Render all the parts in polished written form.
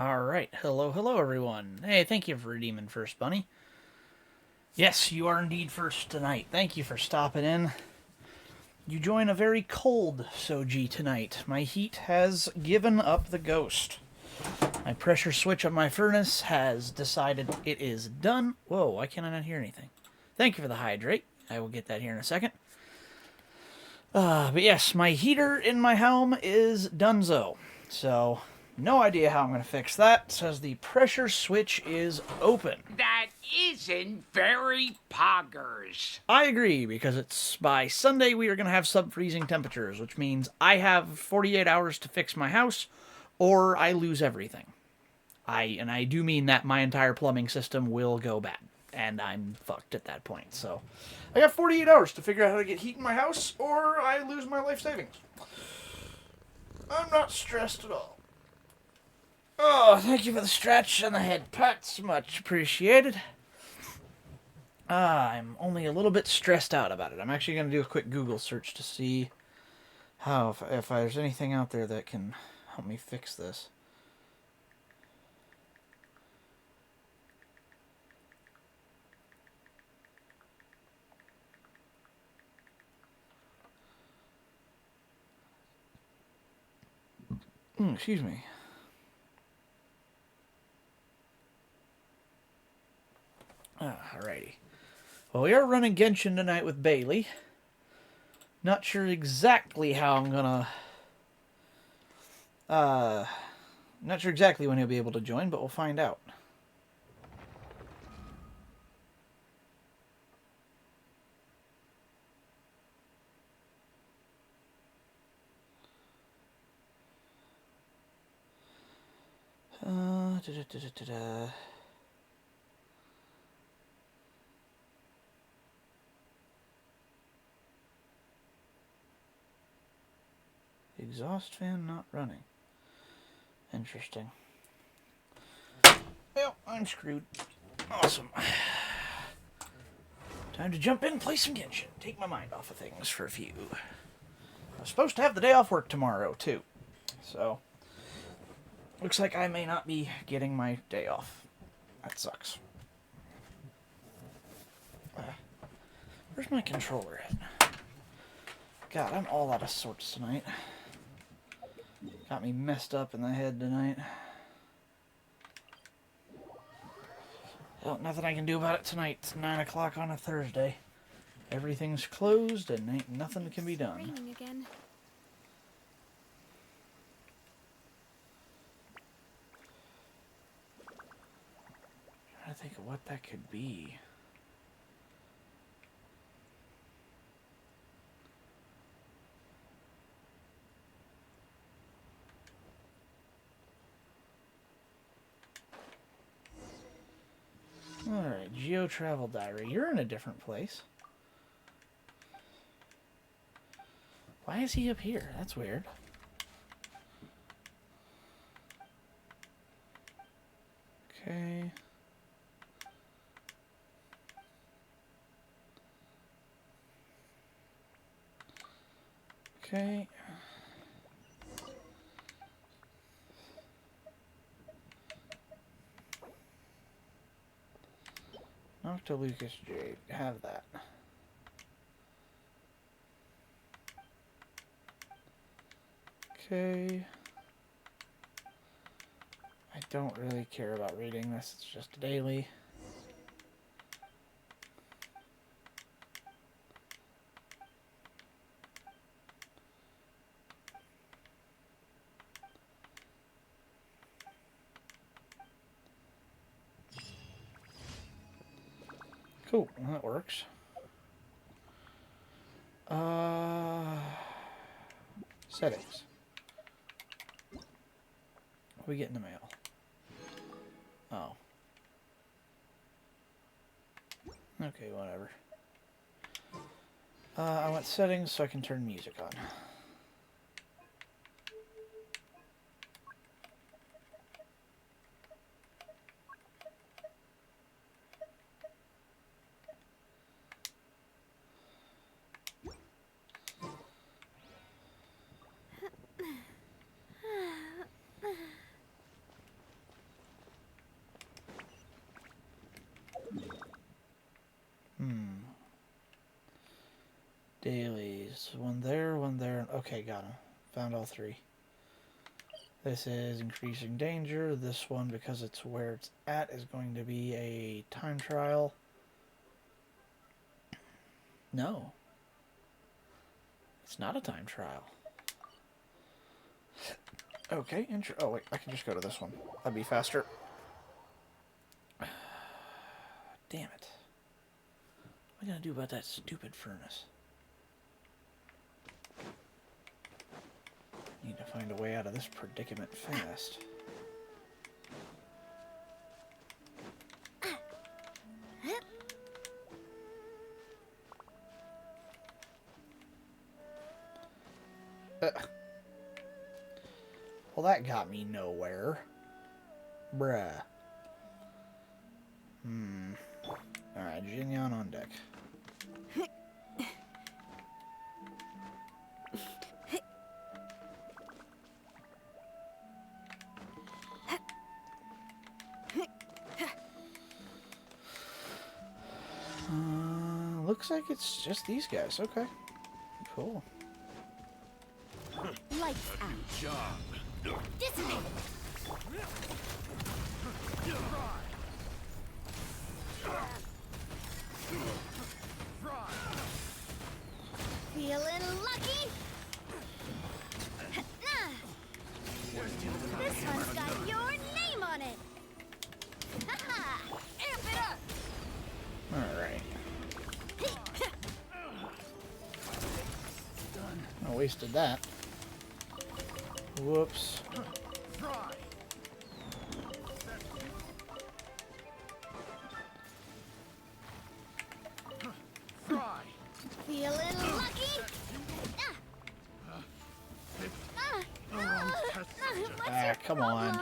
Alright, hello everyone. Hey, thank you for redeeming first, Bunny. Yes, you are indeed first tonight. Thank you for stopping in. You join a very cold Soji tonight. My heat has given up the ghost. My pressure switch on my furnace has decided it is done. Whoa, why can't I not hear anything? Thank you for the hydrate. I will get that here in a second. But yes, my heater in my home is donezo. So, no idea how I'm going to fix that. It says the pressure switch is open. That isn't very poggers. I agree, because it's by Sunday we are going to have sub-freezing temperatures, which means I have 48 hours to fix my house, or I lose everything. I do mean that my entire plumbing system will go bad, and I'm fucked at that point. So, I got 48 hours to figure out how to get heat in my house, or I lose my life savings. I'm not stressed at all. Oh, thank you for the stretch and the head pats. Much appreciated. I'm only a little bit stressed out about it. I'm actually going to do a quick Google search to see how, if there's anything out there that can help me fix this. Excuse me. Alrighty. Well, we are running Genshin tonight with Bailey. Not sure exactly how I'm gonna... not sure exactly when he'll be able to join, but we'll find out. Da-da-da-da-da. Exhaust fan not running. Interesting. Well, I'm screwed. Awesome. Time to jump in and play some Genshin. Take my mind off of things for a few. I'm supposed to have the day off work tomorrow, too. So, looks like I may not be getting my day off. That sucks. Where's my controller at? God, I'm all out of sorts tonight. Got me messed up in the head tonight. Well, nothing I can do about it tonight. It's 9 o'clock on a Thursday. Everything's closed and ain't nothing can be done. Raining again. Trying to think of what that could be. Alright, Geo Travel Diary. You're in a different place. Why is he up here? That's weird. Okay. Okay. Nocta Lucas Jade. Have that. Okay. I don't really care about reading this. It's just a daily. Cool, that works. Settings. What do we get in the mail? Oh. Okay, whatever. I want settings so I can turn music on. Dailies. One there, one there. Okay, got them. Found all three. This is increasing danger. This one, because it's where it's at, is going to be a time trial. No. It's not a time trial. Okay, oh wait, I can just go to this one. That'd be faster. Damn it. What am I gonna do about that stupid furnace? Need to find a way out of this predicament fast. Well, that got me nowhere. Bruh. Alright, Jinyan on deck. Looks like it's just these guys. Okay. Cool. Lights out. Job. Dissipate. Feeling lucky? This one's got your name on it. Ha-ha! Amp it up! Alright. I wasted that. Whoops. Feeling lucky? Ah, come on.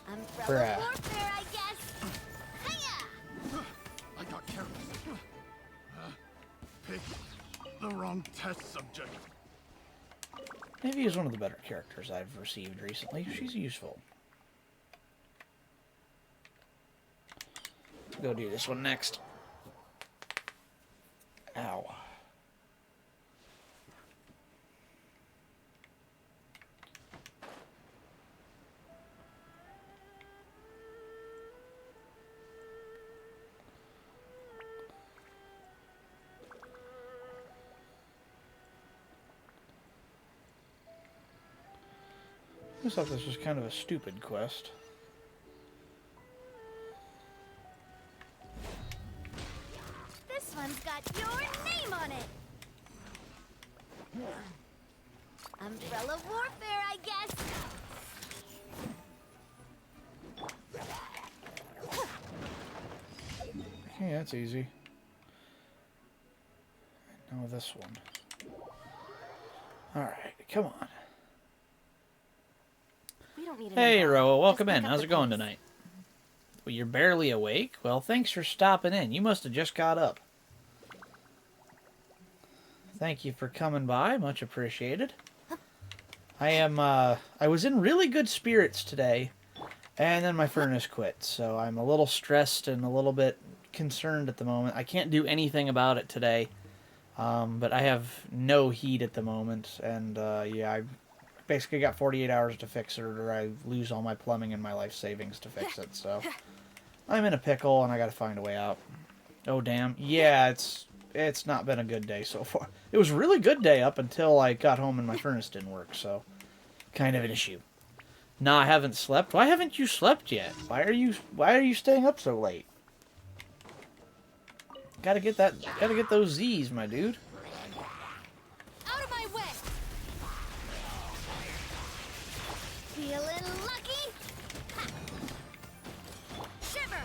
Umbrella Bruh. warfare, I guess. Hiya! I got careless. Picked the wrong test subject. Maybe is one of the better characters I've received recently. She's useful. Go do this one next. Ow. I thought this was kind of a stupid quest. This one's got your name on it. Umbrella warfare, I guess. Okay, that's easy. Now this one. Alright, come on. We don't need Hey, an Roa, umbrella. welcome Just in. pick up How's the it going pace. tonight? Well, you're barely awake? Well, thanks for stopping in. You must have just got up. Thank you for coming by. Much appreciated. I was in really good spirits today, and then my furnace quit, so I'm a little stressed and a little bit concerned at the moment. I can't do anything about it today, but I have no heat at the moment, and yeah, I basically got 48 hours to fix it, or I lose all my plumbing and my life savings to fix it, so I'm in a pickle, and I gotta find a way out. Oh, damn. Yeah, it's not been a good day so far. It was a really good day up until I got home and my furnace didn't work, so kind of an issue. Nah, I haven't slept. Why haven't you slept yet? Why are you staying up so late? Gotta get those Z's, my dude. Out of my way. Feeling lucky? Ha. Shiver.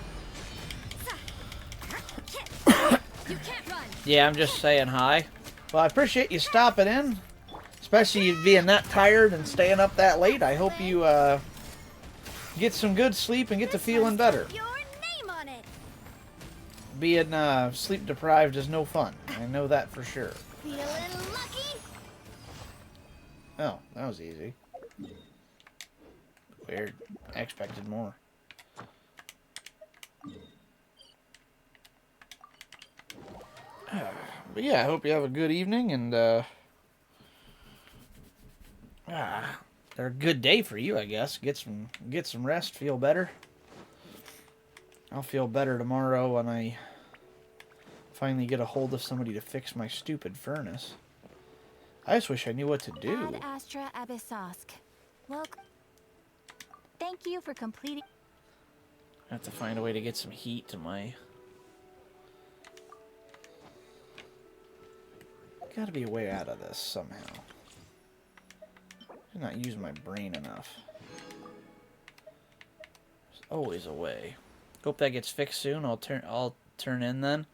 You can't run. Yeah, I'm just saying hi. Well, I appreciate you stopping in. Especially you being that tired and staying up that late. I hope you get some good sleep and get to This feeling one's got better. your name on it. Being sleep deprived is no fun. I know that for sure. Feeling lucky? Oh, that was easy. Weird. I expected more. But yeah, I hope you have a good evening and or a good day for you, I guess. Get some rest, feel better. I'll feel better tomorrow when I finally get a hold of somebody to fix my stupid furnace. I just wish I knew what to do. Ad Astra Abyssosk. Well, thank you for completing. I have to find a way to get some heat to my... Gotta be a way out of this somehow. I'm not using my brain enough. There's always a way. Hope that gets fixed soon. I'll turn in then.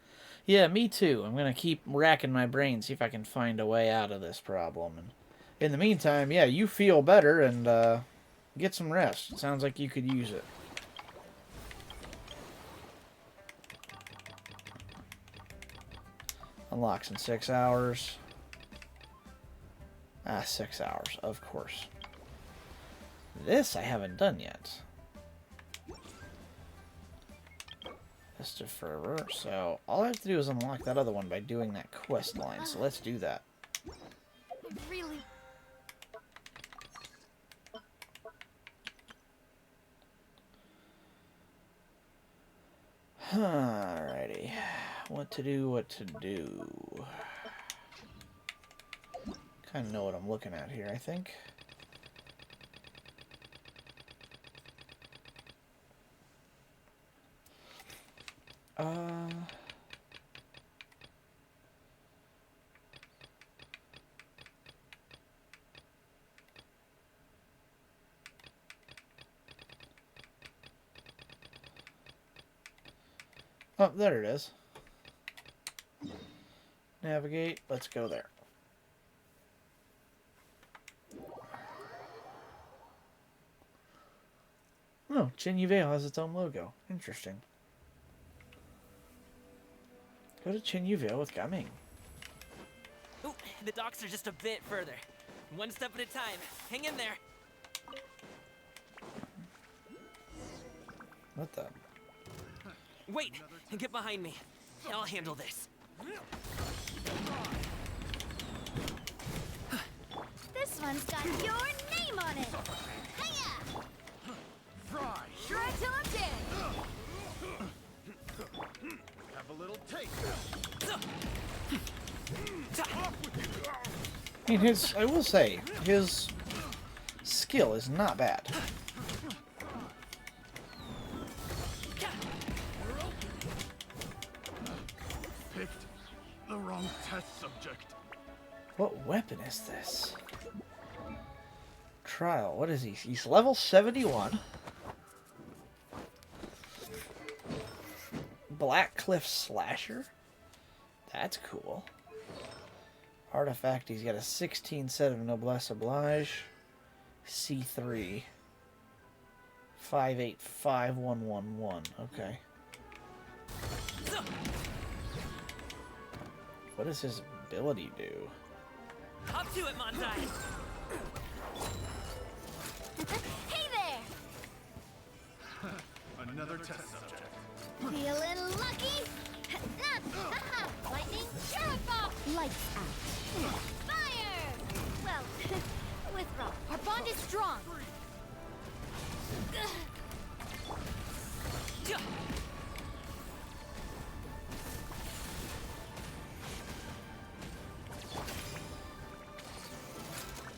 Yeah, me too. I'm gonna keep racking my brain, see if I can find a way out of this problem. And in the meantime, yeah, you feel better and get some rest. It sounds like you could use it. Unlocks in 6 hours. 6 hours, of course. This I haven't done yet. Mr. Fervor. So all I have to do is unlock that other one by doing that quest line. So let's do that. Really? Alrighty. What to do, Kind of know what I'm looking at here, I think. Oh, there it is. Navigate. Let's go there. Oh, Chinyu Vale has its own logo. Interesting. Go to Chinyu Vale with Gaming. Ooh, the docks are just a bit further. One step at a time. Hang in there. What the? Wait, get behind me. I'll handle this. This one's got your name on it. Hiya! Fry! Try till I'm dead. Have a little taste. I mean, I will say, his skill is not bad. Picked the wrong test subject. What weapon is this? Trial. What is he? He's level 71. Black Cliff Slasher? That's cool. Artifact, he's got a 16 set of Noblesse Oblige. C3. 585111. Okay. What does his ability do? Up to it, Montai! Hey there! Another test subject. Feeling lucky? Lightning, Sheriff! Lights out. Fire! Well, withdraw. Our bond is strong.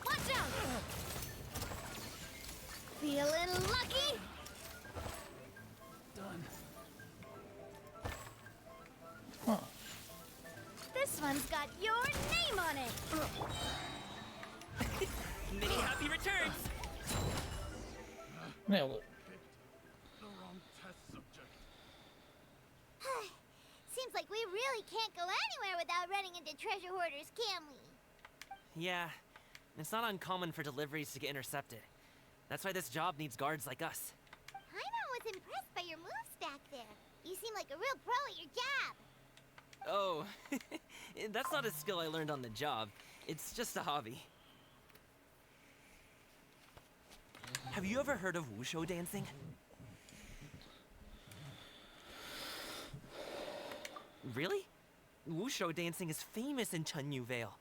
Watch out! Feeling lucky? Huh. This one's got your name on it. Many happy returns! Nailed it. The wrong test subject. Seems like we really can't go anywhere without running into treasure hoarders, can we? Yeah, it's not uncommon for deliveries to get intercepted. That's why this job needs guards like us. I was impressed by your moves back there. You seem like a real pro at your job. Oh, that's not a skill I learned on the job. It's just a hobby. Have you ever heard of wushu dancing? Really? Wushu dancing is famous in Chunyu Vale.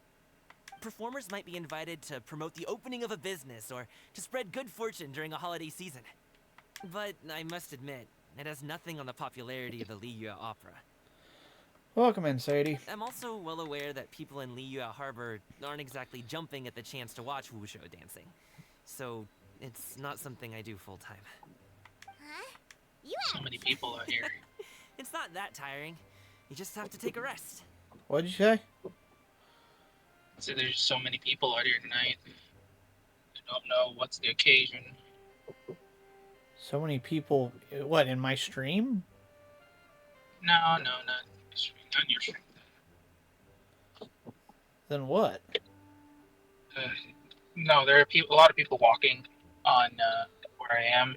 Performers might be invited to promote the opening of a business or to spread good fortune during a holiday season. But I must admit, it has nothing on the popularity of the Liyue opera. Welcome in, Sadie. I'm also well aware that people in Liyue Harbor aren't exactly jumping at the chance to watch Wushu dancing. So, it's not something I do full-time. Huh? You So many people out here. It's not that tiring. You just have to take a rest. What'd you say? So there's so many people out here tonight. I don't know what's the occasion. So many people. What, in my stream? No, not your stream. Then what? No, there are a lot of people walking on where I am,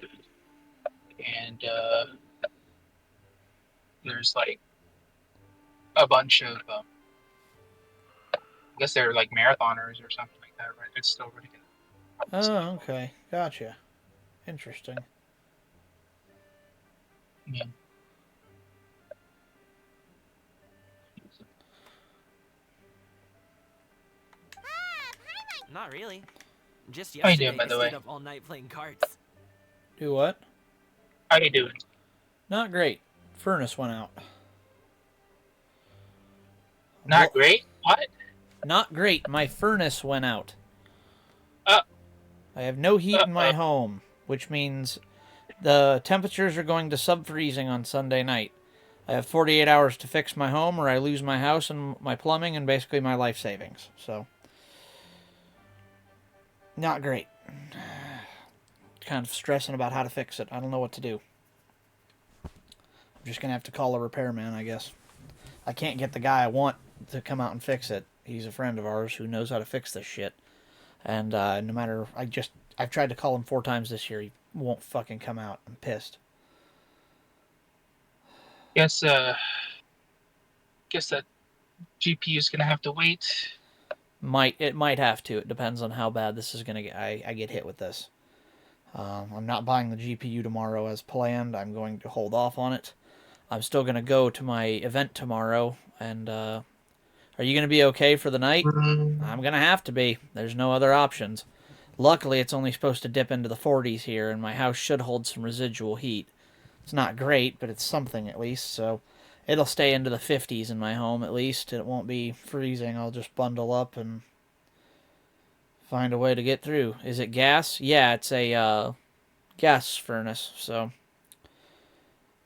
and there's like a bunch of, I guess they're like marathoners or something like that, right? It's still really good. Oh, okay. Gotcha. Interesting. Yeah. Not really. Just How you yesterday, doing, by I the stayed way? up all night playing cards. Do what? How you doing? Not great. Furnace went out. Not great. What? Not great. My furnace went out. Uh. I have no heat in my home, which means the temperatures are going to sub-freezing on Sunday night. I have 48 hours to fix my home, or I lose my house and my plumbing and basically my life savings. So, not great. Kind of stressing about how to fix it. I don't know what to do. I'm just going to have to call a repairman, I guess. I can't get the guy I want to come out and fix it. He's a friend of ours who knows how to fix this shit. And no matter... I've tried to call him 4 times this year. He won't fucking come out. I'm pissed. Guess that GPU is gonna have to wait. It might have to. It depends on how bad this is gonna get. I get hit with this. I'm not buying the GPU tomorrow as planned. I'm going to hold off on it. I'm still gonna go to my event tomorrow. And are you gonna be okay for the night? I'm gonna have to be. There's no other options. Luckily, it's only supposed to dip into the 40s here, and my house should hold some residual heat. It's not great, but it's something at least, so it'll stay into the 50s in my home at least. It won't be freezing. I'll just bundle up and find a way to get through. Is it gas? Yeah, it's a gas furnace, so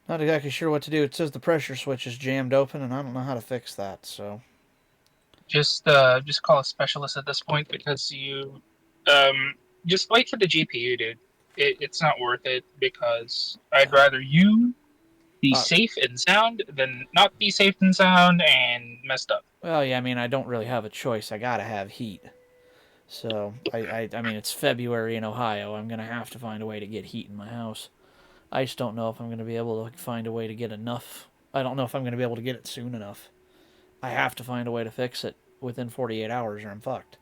not exactly sure what to do. It says the pressure switch is jammed open, and I don't know how to fix that, so... Just call a specialist at this point because you just wait for the GPU, dude. It's not worth it because I'd rather you be safe and sound than not be safe and sound and messed up. Well, yeah, I mean, I don't really have a choice. I gotta have heat. So, I mean, it's February in Ohio. I'm gonna have to find a way to get heat in my house. I just don't know if I'm gonna be able to find a way to get enough. I don't know if I'm gonna be able to get it soon enough. I have to find a way to fix it within 48 hours or I'm fucked.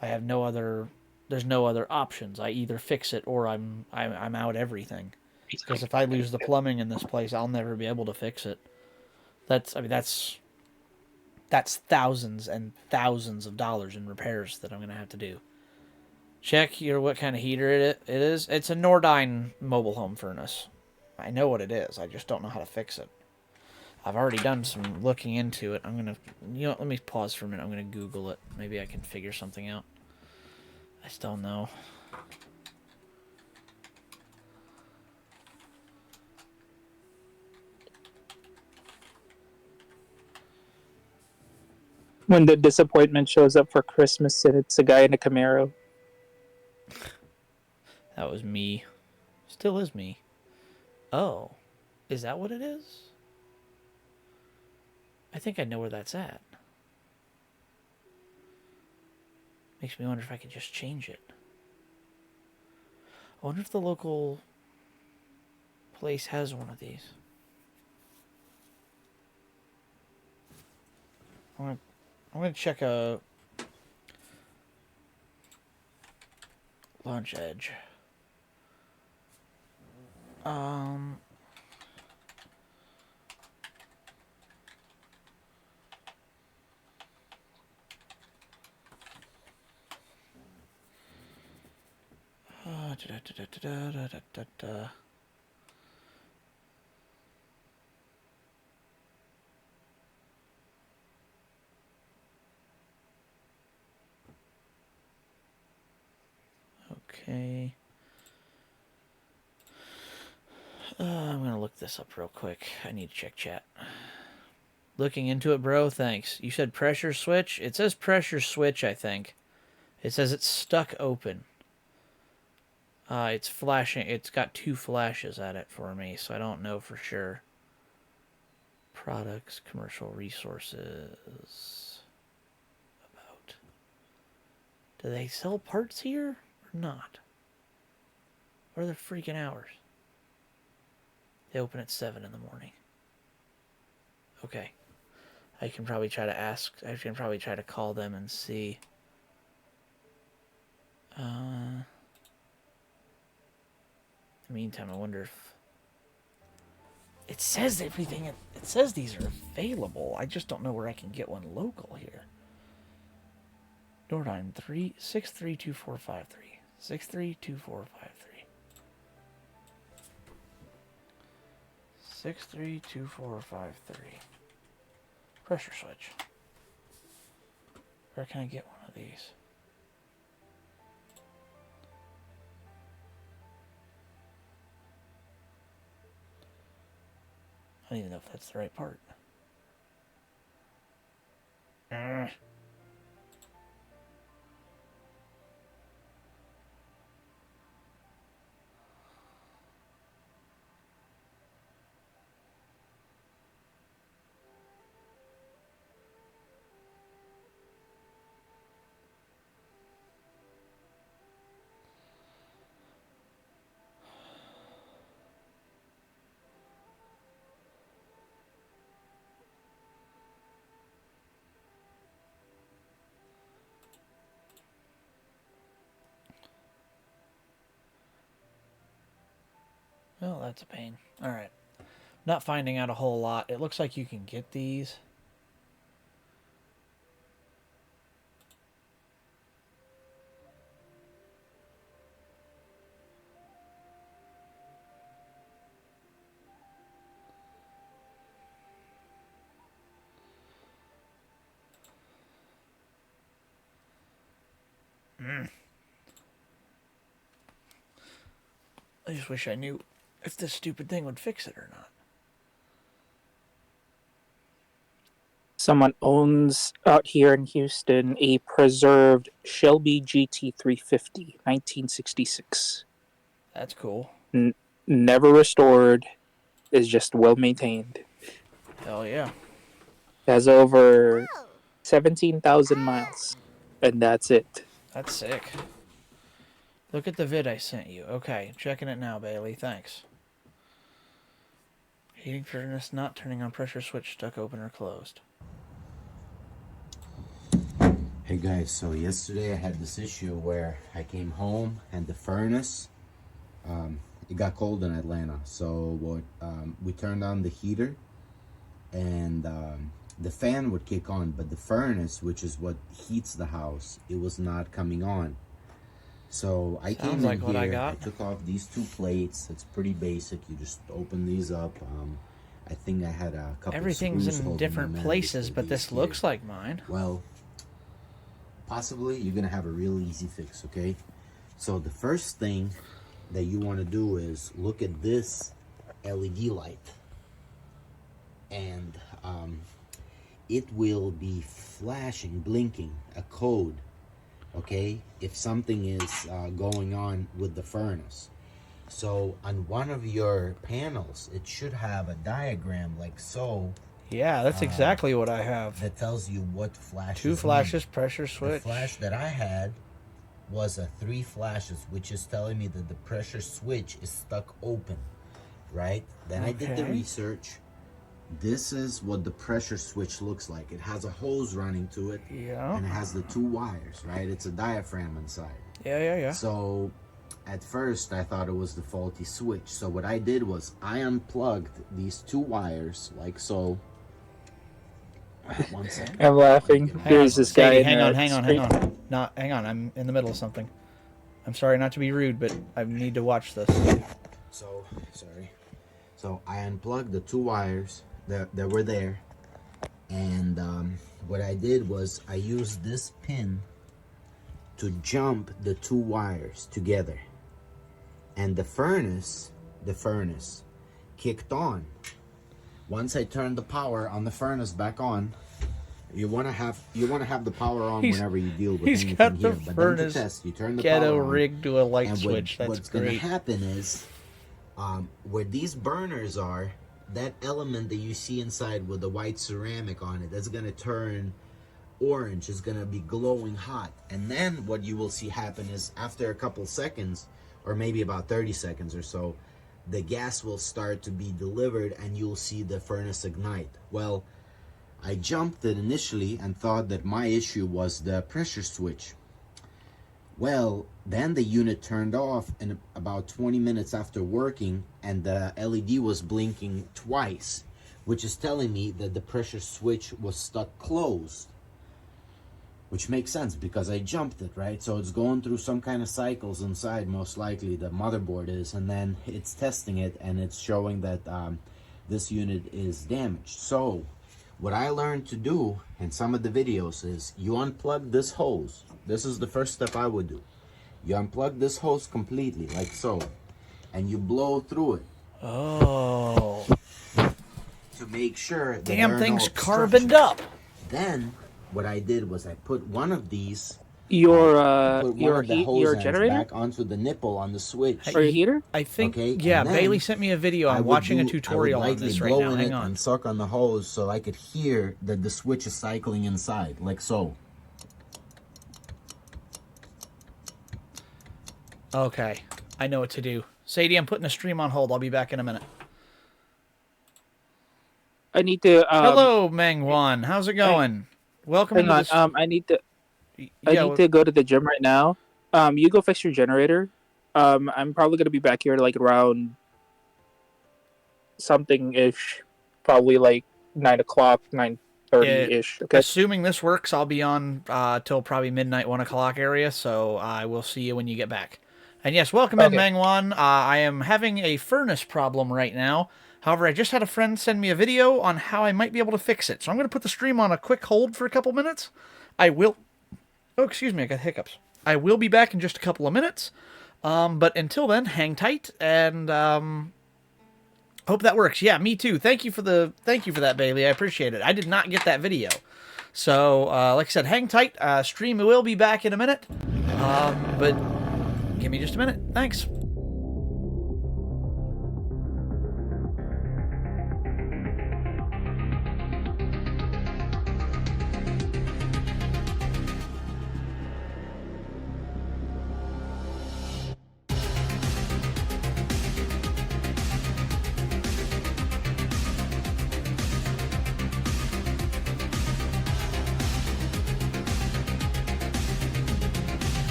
I have no other... There's no other options. I either fix it or I'm out everything. Because if I lose the plumbing in this place, I'll never be able to fix it. That's thousands and thousands of dollars in repairs that I'm going to have to do. Check here what kind of heater it is. It's a Nordine mobile home furnace. I know what it is. I just don't know how to fix it. I've already done some looking into it. I'm going to... You know what, let me pause for a minute. I'm going to Google it. Maybe I can figure something out. I still don't know. When the disappointment shows up for Christmas and it's a guy in a Camaro. That was me. Still is me. Oh. Is that what it is? I think I know where that's at. Makes me wonder if I could just change it. I wonder if the local place has one of these. I'm gonna check a Launch Edge. Okay. I'm gonna look this up real quick. I need to check chat. Looking into it, bro. Thanks. You said pressure switch? It says pressure switch, I think. It says it's stuck open. It's flashing. It's got 2 flashes at it for me, so I don't know for sure. Products, commercial resources. About. Do they sell parts here or not? What are the freaking hours? They open at 7 in the morning. Okay. I can probably try to ask. I can probably try to call them and see. In the meantime, I wonder if it says everything. It says these are available. I just don't know where I can get one local here. Nordheim 632453. 632453. 632453. Pressure switch. Where can I get one of these? I don't even know if that's the right part. Well, that's a pain. Alright. Not finding out a whole lot. It looks like you can get these. I just wish I knew if this stupid thing would fix it or not. Someone owns out here in Houston a preserved Shelby GT350, 1966. That's cool. Never restored, is just well maintained. Hell yeah. Has over 17,000 miles, and that's it. That's sick. Look at the vid I sent you. Okay, checking it now, Bailey. Thanks. Heating furnace not turning on, pressure switch stuck open or closed. Hey guys, so yesterday I had this issue where I came home and the furnace, it got cold in Atlanta. So we turned on the heater and the fan would kick on, but the furnace, which is what heats the house, it was not coming on. So I came in here, I took off these 2 plates. It's pretty basic. You just open these up. I think I had a couple Everything's screws in different places, but this looks like mine. Well, possibly you're gonna have a real easy fix, okay? So the first thing that you want to do is look at this LED light, and it will be flashing, blinking a code, okay, if something is going on with the furnace. So on one of your panels it should have a diagram like so. Yeah, that's exactly what I have. That tells you what flashes. 2 flashes, pressure switch. The flash that I had was a 3 flashes, which is telling me that the pressure switch is stuck open, right? Then I did the research. This is what the pressure switch looks like. It has a hose running to it. Yeah. And it has the 2 wires, right? It's a diaphragm inside. Yeah. So at first I thought it was the faulty switch. So what I did was I unplugged these 2 wires like so. One second. I'm laughing. Here's this guy. Hang on. No, hang on. I'm in the middle of something. I'm sorry not to be rude, but I need to watch this. So, sorry. So I unplugged the 2 wires that were there. And what I did was I used this pin to jump the 2 wires together. And the furnace kicked on. Once I turned the power on the furnace back on, you want to have the power on whenever you deal with he's anything got the here. But then to furnace test, you turn the ghetto power on, rigged to a light and switch. That's what's going to great. happen is, where these burners are, that element that you see inside with the white ceramic on it, that's going to turn orange. It's going to be glowing hot. And then what you will see happen is, after a couple seconds, or maybe about 30 seconds or so, the gas will start to be delivered and you'll see the furnace ignite. Well, I jumped it initially and thought that my issue was the pressure switch. Well, then the unit turned off in about 20 minutes after working, and the LED was blinking twice, which is telling me that the pressure switch was stuck closed. Which makes sense because I jumped it, right? So it's going through some kind of cycles inside, most likely the motherboard is, and then it's testing it and it's showing that this unit is damaged. So what I learned to do in some of the videos is you unplug this hose. This is the first step I would do. You unplug this hose completely, like so, and you blow through it. Oh. To make sure that Damn there are no thing's obstructions. carboned up. Then what I did was I put one of these, Your hose ends generator back onto the nipple on the switch. or your heater? I think, Okay, yeah, and then Bailey sent me a video. I'm watching a tutorial on this right now. Hang on. And suck on the hose so I could hear that the switch is cycling inside, like so. Okay, I know what to do. Sadie, I'm putting the stream on hold. I'll be back in a minute. I need to. Hello, Meng-Wan. How's it going? Welcome Hang to on. this. I need to. I Yeah, need to go to the gym right now. You go fix your generator. I'm probably gonna be back here like around something ish, probably like 9 o'clock, 9:30 ish. Okay. Assuming this works, I'll be on till probably midnight, 1 o'clock area. So I will see you when you get back. And yes, welcome in, Okay. Meng-Wan. I am having a furnace problem right now. However, I just had a friend send me a video on how I might be able to fix it. So I'm going to put the stream on a quick hold for a couple minutes. I will... Oh, excuse me, I got hiccups. I will be back in just a couple of minutes. But until then, hang tight, and hope that works. Yeah, me too. Thank you for that, Bailey. I appreciate it. I did not get that video. So, like I said, hang tight. Stream will be back in a minute. But give me just a minute. Thanks.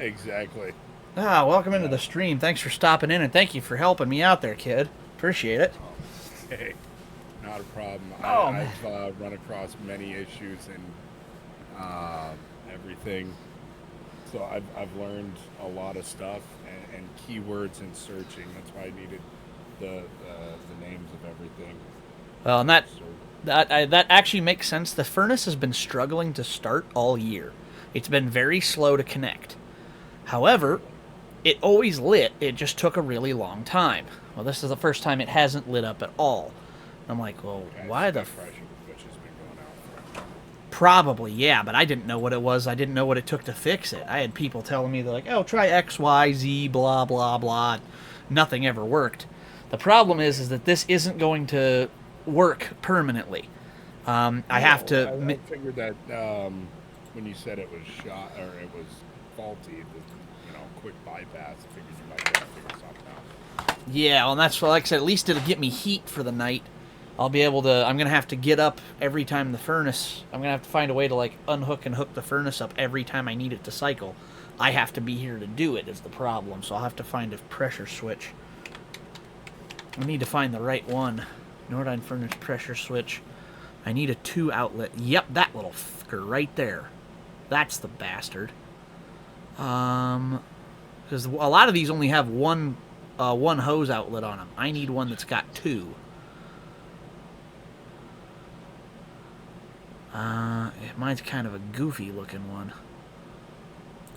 Exactly. Ah, welcome into the stream. Thanks for stopping in, and thank you for helping me out there, kid. Appreciate it. Hey, not a problem. Oh, man. I've run across many issues and everything. So I've learned a lot of stuff and keywords in searching. That's why I needed the names of everything. Well, and that actually makes sense. The furnace has been struggling to start all year. It's been very slow to connect. However, it always lit. It just took a really long time. Well, this is the first time it hasn't lit up at all. I'm like, well, why the? Pressure switch has been going out for Probably, yeah, but I didn't know what it was. I didn't know what it took to fix it. I had people telling me, they're like, oh, try X, Y, Z, blah, blah, blah. Nothing ever worked. The problem is that this isn't going to work permanently. I have to. I figured that when you said it was shot or it was faulty, quick bypass. I figured you might be able to figure something out. Yeah, well, that's like I said. At least it'll get me heat for the night. I'll be able to. I'm gonna have to get up every time the furnace. I'm gonna have to find a way to like unhook and hook the furnace up every time I need it to cycle. I have to be here to do it. Is the problem? So I'll have to find a pressure switch. I need to find the right one. Nordine furnace pressure switch. I need a 2 outlet. Yep, that little fucker right there. That's the bastard. Because a lot of these only have one hose outlet on them. I need one that's got 2. Mine's kind of a goofy looking one.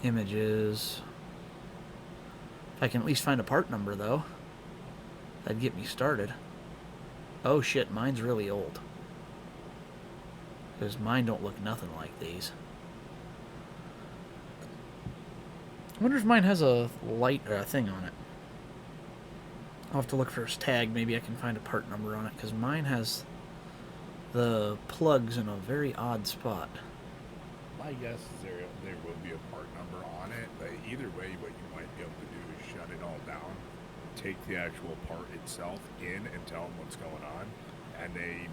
Images. If I can at least find a part number though, that'd get me started. Oh shit, mine's really old. Because mine don't look nothing like these. I wonder if mine has a light or a thing on it. I'll have to look for its tag. Maybe I can find a part number on it. Because mine has the plugs in a very odd spot. My guess is there will be a part number on it, but either way, what you might be able to do is shut it all down, take the actual part itself in and tell them what's going on, and they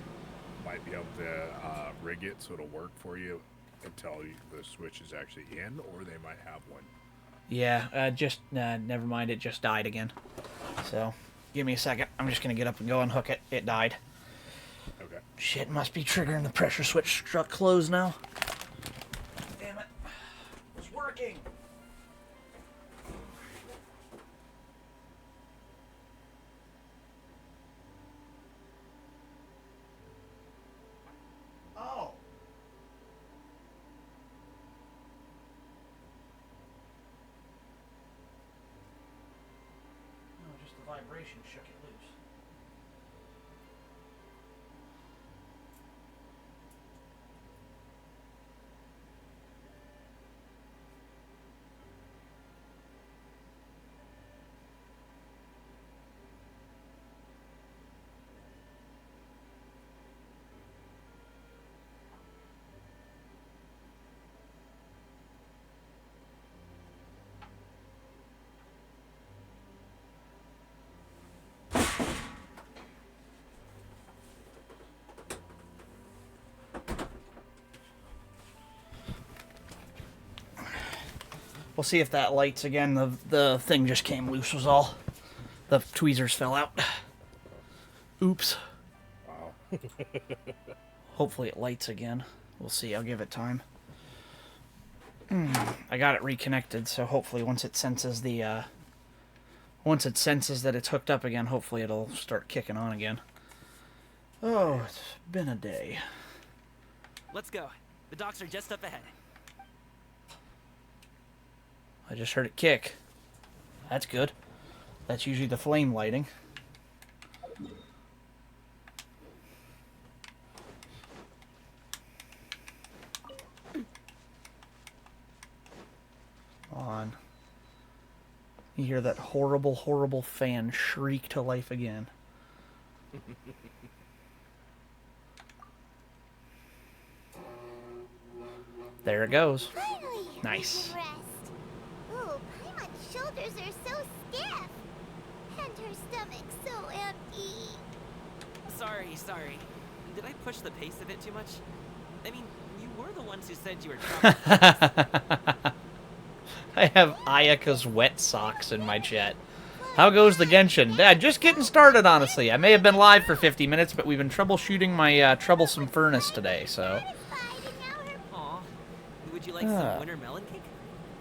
might be able to rig it so it'll work for you until the switch is actually in, or they might have one. Yeah, never mind, it just died again. So, give me a second. I'm just going to get up and go unhook it. It died. Okay. Shit, must be triggering the pressure switch struck closed now. Damn it. It's working. Oh. No, just the vibration shook it loose. We'll see if that lights again. The thing just came loose was all. The tweezers fell out. Oops. Wow. Hopefully it lights again. We'll see. I'll give it time. I got it reconnected, so hopefully once it senses that it's hooked up again, hopefully it'll start kicking on again. Oh, it's been a day. Let's go. The docks are just up ahead. I just heard it kick. That's good. That's usually the flame lighting. On. You hear that horrible, horrible fan shriek to life again. There it goes. Finally, Nice. rest. Ooh, Paimon's shoulders are so stiff, and her stomach's so empty. Sorry. Did I push the pace a bit too much? I mean, you were the ones who said you were traveling. I have Ayaka's wet socks in my chat. How goes the Genshin? Just getting started, honestly. I may have been live for 50 minutes, but we've been troubleshooting my troublesome furnace today, so... Aw. Would you like some winter melon cake?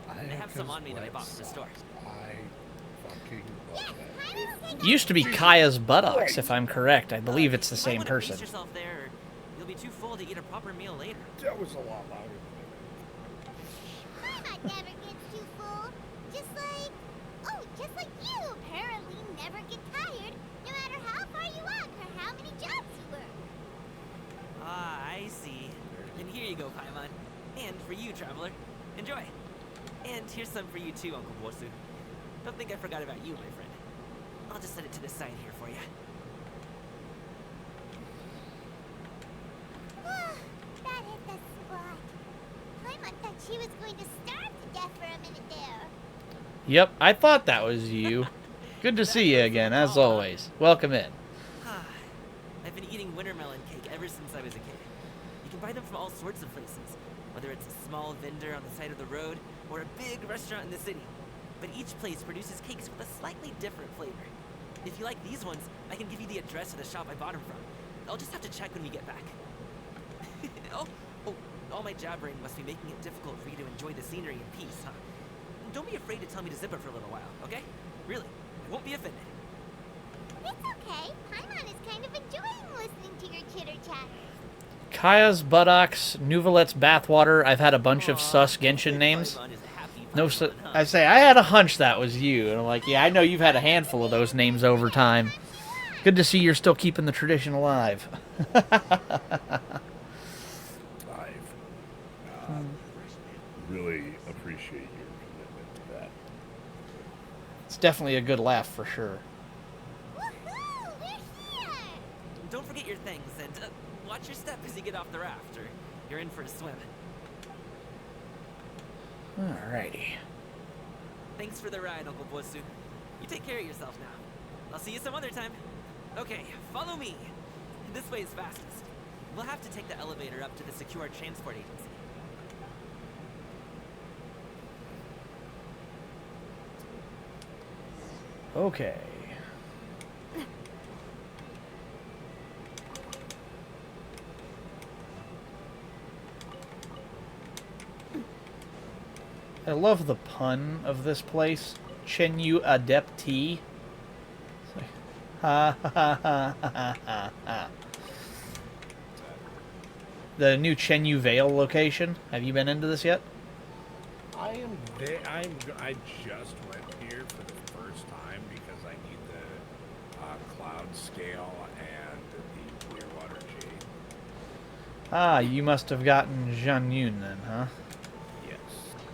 I have some on me that I bought from the store. I fucking love that. It used to be Kaya's buttocks, if I'm correct. I believe it's the same You person. might want to pace yourself there, or you'll be too full to eat a proper meal later. That was a lot louder Paimon never gets too full. Just like you apparently never get tired, no matter how far you walk or how many jobs you work. Ah, I see. And here you go, Paimon. And for you, traveler. Enjoy. And here's some for you too, Uncle Bosu. Don't think I forgot about you, my friend. I'll just set it to the side here for you. That hit the spot. Paimon thought she was going to starve to death for a minute there. Yep, I thought that was you. Good to see you again, as always. Welcome in. I've been eating winter melon cake ever since I was a kid. You can buy them from all sorts of places, whether it's a small vendor on the side of the road or a big restaurant in the city. But each place produces cakes with a slightly different flavor. If you like these ones, I can give you the address of the shop I bought them from. I'll just have to check when we get back. All my jabbering must be making it difficult for you to enjoy the scenery in peace, huh? Don't be afraid to tell me to zip it for a little while, okay? Really, I won't be offended. It's okay. Paimon is kind of enjoying listening to your chitter-chatter. Kaya's buttocks, Nuvalet's bathwater. I've had a bunch of sus Genshin names. No, I say I had a hunch that was you, and I'm like, yeah, I know you've had a handful of those names over time. Good to see you're still keeping the tradition alive. really appreciate your commitment to that. It's definitely a good laugh for sure. Woohoo! We're here! Don't forget your things, and watch your step as you get off the raft, or you're in for a swim. Alrighty. Thanks for the ride, Uncle Bosu. You take care of yourself now. I'll see you some other time. Okay, follow me. This way is fastest. We'll have to take the elevator up to the secure transport agency. Okay. I love the pun of this place. Chenyu Adepti. It's like, ha ha ha ha ha ha. The new Chenyu Vale location. Have you been into this yet? I am there. I just went here for the first time because I need the cloud scale and the Clearwater Jade. Ah, you must have gotten Zhang Yun then, huh? Yes,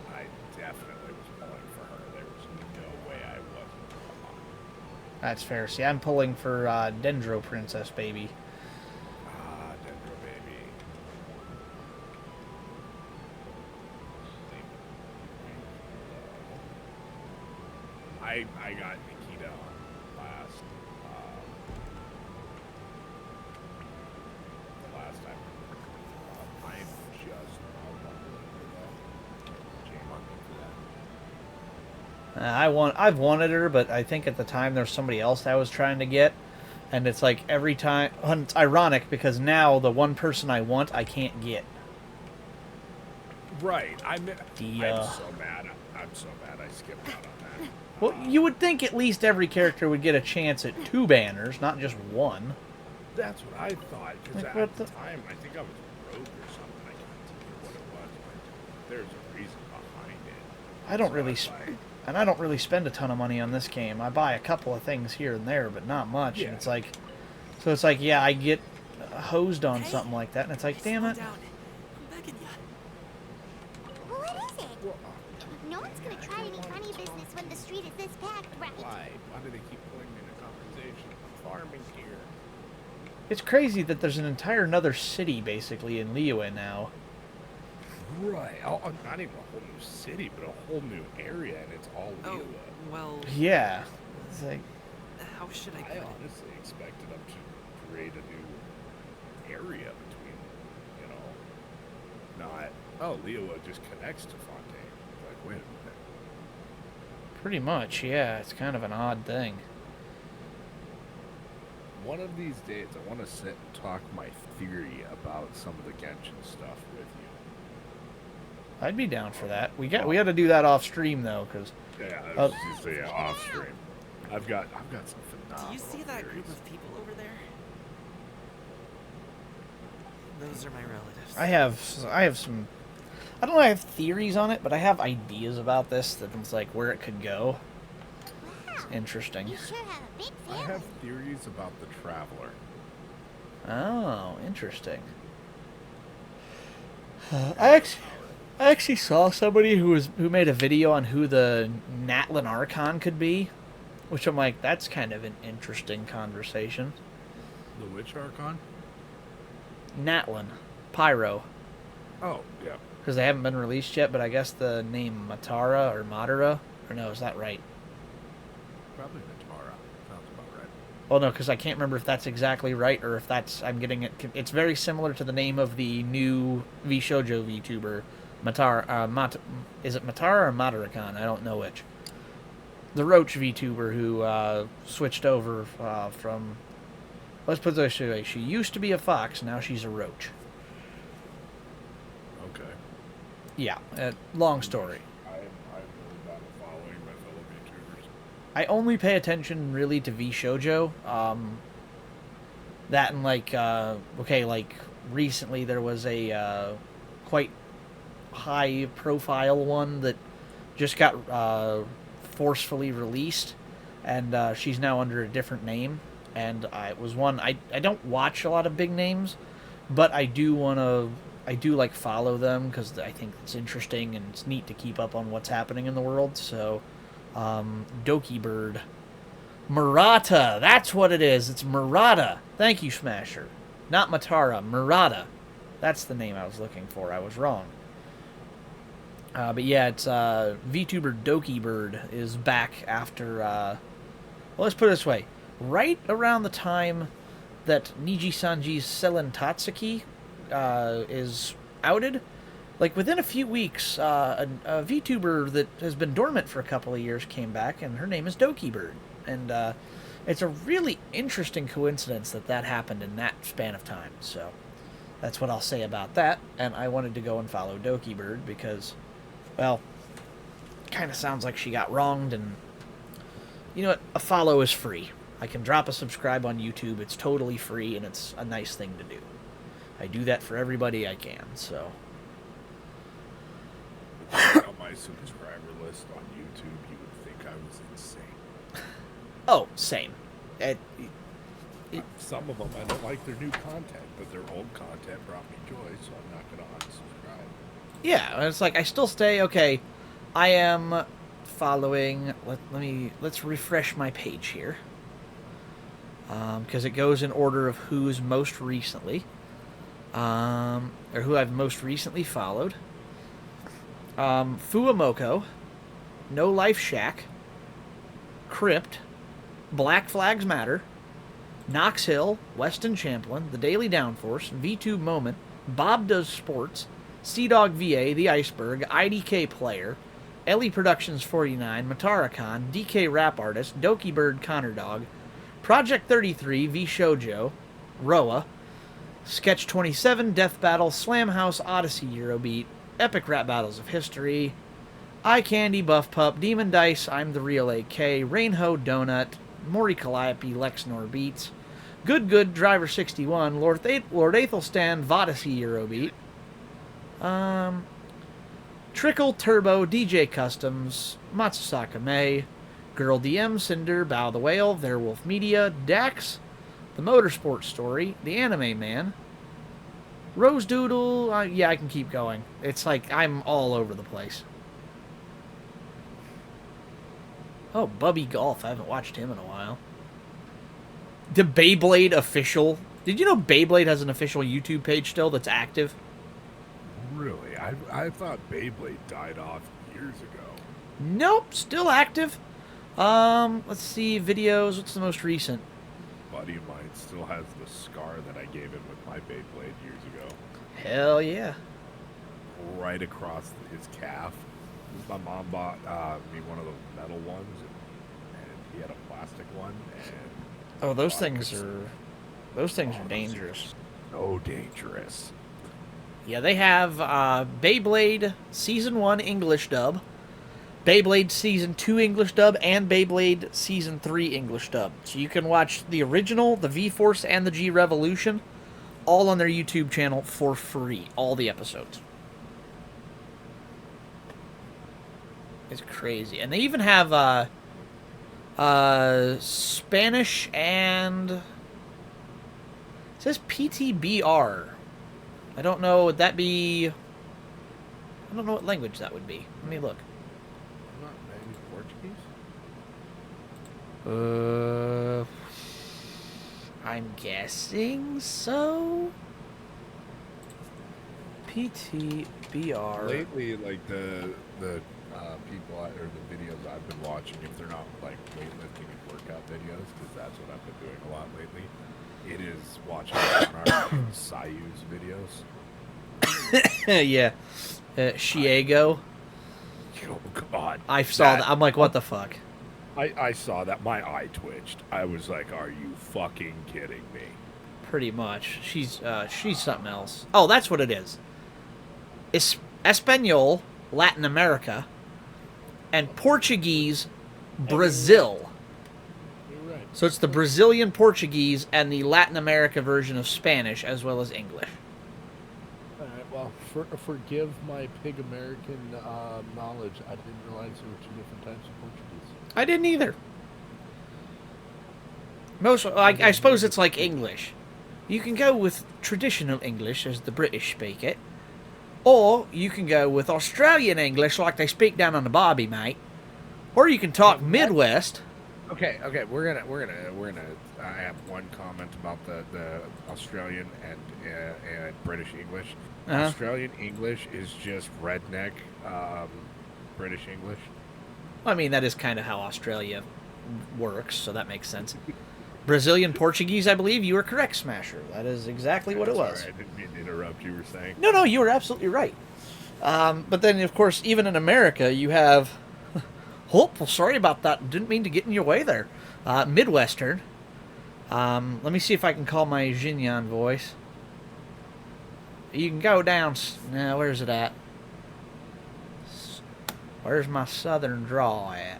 I definitely was pulling for her. There was no way I wasn't. That's fair. See, I'm pulling for Dendro Princess, baby. Ah, Dendro baby. I got Nikita last time. I am just jam on me for that. I've wanted her, but I think at the time there's somebody else I was trying to get, and it's like every time. And it's ironic because now the one person I want I can't get. Right. I'm so mad. I'm so mad I skipped out on that. Well, you would think at least every character would get a chance at 2 banners, not just 1. That's what I thought. Because Like, at what the the- time, I think I was broke or something. I can't remember what it was, but there's a reason behind it. I don't So really, it's like, and I don't really spend a ton of money on this game. I buy a couple of things here and there, but not much. Yeah. And it's like, so it's like, yeah, I get hosed on something like that, and it's like, damn Slow it. down. I'm begging ya. What is it? No one's gonna try any funny business when the street is this packed, right? why? Why do they keep pulling me into conversation? I'm farming here. It's crazy that there's an entire another city basically in Liyue now. Right. Not even a whole new city, but a whole new area, and it's all Oh, Liyue. well, Yeah. It's like, how should I put I it? honestly expected them to create a new area between, not, oh, Liyue just connects to Fontaine. Like, wait a minute. Pretty much, yeah. It's kind of an odd thing. One of these days, I want to sit and talk my theory about some of the Genshin stuff with you. I'd be down for that. We got to do that off stream though, because Yeah, I was just gonna say off stream. I've got some phenomenal. Do you see that theories. group of people over there? Those are my relatives. I have some. I don't know. I have theories on it, but I have ideas about this that it's like where it could go. It's interesting. You sure have a big I family. have theories about the Traveler. Oh, interesting. I actually saw somebody who made a video on who the Natlin Archon could be, which I'm like, that's kind of an interesting conversation. The Witch Archon? Natlin, Pyro, Oh, yeah. because they haven't been released yet, but I guess the name Matara or Madara, or no, is that right? Probably Natara. Sounds about right. Well, no, because I can't remember if that's exactly right or if that's I'm getting it. It's very similar to the name of the new VShojo VTuber, Matara. Is it Matara or Madarakan? I don't know which. The Roach VTuber who switched over from. Let's put it this way: she used to be a fox, now she's a roach. Okay. Yeah, long story. I'm really bad at following my fellow VTubers. I only pay attention really to VShojo. That and like recently there was a quite high profile one that just got forcefully released, and she's now under a different name. And it was one I don't watch a lot of big names, but I do like follow them because I think it's interesting and it's neat to keep up on what's happening in the world. So, Doki Bird, Murata, that's what it is. It's Murata. Thank you, Smasher. Not Matara, Murata. That's the name I was looking for. I was wrong. But yeah, it's VTuber Doki Bird is back after. Well, let's put it this way: right around the time that Niji Sanji's Selen Tatsuki is outed, like within a few weeks, a VTuber that has been dormant for a couple of years came back, and her name is Doki Bird. And it's a really interesting coincidence that happened in that span of time. So that's what I'll say about that. And I wanted to go and follow Doki Bird because, well, kind of sounds like she got wronged. And you know what? A follow is free. I can drop a subscribe on YouTube. It's totally free, and it's a nice thing to do. I do that for everybody I can, so. On my subscriber list on YouTube, you would think I was insane. Oh, same. Some of them, I don't like their new content, but their old content brought me joy, so I'm not going to unsubscribe. Yeah, it's like I still stay, okay, I am following, let's refresh my page here. Because it goes in order of who's most recently. Or who I've most recently followed. Fuamoko, No Life Shack, Crypt, Black Flags Matter, Knox Hill, Weston Champlin, The Daily Downforce, VTube Moment, Bob Does Sports, Sea-Dog VA, The Iceberg, IDK Player, Ellie Productions 49, Matara-Khan, DK Rap Artist, Doki Bird Connor Dog, Project 33, VShojo, Roa, Sketch 27, Death Battle, Slam House, Odyssey Eurobeat, Epic Rap Battles of History, Eye Candy, Buff Pup, Demon Dice, I'm the Real AK, Rainho Donut, Maury Calliope, Lexnor Beats, Good, Driver 61, Lord Athelstan, Vodicey Eurobeat, Trickle, Turbo, DJ Customs, Matsusaka May, Girl DM, Cinder, Bow the Whale, Werewolf Media, Dax, The Motorsport Story, The Anime Man, Rose Doodle, yeah, I can keep going. It's like I'm all over the place. Oh, Bubby Golf, I haven't watched him in a while. The Beyblade official. Did you know Beyblade has an official YouTube page still that's active? Really? I thought Beyblade died off years ago. Nope, still active. Let's see, videos, what's the most recent? A buddy of mine still has the scar that I gave him with my Beyblade years ago. Hell yeah. Right across his calf. My mom bought me one of those metal ones, and he had a plastic one, and Oh, those I things could- are those things oh, are those dangerous. so dangerous. Yeah, they have Beyblade Season 1 English dub, Beyblade Season 2 English dub, and Beyblade Season 3 English dub. So you can watch the original, the V-Force, and the G-Revolution all on their YouTube channel for free. All the episodes. It's crazy. And they even have Spanish and... It says PTBR. I don't know, would that be... I don't know what language that would be. Let me look. Not maybe Portuguese. I'm guessing so? PTBR. Lately, like the people or the videos I've been watching, if they're not like weightlifting and workout videos, because that's what I've been doing a lot lately, it is watching Sayu's videos. Yeah. Shiego. Oh God! I saw that. I'm like, what the fuck? I saw that. My eye twitched. I was like, "Are you fucking kidding me?" Pretty much. She's something else. Oh, that's what it is. It's Espanol, Latin America, and Portuguese, Brazil. You're right. So it's the Brazilian Portuguese and the Latin America version of Spanish, as well as English. All right. Well, forgive my pig American knowledge. I didn't realize there were two different types of Portuguese. I didn't either. I suppose it's like English. You can go with traditional English, as the British speak it, or you can go with Australian English, like they speak down on the Barbie, mate. Or you can talk Midwest. Okay. We're gonna. I have one comment about the Australian and British English. Uh-huh. Australian English is just redneck British English. I mean, that is kind of how Australia works, so that makes sense. Brazilian Portuguese, I believe you were correct, Smasher. That is exactly what it was. Sorry, I didn't mean to interrupt. You were saying. No, you were absolutely right. But then, of course, even in America, you have... Oh, well, sorry about that. Didn't mean to get in your way there. Midwestern. Let me see if I can call my Xinyan voice. You can go down... Now, where's it at? Where's my southern draw at?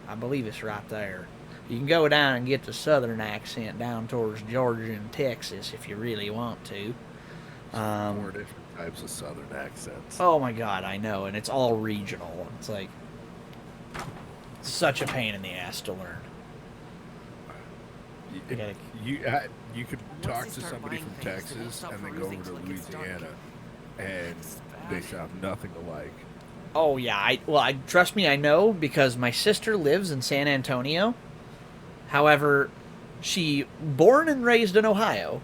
I believe it's right there. You can go down and get the southern accent down towards Georgia and Texas if you really want to. 4 different types of southern accents. Oh my god, I know, and it's all regional. It's like such a pain in the ass to learn. You could talk they to start somebody buying from things, they won't Texas stop and then go over perusing to till it gets dark. Louisiana, and they sound nothing alike. Oh yeah, trust me, I know because my sister lives in San Antonio. However, she born and raised in Ohio,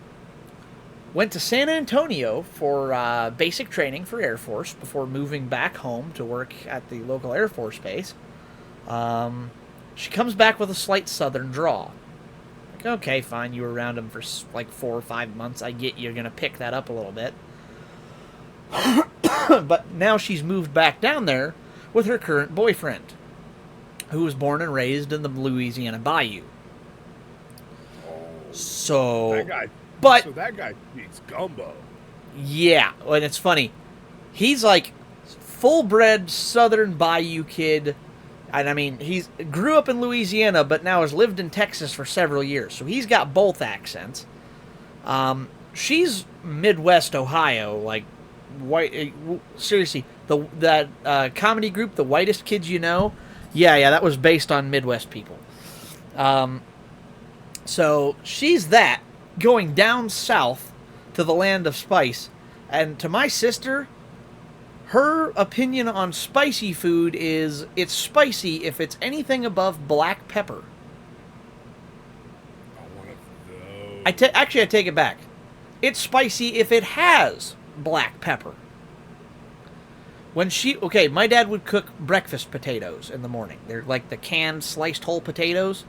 went to San Antonio for basic training for Air Force before moving back home to work at the local Air Force base. She comes back with a slight southern draw. Like, okay, fine, you were around him for like 4 or 5 months. I get you're going to pick that up a little bit. But now she's moved back down there with her current boyfriend, who was born and raised in the Louisiana Bayou. So that guy speaks gumbo. Yeah, and it's funny. He's like full-bred Southern Bayou kid. And I mean, he's grew up in Louisiana, but now has lived in Texas for several years. So he's got both accents. She's Midwest Ohio, like white. Seriously, that comedy group, The Whitest Kids You Know. Yeah, that was based on Midwest people. So she's that going down south to the land of spice, and to my sister, her opinion on spicy food is it's spicy if it's anything above black pepper. One of those. Actually, I take it back. It's spicy if it has black pepper. My dad would cook breakfast potatoes in the morning. They're like the canned sliced whole potatoes.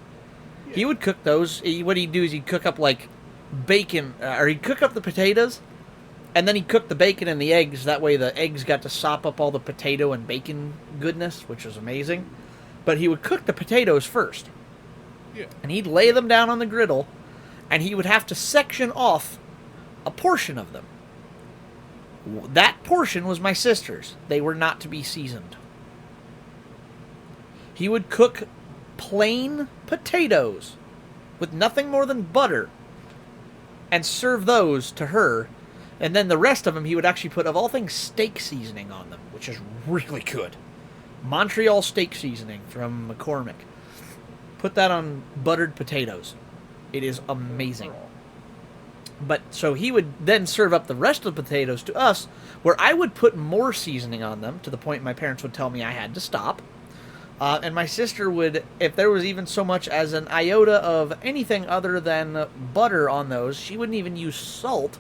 Yeah. He would cook those. What he'd do is he'd cook up like bacon, or he'd cook up the potatoes, And then he cooked the bacon and the eggs. That way the eggs got to sop up all the potato and bacon goodness, which was amazing. But he would cook the potatoes first. Yeah. And he'd lay them down on the griddle, and he would have to section off a portion of them. That portion was my sister's. They were not to be seasoned. He would cook plain potatoes with nothing more than butter and serve those to her. And then the rest of them, he would actually put, of all things, steak seasoning on them, which is really good. Montreal steak seasoning from McCormick. Put that on buttered potatoes. It is amazing. But so he would then serve up the rest of the potatoes to us, where I would put more seasoning on them to the point my parents would tell me I had to stop. And my sister would, if there was even so much as an iota of anything other than butter on those, she wouldn't even use salt.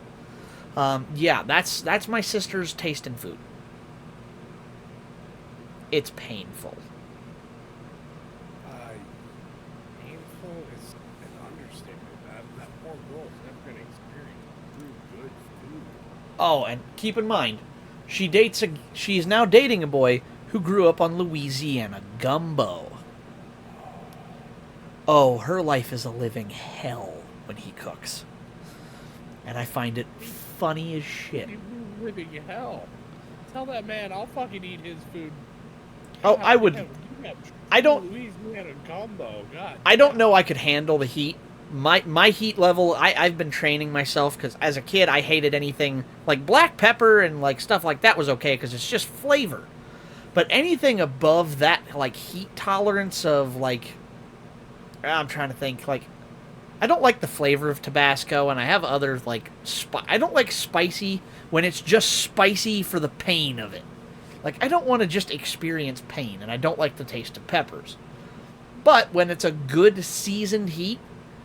Yeah, that's my sister's taste in food. It's painful. Painful is an understatement. That poor girl's never going to experience true good food. Oh, and keep in mind, she's now dating a boy who grew up on Louisiana gumbo. Oh, her life is a living hell when he cooks. And I find it funny as shit. Living hell. Tell that man I'll fucking eat his food. Oh, I would. I don't. Louisiana gumbo. God. I don't know I could handle the heat. My heat level, I've been training myself, because as a kid I hated anything like black pepper and like stuff like that was okay because it's just flavor. But anything above that, like heat tolerance of like, I'm trying to think, like, I don't like the flavor of Tabasco, and I have other like, I don't like spicy when it's just spicy for the pain of it. Like, I don't want to just experience pain, and I don't like the taste of peppers. But when it's a good seasoned heat,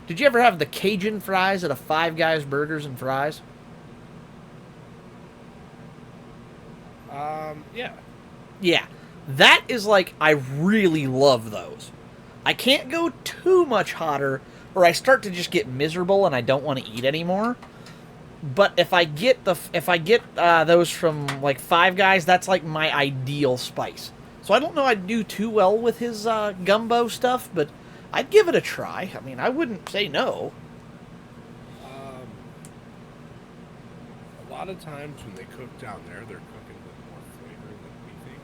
did you ever have the Cajun fries at a Five Guys Burgers and Fries? Yeah. Yeah, that is like, I really love those. I can't go too much hotter, or I start to just get miserable and I don't want to eat anymore. But if I get those from like Five Guys, that's like my ideal spice. So I don't know I'd do too well with his gumbo stuff, but I'd give it a try. I mean, I wouldn't say no. A lot of times when they cook down there, they're cooking with more flavor than we think.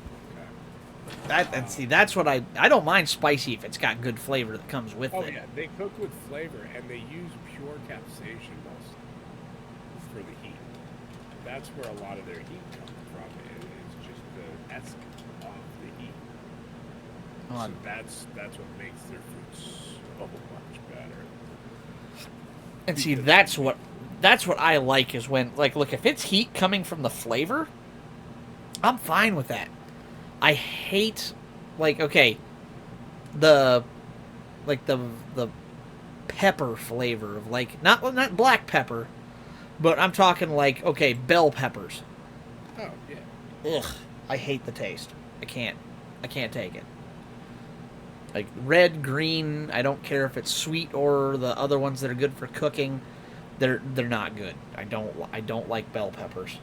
Okay. And see, that's what I don't mind spicy if it's got good flavor that comes with Oh it. yeah, they cook with flavor and they use pure capsaicin most for the heat. That's where a lot of their heat comes from. It's just the essence of the heat. So that's what makes their food so much better. And see, that's what I like is when, like, look, if it's heat coming from the flavor, I'm fine with that. I hate, like, okay, the pepper flavor of, like, not black pepper, but I'm talking like, okay, bell peppers. Oh yeah. Ugh, I hate the taste. I can't take it. Like red, green, I don't care if it's sweet or the other ones that are good for cooking. They're not good. I don't like bell peppers.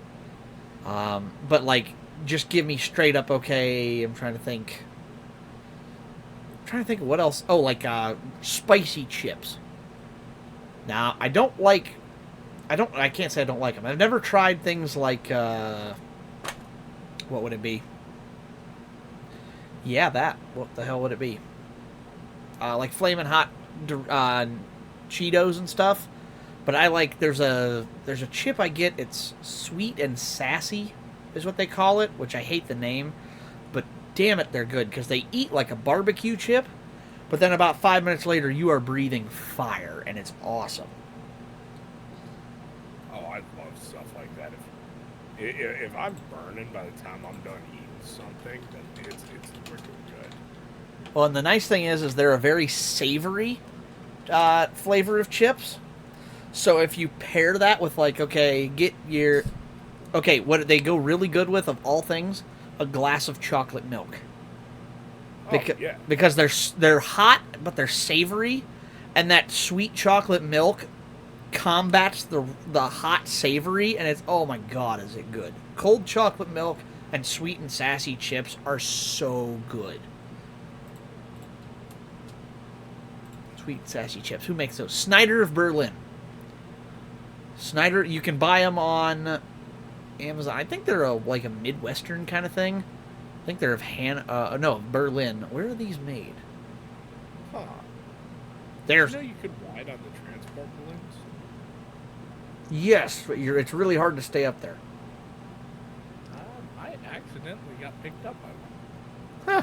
But like, just give me straight up okay. I'm trying to think of what else. Oh, like spicy chips. Now, I can't say I don't like them. I've never tried things like what would it be? Yeah, that. What the hell would it be? Like Flamin' Hot Cheetos and stuff. But I like, there's a chip I get, it's sweet and sassy is what they call it, which I hate the name. But damn it, they're good, because they eat like a barbecue chip, but then about 5 minutes later, you are breathing fire, and it's awesome. Oh, I love stuff like that. If I'm burning by the time I'm done eating something, then it's freaking good. Well, and the nice thing is they're a very savory flavor of chips. So if you pair that with, like, what they go really good with, of all things, a glass of chocolate milk. Yeah. Because they're hot, but they're savory, and that sweet chocolate milk combats the hot savory, and it's, oh my god, is it good. Cold chocolate milk and sweet and sassy chips are so good. Sweet and sassy chips. Who makes those? Snyder of Berlin. Snyder, you can buy them on Amazon. I think they're like a Midwestern kind of thing. I think they're of Berlin. Where are these made? Huh. There's You know you could ride on the transport balloons? yes, but it's really hard to stay up there. I accidentally got picked up by one. Huh.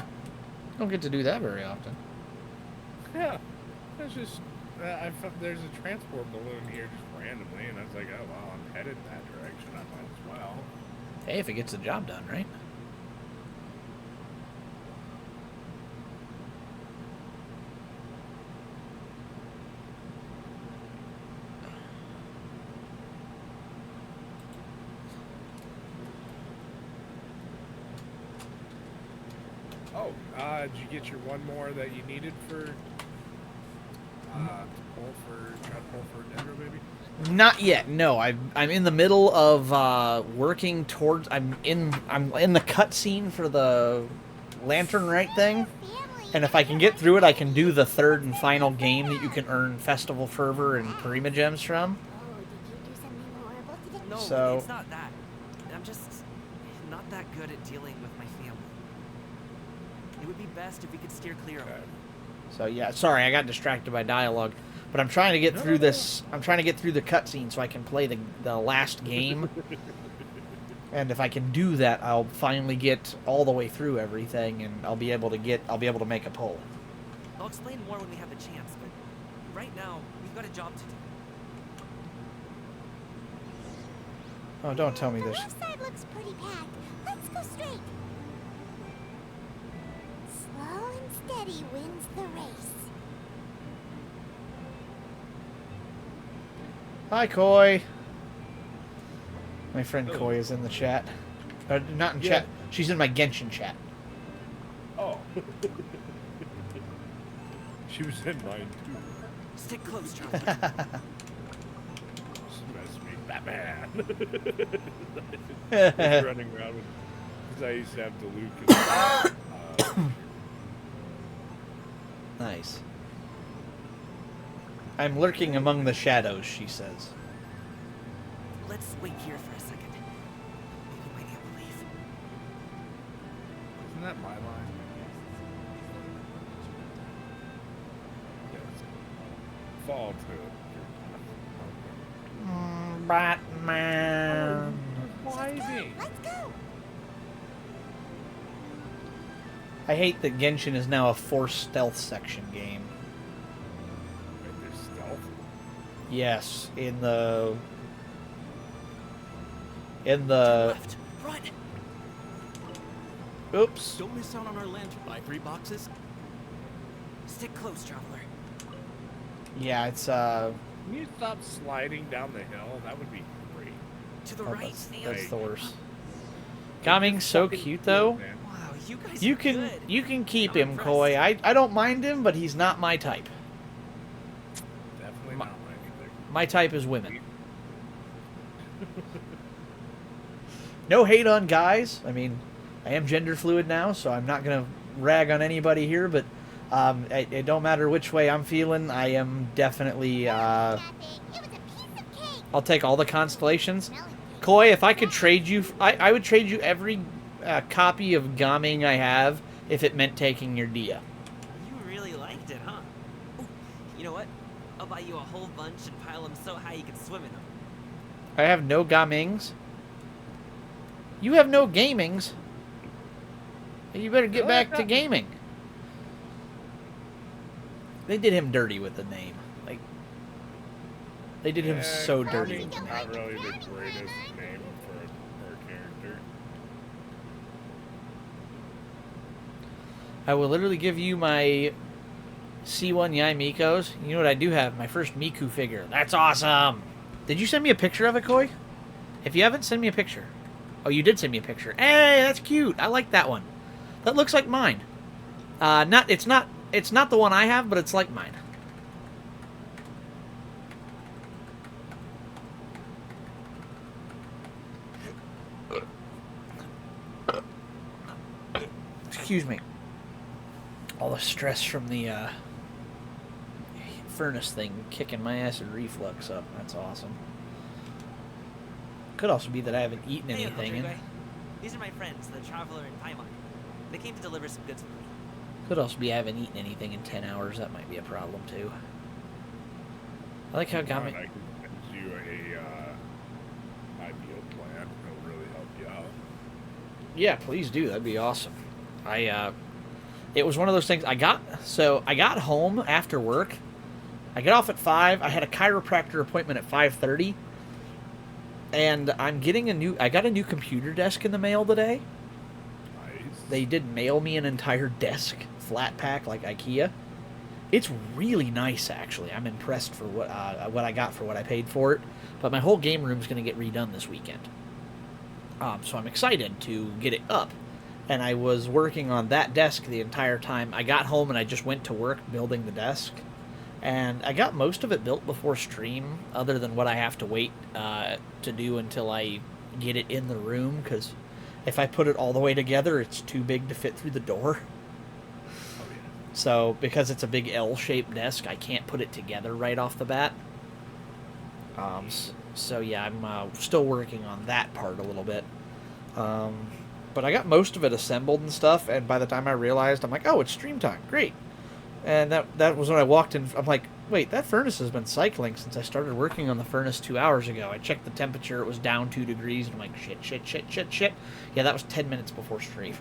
Don't get to do that very often. Yeah. It's just, there's a transport balloon here just randomly, and I was like, oh, well, I'm headed in that direction. I might as well. Hey, if it gets the job done, right? Oh, did you get your one more that you needed for, try to pull for Dendro, baby? Not yet. No, I'm in the middle of working towards. I'm in the cutscene for the lantern right thing, and if I can get through it, I can do the third and final game that you can earn Festival Fervor and Parima gems from. Oh, did you do something horrible today? No, So- it's not that. I'm just not that good at dealing with my family. It would be best if we could steer clear of it. So yeah, sorry, I got distracted by dialogue, but I'm trying to get through this. I'm trying to get through the cutscene so I can play the last game. And if I can do that, I'll finally get all the way through everything, and I'll be able to make a poll. I'll explain more when we have a chance, but right now, we've got a job to do. Oh, don't tell me The this. left side looks pretty packed. Let's go straight. Slow and steady wins the race. Hi, Koi. My friend Koi is in the chat. Not in chat. She's in my Genshin chat. Oh. She was in mine, too. Stick close, Charlie. Smash me, Batman. He's running around with, because I used to have Duluth. Nice. I'm lurking among the shadows, she says. Let's wait here for a second. Maybe my aunt will leave. Isn't that my line? Yes. Fall to Batman. Why me? Let's go. I hate that Genshin is now a forced stealth section game. Wait, there's stealth? Yes, in the Left, run! oops. Don't miss out on our lantern. Buy 3 boxes. Stick close, traveler. Yeah, it's Can you stop sliding down the hill? That would be great. To the oh, right, that's the worst. Like, Gaming's so fucking cute cool, though. man. Wow, you guys You are can good. you can keep I'm him, impressed. Koi. I don't mind him, but he's not my type. Definitely My- not anything. My type is women. No hate on guys. I mean, I am gender fluid now, so I'm not gonna rag on anybody here. But it don't matter which way I'm feeling. I am definitely. Nothing. It was a piece of cake. I'll take all the constellations. Smelling cake. Koi, if I could trade you, I would trade you every copy of Gaming I have if it meant taking your Dia. You really liked it, huh? Ooh, you know what? I'll buy you a whole bunch and pile them so high you can swim in them. I have no Gamings. You have no gamings. You better get back to gaming. They did him dirty with the name. Like, they did him so dirty with the name. Not really the greatest name for a character. I will literally give you my C1 Yai Mikos. You know what I do have? My first Miku figure. That's awesome. Did you send me a picture of it, Koi? If you haven't, send me a picture. Oh, you did send me a picture. Hey, that's cute. I like that one. That looks like mine. It's not the one I have, but it's like mine. excuse me. All the stress from the furnace thing kicking my acid reflux up. That's awesome. Could also be that I haven't eaten Hey, Uncle anything. Drigway. These are my friends, the Traveler and Paimon. They came to deliver some goods for me. Could also be I haven't eaten anything in 10 hours. That might be a problem, too. I like how it got me... I can send you my meal plan. It'll really help you out. Yeah, please do. That'd be awesome. It was one of those things I got home after work. I get off at 5. I had a chiropractor appointment at 5:30. And I got a new computer desk in the mail today. Nice. They did mail me an entire desk, flat pack like IKEA. It's really nice, actually. I'm impressed for what I got for what I paid for it. But my whole game room's going to get redone this weekend. So I'm excited to get it up. And I was working on that desk the entire time. I got home and I just went to work building the desk. And I got most of it built before stream, other than what I have to wait to do until I get it in the room, because if I put it all the way together, it's too big to fit through the door. Oh, yeah. So, because it's a big L-shaped desk, I can't put it together right off the bat. So yeah, I'm still working on that part a little bit. But I got most of it assembled and stuff, and by the time I realized, I'm like, oh, it's stream time, great. And that was when I walked in. I'm like, wait, that furnace has been cycling since I started working on the furnace 2 hours ago. I checked the temperature, it was down 2 degrees, and I'm like, shit. Yeah, that was 10 minutes before stream.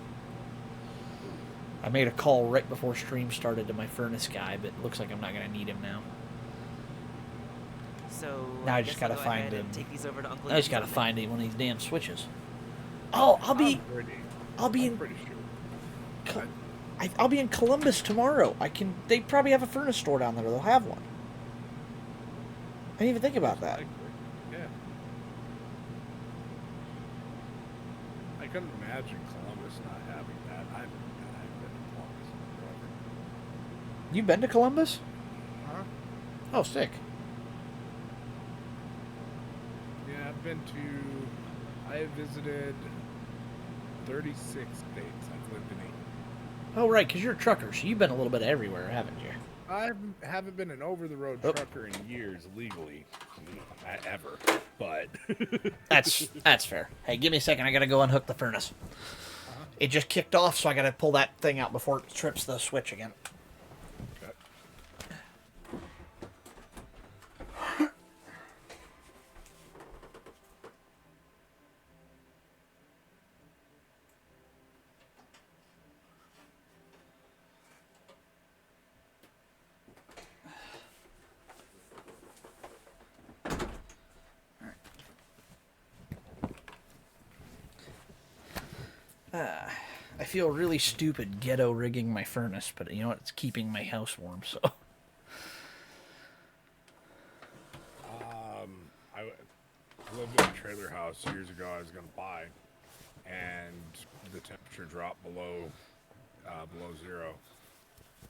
I made a call right before stream started to my furnace guy, but it looks like I'm not going to need him now. So Now I guess just gotta I'll go find ahead and him. take these over to Uncle I just Ian's gotta then. find one of these damn switches. Oh, I'll be I'm in pretty sure. I'll be in Columbus tomorrow. They probably have a furnace store down there. They'll have one. I didn't even think about that. Yeah. I couldn't imagine Columbus not having that. I've been to Columbus forever. You been to Columbus? Huh? Oh, sick. Yeah, I have visited 36 states. I've lived in 8. Oh, right, because you're a trucker, so you've been a little bit everywhere, haven't you? I haven't been an over-the-road Oh. trucker in years legally, ever. But That's fair. Hey, give me a second. I gotta go unhook the furnace. It just kicked off, so I gotta pull that thing out before it trips the switch again. Okay. I feel really stupid ghetto rigging my furnace, but you know what? It's keeping my house warm, so. I lived in a trailer house years ago. I was gonna buy, and the temperature dropped below 0.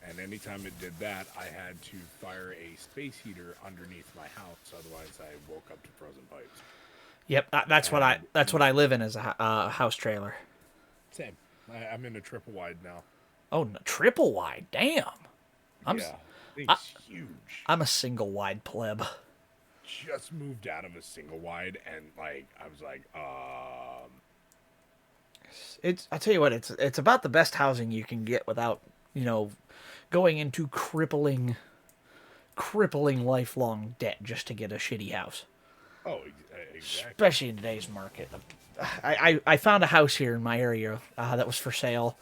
And anytime it did that, I had to fire a space heater underneath my house. Otherwise, I woke up to frozen pipes. Yep, that's what I live in as a house trailer. Same. I'm in a triple wide now. Oh, triple wide. Damn. It's huge. I'm a single wide pleb. Just moved out of a single wide, and I was like, I tell you what, it's about the best housing you can get without, going into crippling lifelong debt just to get a shitty house. Oh, exactly. Especially in today's market. I found a house here in my area that was for sale.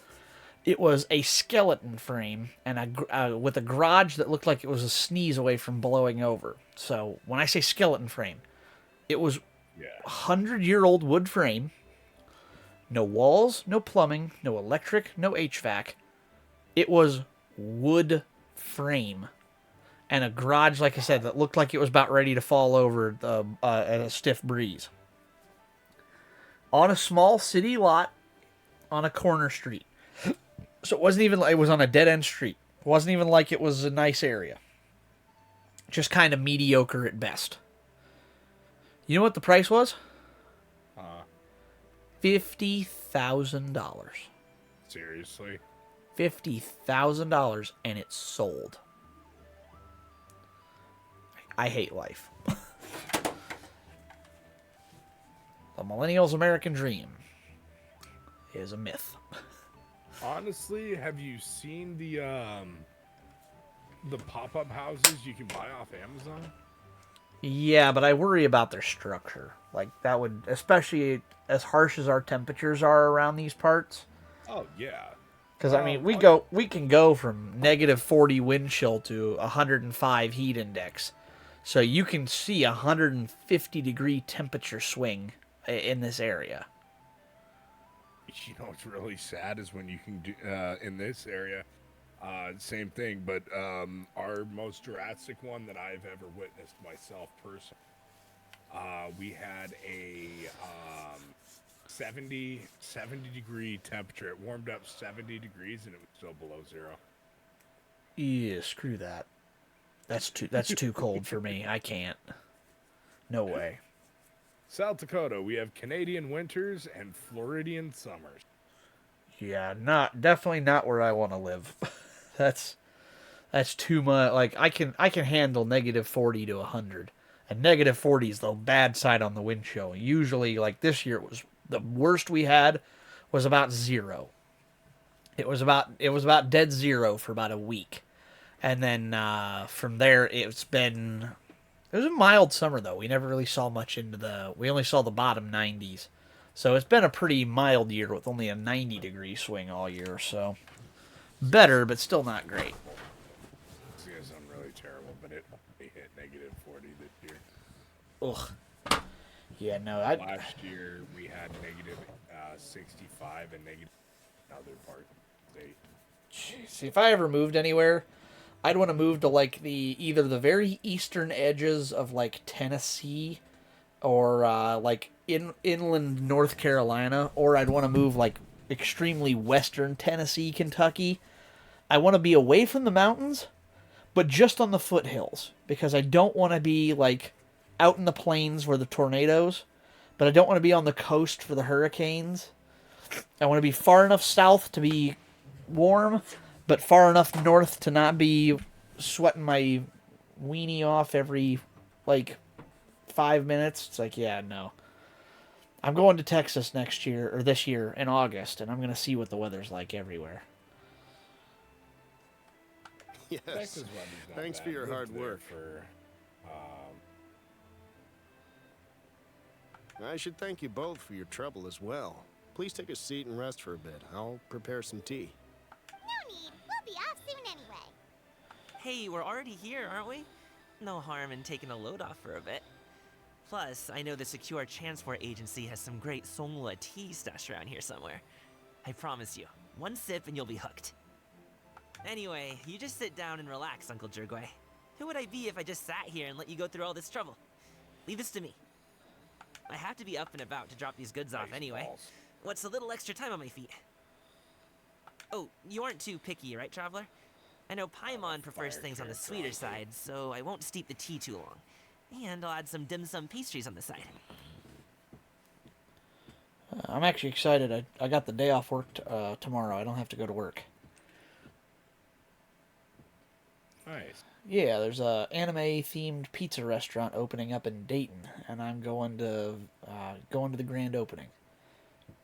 It was a skeleton frame and with a garage that looked like it was a sneeze away from blowing over. So when I say skeleton frame, it was 100-year-old wood frame. No walls, no plumbing, no electric, no HVAC. It was wood frame. And a garage, like I said, that looked like it was about ready to fall over at a stiff breeze. On a small city lot on a corner street. So it wasn't even like it was on a dead-end street. It wasn't even like it was a nice area. Just kind of mediocre at best. You know what the price was? $50,000. Seriously? $50,000, and it sold. I hate life. The millennials' American dream is a myth. Honestly, have you seen the pop-up houses you can buy off Amazon? Yeah, but I worry about their structure. Like, that would, especially as harsh as our temperatures are around these parts. Oh yeah. Because I mean, Well, we can go from -40 wind chill to 105 heat index, so you can see 150-degree temperature swing in this area. you know what's really sad is when you can do in this area, same thing. But our most drastic one that I've ever witnessed myself personally, we had a 70 degree temperature. It warmed up 70 degrees and it was still below zero. Yeah, screw that. That's too cold for me. I can't. No way. South Dakota, we have Canadian winters and Floridian summers. Yeah, definitely not where I want to live. that's too much. Like I can handle -40 to 100, and -40 is the bad side on the wind chill. Usually, like this year, it was the worst we had was about 0. It was about dead 0 for about a week, and then from there it was a mild summer though. We never really saw much we only saw the bottom 90s. So it's been a pretty mild year with only a 90-degree swing all year, so better, but still not great. This is really terrible, but it only hit -40 this year. Ugh. Yeah, no. Last year we had -65 and negative other parts of the state. See, if I ever moved anywhere, I'd want to move to like either the very eastern edges of like Tennessee, or like inland North Carolina, or I'd want to move like extremely western Tennessee, Kentucky. I want to be away from the mountains, but just on the foothills, because I don't want to be like out in the plains where the tornadoes, but I don't want to be on the coast for the hurricanes. I want to be far enough south to be warm, but far enough north to not be sweating my weenie off every like 5 minutes. It's like, yeah, no. I'm going to Texas this year in August, and I'm going to see what the weather's like everywhere. Yes. Texas weather's not Thanks bad. for your hard Lived there work. I should thank you both for your trouble as well. Please take a seat and rest for a bit. I'll prepare some tea. No need. We'll be off soon anyway. Hey, we're already here, aren't we? No harm in taking a load off for a bit. Plus, I know the Secure Transport Agency has some great Songhua tea stashed around here somewhere. I promise you, one sip and you'll be hooked. Anyway, you just sit down and relax, Uncle Jergway. Who would I be if I just sat here and let you go through all this trouble? Leave this to me. I have to be up and about to drop these goods off anyway. What's a little extra time on my feet? Oh, you aren't too picky, right, Traveler? I know Paimon prefers things on the sweeter side, so I won't steep the tea too long. And I'll add some dim sum pastries on the side. I'm actually excited. I got the day off work tomorrow. I don't have to go to work. Nice. Yeah, there's a anime-themed pizza restaurant opening up in Dayton, and I'm going to the grand opening.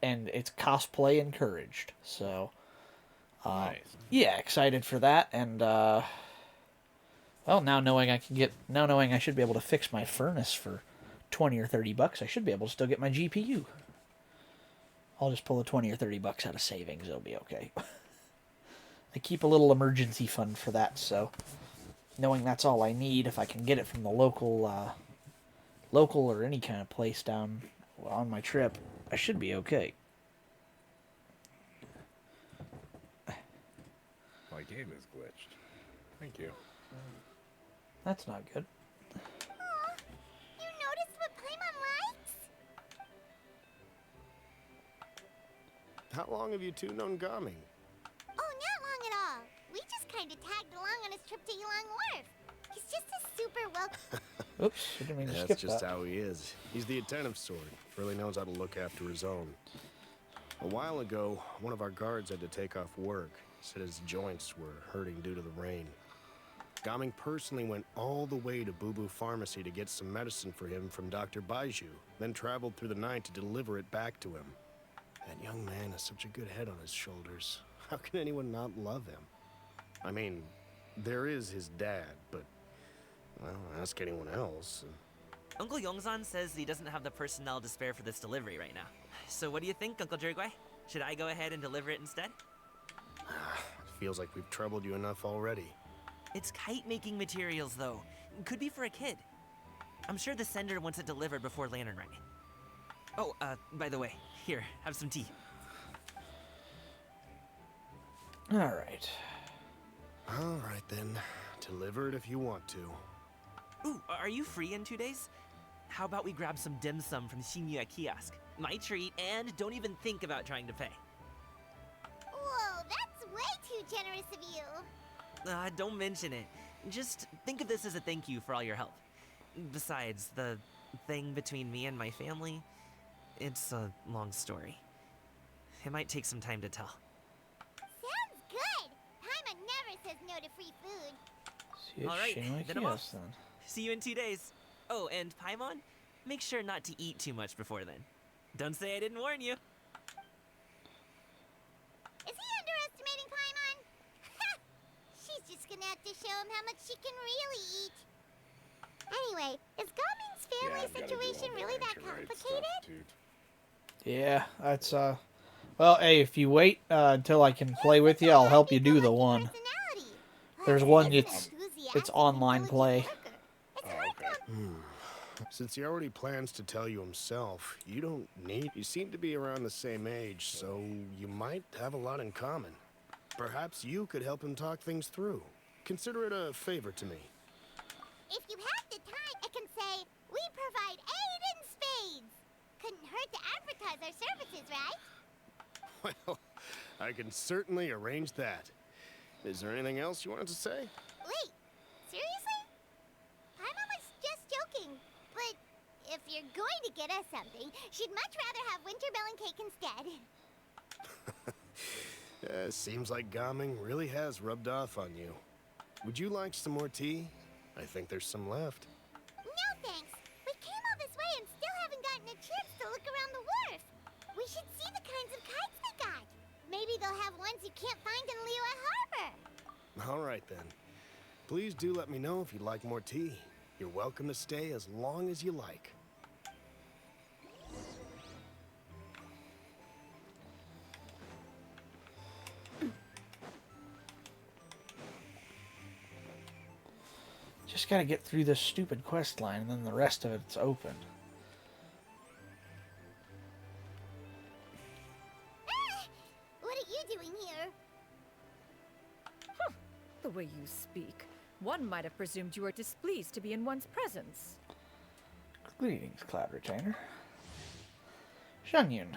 And it's cosplay encouraged, so Nice. yeah, excited for that. And well, now knowing I should be able to fix my furnace for $20 or $30, I should be able to still get my GPU. I'll just pull the $20 or $30 out of savings. It'll be okay. I keep a little emergency fund for that, so knowing that's all I need, if I can get it from the local or any kind of place down on my trip, I should be okay. My game is glitched. Thank you. That's not good. Aw, you noticed what Paimon likes? How long have you two known Gami? Oh, not long at all. We just kind of tagged along on his trip to Yulong Wharf. He's just a super well... Oops, I didn't mean to skip That's just that. how he is. He's the attentive sort. Really knows how to look after his own. A while ago, one of our guards had to take off work. Said his joints were hurting due to the rain. Gaming personally went all the way to Boo Boo Pharmacy to get some medicine for him from Dr. Baiju, then traveled through the night to deliver it back to him. That young man has such a good head on his shoulders. How can anyone not love him? I mean, there is his dad, but, well, ask anyone else. Uncle Yongzan says he doesn't have the personnel to spare for this delivery right now. So what do you think, Uncle Jirgwei? Should I go ahead and deliver it instead? Feels like we've troubled you enough already. It's kite-making materials, though. Could be for a kid. I'm sure the sender wants it delivered before Lantern Rite. Oh, by the way, here, have some tea. All right. All right, then. Deliver it if you want to. Ooh, are you free in 2 days? How about we grab some dim sum from Shinya Kiosk? My treat, and don't even think about trying to pay. Whoa, that's way too generous of you. Don't mention it. Just think of this as a thank you for all your help. Besides, the thing between me and my family, it's a long story. It might take some time to tell. Sounds good. Paimon never says no to free food. See you at All right, Shinra then I'm off. Kiosk, then. See you in 2 days. Oh, and Paimon, make sure not to eat too much before then. Don't say I didn't warn you. Is he underestimating Paimon? She's just gonna have to show him how much she can really eat. Anyway, is Gaming's family I've gotta do all situation the really that Lantern Rite complicated? stuff, dude. Yeah, that's well, hey, if you wait until I can play with you, I'll help you do the one. There's one it's online play. Oh, okay. Since he already plans to tell you himself, you don't need... You seem to be around the same age, so you might have a lot in common. Perhaps you could help him talk things through. Consider it a favor to me. If you have the time, I can say, we provide aid in spades. Couldn't hurt to advertise our services, right? Well, I can certainly arrange that. Is there anything else you wanted to say? Wait, seriously? Paimon was just joking. But if you're going to get us something, she'd much rather have wintermelon cake instead. Seems like Gaming really has rubbed off on you. Would you like some more tea? I think there's some left. No thanks. We came all this way and still haven't gotten a chance to look around the wharf. We should see the kinds of kites they got. Maybe they'll have ones you can't find in Liyue Harbor. All right, then. Please do let me know if you'd like more tea. You're welcome to stay as long as you like. Just gotta get through this stupid quest line, and then the rest of it's open. What are you doing here? The way you speak, one might have presumed you were displeased to be in one's presence. Greetings, Cloud Retainer. Shunyun.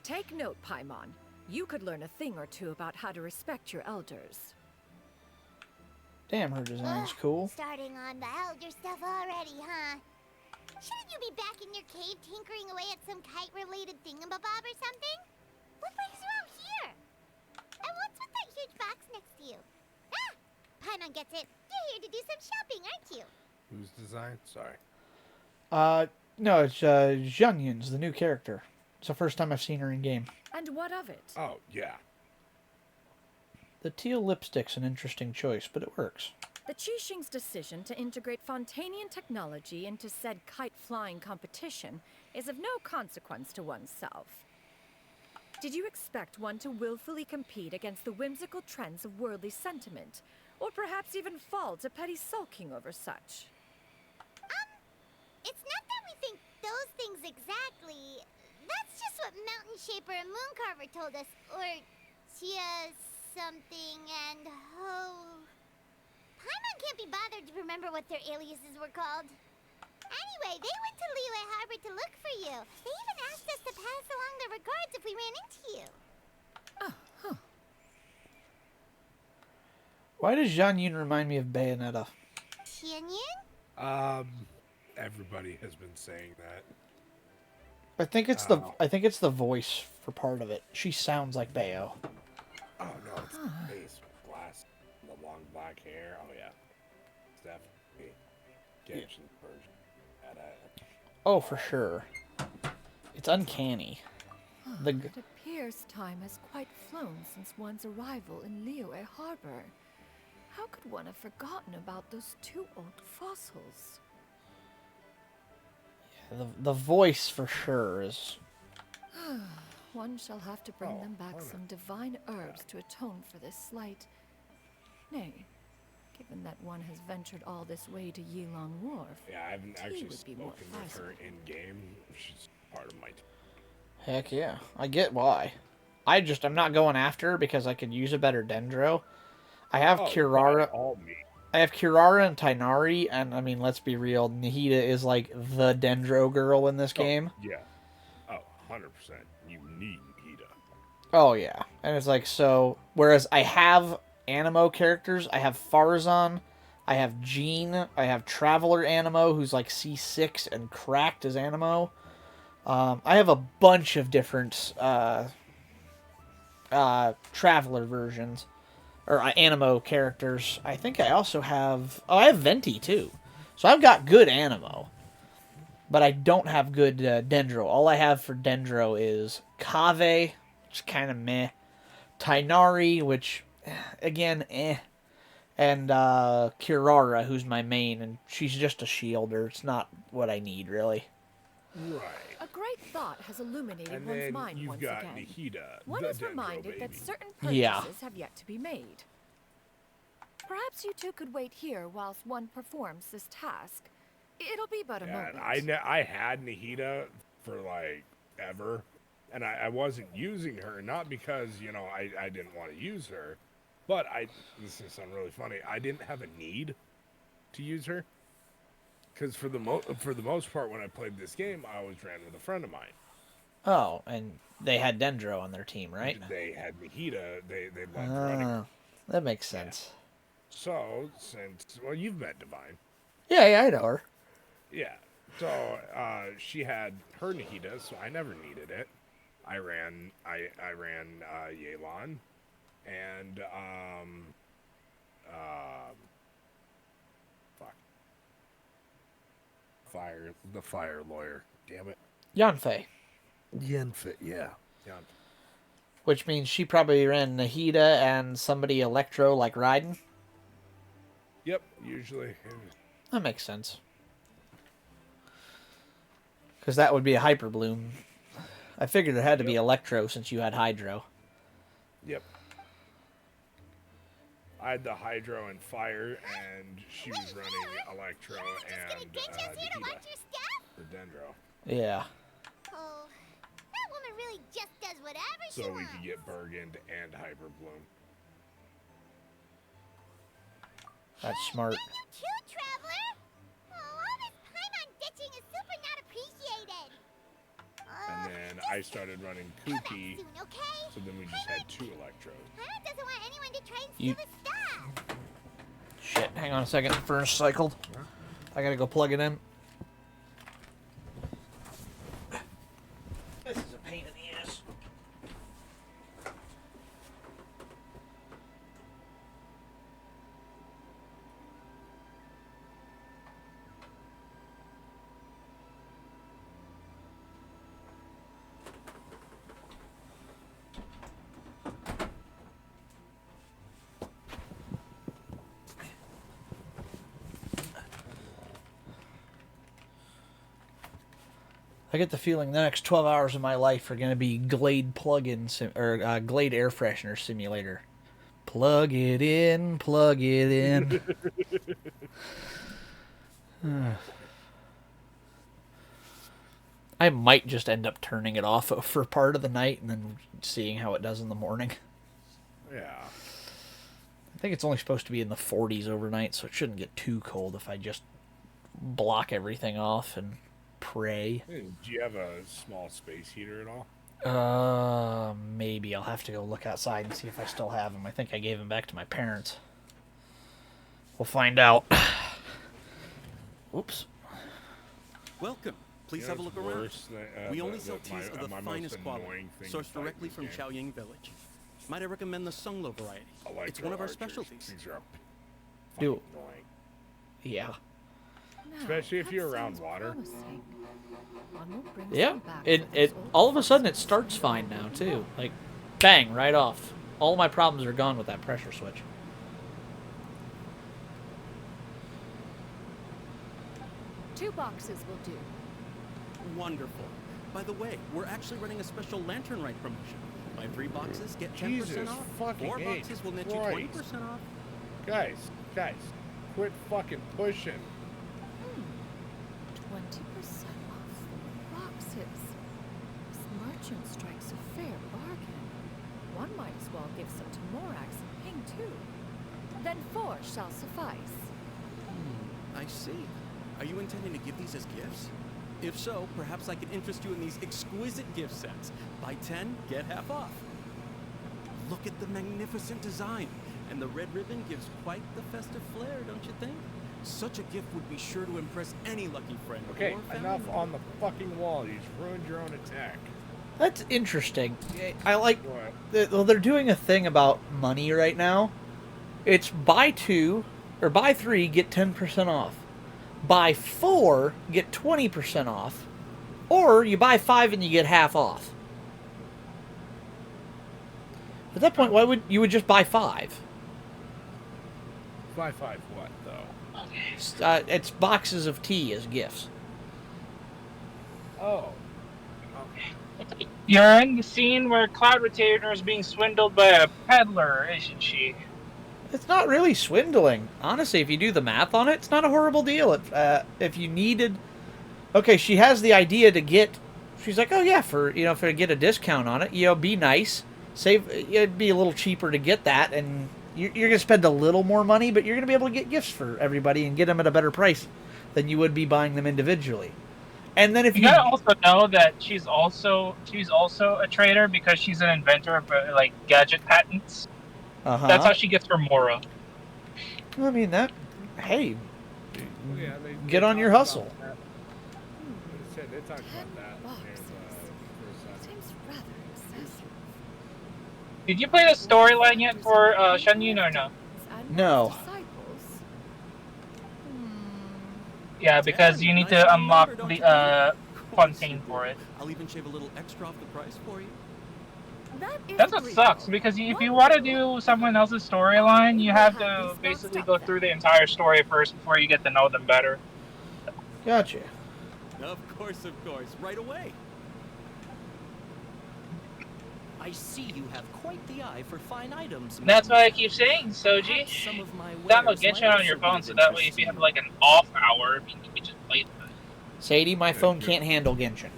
Take note, Paimon. You could learn a thing or two about how to respect your elders. Damn, her design's cool. Starting on the elder stuff already, huh? Shouldn't you be back in your cave tinkering away at some kite-related thingamabob or something? What brings you out here? And what's with that huge box next to you? Ah! Paimon gets it. You're here to do some shopping, aren't you? Whose design? Sorry. No, it's Junyun's, the new character. It's the first time I've seen her in game. And what of it? Oh, yeah. The teal lipstick's an interesting choice, but it works. The Qixing's decision to integrate Fontanian technology into said kite-flying competition is of no consequence to oneself. Did you expect one to willfully compete against the whimsical trends of worldly sentiment, or perhaps even fall to petty sulking over such? It's not that we think those things exactly. That's just what Mountain Shaper and Mooncarver told us. Or Tia something and Ho. Paimon can't be bothered to remember what their aliases were called. Anyway, they went to Liyue Harbor to look for you. They even asked us to pass along their regards if we ran into you. Oh, huh. Why does Junyun remind me of Bayonetta? Tianyun? Everybody has been saying that. I think it's the voice for part of it. She sounds like Bayo. Oh no, it's the face with glass, the long black hair. Oh yeah, it's definitely Genshin version. Oh, for sure. It's uncanny. It appears time has quite flown since one's arrival in Liyue Harbor. How could one have forgotten about those 2 old fossils? The voice for sure is. One shall have to bring them back some divine herbs to atone for this slight. Nay, given that one has ventured all this way to Yilong Wharf, Yeah, I haven't actually would be more spoken with her in game. She's part of my team. Heck yeah. I get why. I'm not going after her because I could use a better Dendro. I have Kirara. I have Kirara and Tainari, and I mean, let's be real, Nahida is like the Dendro girl in this game. Yeah. Oh, 100%. You need Nahida. Oh yeah. And it's like, so, whereas I have Animo characters, I have Farzan, I have Jean, I have Traveler Animo, who's like C6 and cracked as Animo. I have a bunch of different Traveler versions, or Animo characters. I think I also have... Oh, I have Venti, too. So I've got good Animo. But I don't have good Dendro. All I have for Dendro is Kave, which is kind of meh. Tainari, which, again, eh. And Kirara, who's my main, and she's just a shielder. It's not what I need, really. Right. A great thought has illuminated And one's then mind you've once got again. Nahida, One the is Dendro reminded that baby. certain purchases have yet to be made. Perhaps you two could wait here whilst one performs this task. It'll be but a moment. I had Nahida for like ever, and I wasn't using her, not because, you know, I didn't want to use her, but this is going to sound really funny, I didn't have a need to use her, because for the most part when I played this game, I always ran with a friend of mine. Oh, and they had Dendro on their team, right? They had Nahida, they loved running. That makes sense. Yeah. So, well, you've met Divine. Yeah, I know her. Yeah. So, she had her Nahida, so I never needed it. I ran Yelan, and the fire lawyer. Damn it. Yanfei. Yanfei, yeah. Yanfei. Which means she probably ran Nahida and somebody Electro like Raiden. Yep, usually. That makes sense. Because that would be a Hyper Bloom. I figured it had to be Electro since you had Hydro. Yep. I had the Hydro and Fire, and she was running Electro and Nahida, the Dendro. Yeah. Oh, that woman really just does whatever she So wants. we could get Burgund and Hyper Bloom. That's smart. And you too, Traveler. Oh, all this Paimon ditching is super not appreciated. And then I started running Kuki, so then we just had 2 Electros. Paimon doesn't want anyone to try and steal his stuff. Shit, hang on a second. Furnace cycled. I gotta go plug it in. This is a pain in the ass. I get the feeling the next 12 hours of my life are going to be Glade plug-in Glade air freshener simulator. Plug it in, plug it in. I might just end up turning it off for part of the night and then seeing how it does in the morning. Yeah. I think it's only supposed to be in the 40s overnight, so it shouldn't get too cold if I just block everything off and pray. Hey, do you have a small space heater at all? Maybe I'll have to go look outside and see if I still have them. I think I gave them back to my parents. We'll find out. Oops. Welcome. Please You know have a what's look around. worse than- We only the- sell the- teas my- of the my most finest quality, annoying thing sourced about directly this from game. Xiaoying Village. Might I recommend the Sunglo variety? It's one of our Electro-archers. specialties. These are Do fucking annoying. yeah. Especially if Now, you're that around sounds water. promising. One will bring Yeah. some back It for those old all of a sudden it friends. starts fine now too. Like, bang, right off. All my problems are gone with that pressure switch. Two boxes will do. Wonderful. By the way, we're actually running a special lantern rite promotion. Buy 3 boxes, get 10% Jesus off. fucking 4 A boxes will net you Christ. 20% off. Guys, quit fucking pushing. 20% off 4 boxes. This merchant strikes a fair bargain. One might as well give some to Morax and Ping too. Then 4 shall suffice. I see. Are you intending to give these as gifts? If so, perhaps I could interest you in these exquisite gift sets. Buy 10, get half off. Look at the magnificent design. And the red ribbon gives quite the festive flair, don't you think? Such a gift would be sure to impress any lucky friend. Okay, or family enough member. on the fucking wall. You just ruined your own attack. That's interesting. I like. What? Well, they're doing a thing about money right now. It's buy 2 or buy 3, get 10% off. Buy 4, get 20% off. Or you buy 5 and you get half off. At that point, why would you just buy 5? Buy 5 what, though? It's boxes of tea as gifts. Oh. You're in the scene where Cloud Retainer is being swindled by a peddler, isn't she? It's not really swindling. Honestly, if you do the math on it, it's not a horrible deal. If you needed... Okay, she has the idea to get... She's like, oh yeah, for to get a discount on it, be nice. Save... It'd be a little cheaper to get that, and you're going to spend a little more money, but you're going to be able to get gifts for everybody and get them at a better price than you would be buying them individually. And then if You gotta also know that she's also a trader because she's an inventor of like gadget patents. Uh-huh. That's how she gets her Mora. I mean, that... Hey, Yeah, get on your hustle. They talked about that. Boxes. Seems rather excessive. Did you play the storyline yet for Shunyun or no? And No. disciples. Yeah, because you need to unlock the Fontaine for it. I'll even shave a little extra off the price for you. That's what sucks, because if you want to do someone else's storyline, you have to basically go through the entire story first before you get to know them better. Gotcha. Of course, right away. I see you have quite the eye for fine items. That's why I keep saying, Soji. Some of my Download wares might Genshin on your also phone, be so of that way interest if you to have like an off hour, you can just play that. Sadie, my phone can't handle Genshin.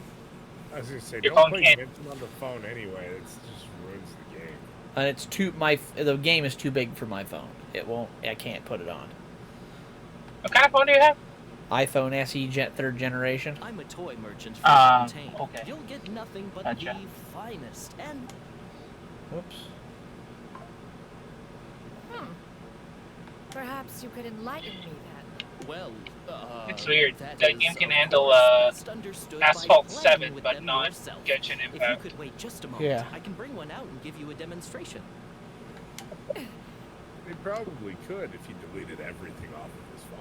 I was going to say, Your don't phone play can't- Genshin on the phone anyway. It just ruins the game. And it's the game is too big for my phone. I can't put it on. What kind of phone do you have? iPhone SE 3rd generation. I'm a toy merchant from Fontaine. Okay. You'll get nothing but Gotcha. the finest and Whoops. Perhaps you could enlighten me then. well, It's weird. that That is, game can of handle course, best understood by Asphalt playing 7, with but them not yourself. Genshin If you Impact. could wait just a moment, Yeah. I can bring one out and give you a demonstration. They probably could if you deleted everything off of his phone.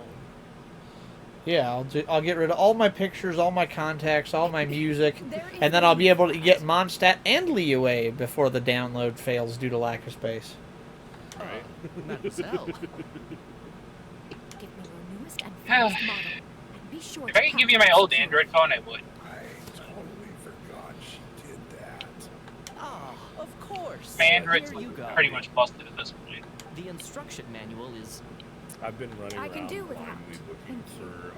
Yeah, I'll get rid of all my pictures, all my contacts, all my music, There is and then I'll be able to get Mondstadt and Liyue before the download fails due to lack of space. Alright. Mademoiselle. Give me your newest and finest model. And be sure If to I could give you pack my it old securely. Android phone, I would. I totally forgot she did that. Ah, of course. My Android's Here you go. pretty much busted at this point. The instruction manual is I've been running I around can do blindly without. looking for,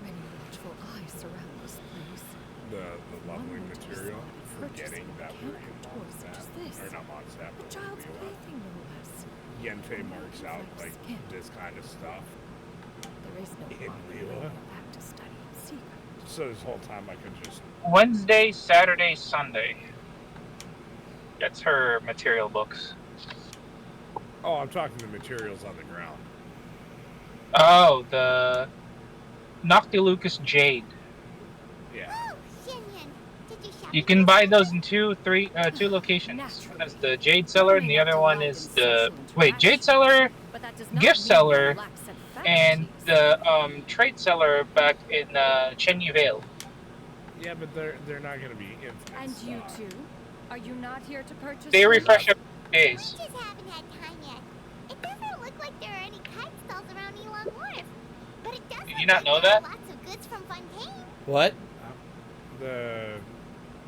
Many watchful eyes surround this place. the One leveling were to material, decide to forgetting purchase a that we're in mechanical toy such as Mondstadt. this. Or not Mondstadt, A but child's Liyue. plaything, no less. Yente marks out, like, this kind of stuff. There is no In longer Liyue. going back to study in secret. So this whole time I could just... Wednesday, Saturday, Sunday. That's her material books. Oh, I'm talking the materials on the ground. Oh, the Noctilucous Jade. Yeah. Oh, Shinyan, did you shop You at can your buy store? those in two locations. One is the Jade You Cellar, may and the not other one delight in is the social Jade interaction, Cellar, but that does not Gift mean you Cellar, lack said and faculties. the Trade Cellar back in Chenyu Vale. Yeah, but they're not gonna be infinite And you stock. too? Are you not here to purchase They them? refresh every 2 We days. just haven't had time yet. It doesn't look like there are any kite stalls around Elon Wharf. But it does Did look you not like know there are that? lots of goods from Fontaine. What? The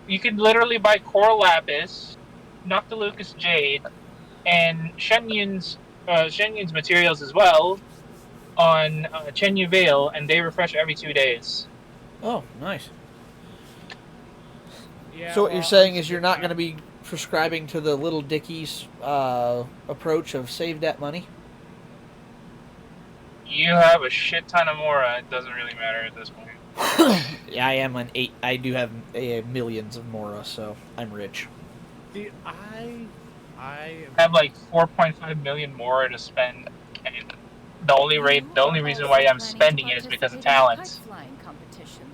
You can literally buy Coral Lapis, Noctilucous Jade, and Shenyun's materials as well on Chenyu Vale, and they refresh every 2 days. Oh, nice. yeah. So what you're well, saying is you're not going to be prescribing to the little Dickies approach of save that money? You have a shit ton of Mora. It doesn't really matter at this point. Yeah, I am an 8. I do have millions of Mora, so I'm rich. See, I I have like 4.5 million Mora to spend, and the only reason why I'm spending it is because of talents. Flying competition,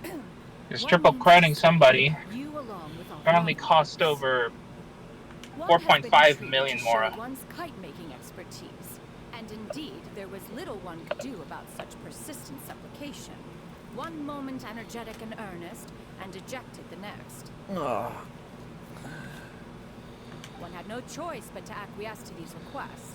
then. Because triple crediting somebody You, along with a currently lot of cost others. over One has been 4.5 intrigued million to Mora. show one's kite-making expertise, and indeed, there was little one could do about such persistent supplication. One moment energetic and earnest, and dejected the next. Oh. One had no choice but to acquiesce to these requests,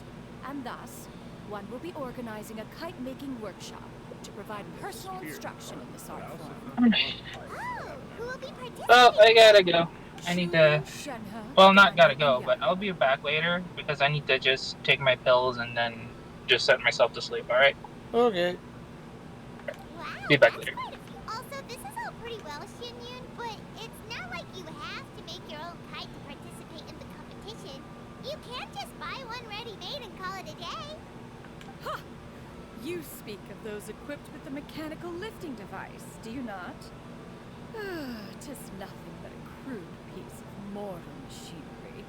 and thus, one will be organizing a kite-making workshop to provide personal instruction in this art form. Oh, who will be participating? Well, I gotta go. I need to. Shenhe, Well, not gotta Daniel, go, and but I'll be back later because I need to just take my pills and then just set myself to sleep. All right. Okay. Wow, Be back that's later. quite a few. Also, this is all pretty well, Shinyun, but it's not like you have to make your own kite to participate in the competition. You can't just buy one ready-made and call it a day. Ha! You speak of those equipped with the mechanical lifting device, do you not? Tis nothing but a crude piece of mortal machinery.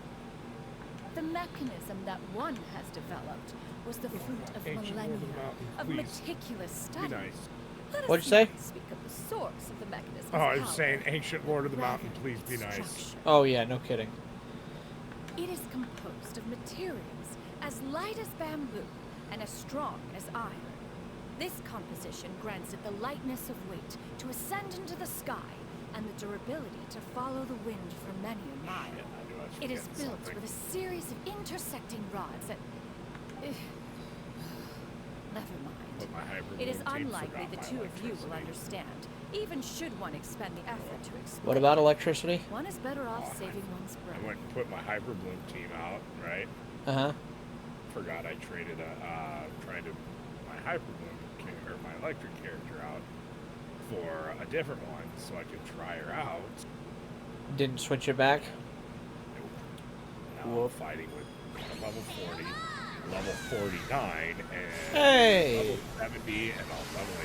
The mechanism that one has developed was the fruit of Ancient Lord of the millennia Mountain, of please. meticulous Be study. nice. Let us What'd you say? not speak of the source of the mechanism's Oh, I was power, saying, ancient Lord of the Mountain, rather please be its nice. structure. Oh, yeah, no kidding. It is composed of materials as light as bamboo and as strong as iron. This composition grants it the lightness of weight to ascend into the sky and the durability to follow the wind for many a mile. Yeah, I knew I was It is forgetting built something. with a series of intersecting rods that... Never mind. Put my hyper It is bloom team, unlikely forgot the my two of you will electricity. understand, even should one expend the effort to explain. What about electricity? One is better off Oh, saving one's breath. I went and put my hyper bloom team out, right? Uh-huh. Forgot I traded my hyper bloom or my electric character out for a different one so I could try her out. Didn't switch it back? Nope. Now I'm fighting with level 40, level 49, and Hey! level 70, and I'll level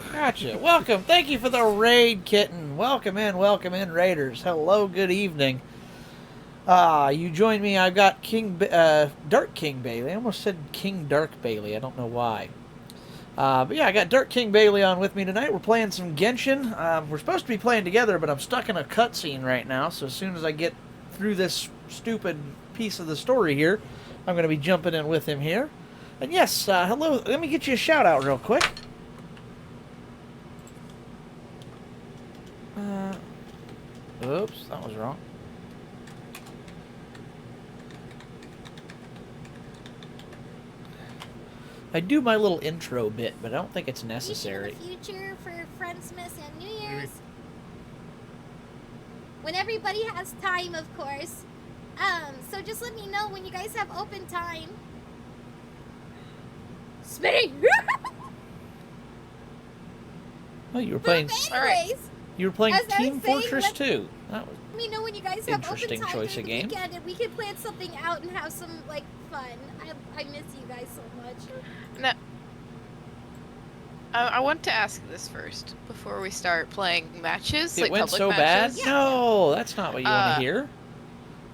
80. Gotcha. Welcome. Thank you for the raid, kitten. Welcome in, raiders. Hello, good evening. You joined me. I've got Dark King Bailey. I almost said King Dark Bailey. I don't know why. But yeah, I got Dark King Bailey on with me tonight. We're playing some Genshin. We're supposed to be playing together, but I'm stuck in a cutscene right now. So as soon as I get through this stupid piece of the story here, I'm going to be jumping in with him here. And yes, hello. Let me get you a shout out real quick. Oops, that was wrong. I do my little intro bit, but I don't think it's necessary. In the future for Friendsmas and New Year's. When everybody has time, of course. So just let me know when you guys have open time. Smitty! Oh, you were playing. Anyways, You were playing as I was Team saying, Fortress 2. That was let me know when you guys have interesting open time choice during of the game. weekend, and we can plan something out and have some like fun. I miss you guys so much. No. I want to ask this first before we start playing matches. It like went public so matches. bad? No, that's not what you want to hear.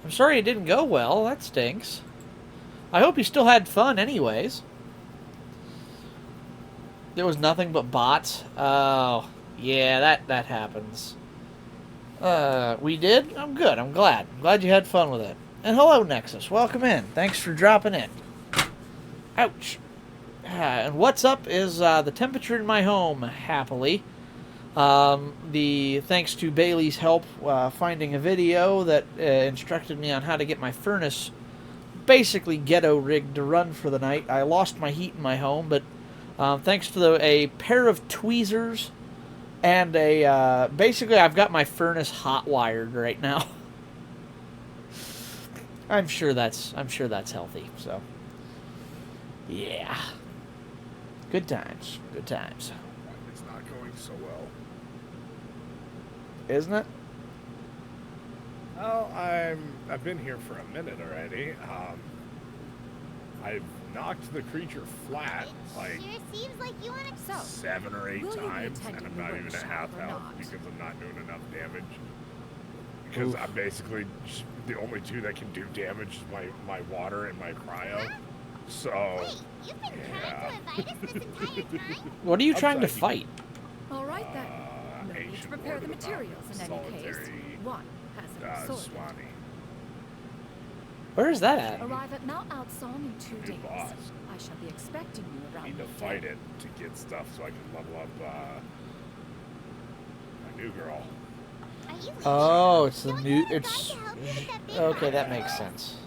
I'm sorry it didn't go well. That stinks. I hope you still had fun anyways. There was nothing but bots. Oh, yeah, that happens. We did? I'm good. I'm glad. I'm glad you had fun with it. And hello, Nexus. Welcome in. Thanks for dropping in. Ouch. And what's up is the temperature in my home, happily. Thanks to Bailey's help finding a video that instructed me on how to get my furnace basically ghetto rigged to run for the night. I lost my heat in my home, but thanks to a pair of tweezers and basically I've got my furnace hot wired right now. I'm sure that's healthy. So yeah, good times, good times. It's not going so well. Isn't it? Well, I've been here for a minute already. I've knocked the creature flat like Sure seems like you want to. 7 or 8 will you be times, and attending I'm the not even workshop at half or health not? because I'm not doing enough damage. Because I'm basically just, the only two that can do damage is my water and my cryo. So Wait, you've been trying to invite us this entire time? What are you trying to Upside fight? All right then. No need to Ancient prepare Lord the of the materials in any case. Solitary, One has an sword. Swanee. Where is that at? Arrive at Mount Outsong in 2 New days. boss. I shall be expecting you I around need to midday. fight it to get stuff so I can level up my new girl. Are you Oh, it's the Don't new. you want a guy It's to help you with that big okay. box? That makes sense.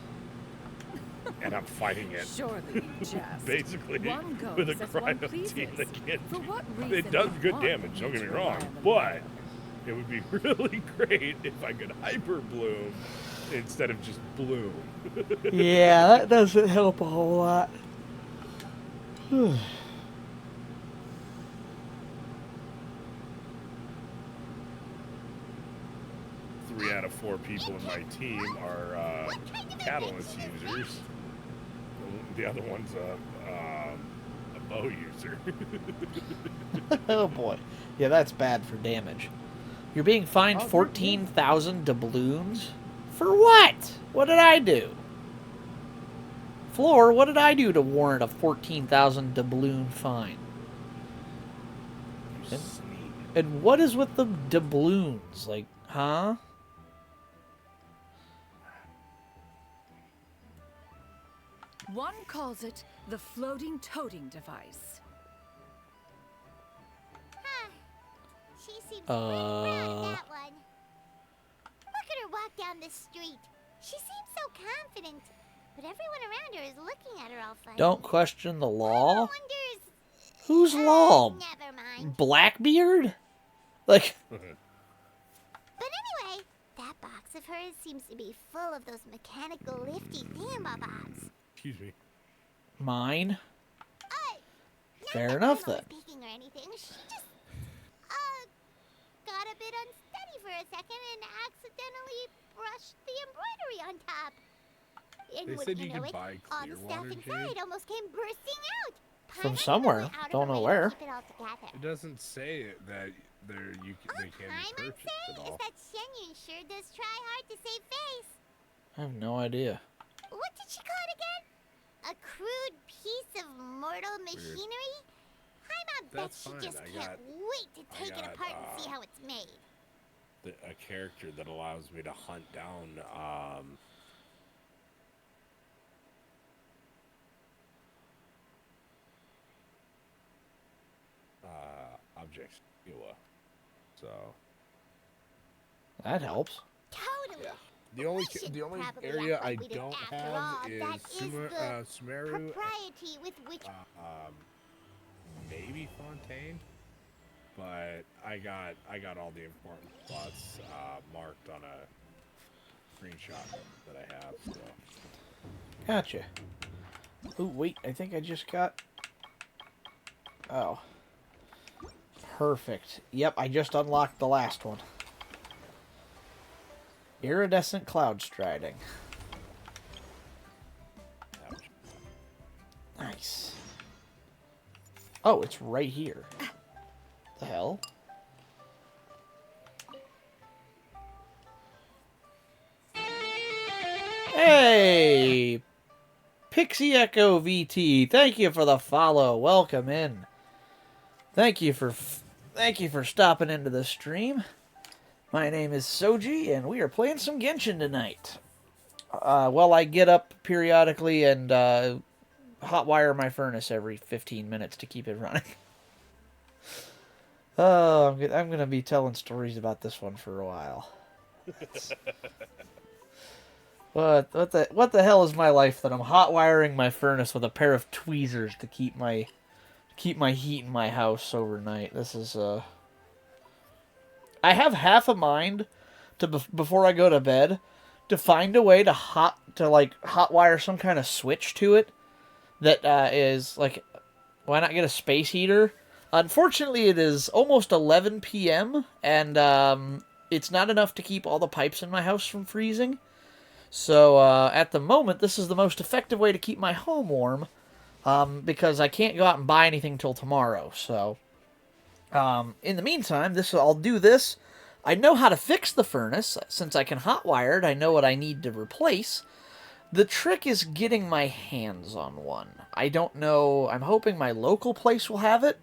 And I'm fighting it Surely you jest. basically One goes with a as one cryo team pleases. that can't For do. what reason It does would good one damage, don't need get me to rely wrong, on the but man? it would be really great if I could hyper bloom instead of just bloom. Yeah, that doesn't help a whole lot. 3 out of 4 people in my team are catalyst users. The other one's a bow user. Oh boy. Yeah, that's bad for damage. You're being fined Oh, 14,000 doubloons? For what? What did I do? Floor, what did I do to warrant a 14,000 doubloon fine? You sneak. And what is with the doubloons? Like, huh? One calls it the floating toting device. Huh. She seems pretty proud of Uh. that one. Look at her walk down the street. She seems so confident. But everyone around her is looking at her all funny. Don't question the law? Everyone wonders... Who's law? Never mind. Blackbeard? Like, But anyway, that box of hers seems to be full of those mechanical lifty thingamabobs. Excuse me. mine? Not Fair that enough, Emma was then. peeking or anything. She just, got a bit unsteady for a second and accidentally brushed the embroidery on top. And They wouldn't said you know could it, buy all clear the stuff water, inside Jade. almost came bursting out. From Paimon somewhere. went out of Don't her know way where. to keep it all together. It doesn't say that they can be Paimon's purchased saying at is all. that Shenyun sure does try hard to save face. I have no idea. What did she call it again? A crude piece of mortal machinery? Paimon bet That's she fine, just I can't got- wait to I take it got, apart and see how it's made. A character that allows me to hunt down objects. So That helps. Totally. yeah. The only We should the only probably area act like I we did don't after have all. is That is the Sumeru, propriety with which maybe Fontaine, but I got all the important spots marked on a screenshot that I have. So Gotcha. Ooh, wait, I think I just got... Oh. Perfect. Yep, I just unlocked the last one. Iridescent cloud striding. ouch. Nice. Oh, it's right here. The hell? Hey! Pixie Echo VT, thank you for the follow. Welcome in. Thank you for stopping into the stream. My name is Soji, and we are playing some Genshin tonight. Well, I get up periodically and hotwire my furnace every 15 minutes to keep it running. Oh, I'm gonna be telling stories about this one for a while. What the hell is my life that I'm hotwiring my furnace with a pair of tweezers to keep my heat in my house overnight? This is I have half a mind to before I go to bed to find a way to hotwire some kind of switch to it that is like, why not get a space heater? Unfortunately, it is almost 11 p.m. and it's not enough to keep all the pipes in my house from freezing. So at the moment, this is the most effective way to keep my home warm because I can't go out and buy anything till tomorrow. So in the meantime, I'll do this. I know how to fix the furnace since I can hotwire it. I know what I need to replace. The trick is getting my hands on one. I don't know. I'm hoping my local place will have it.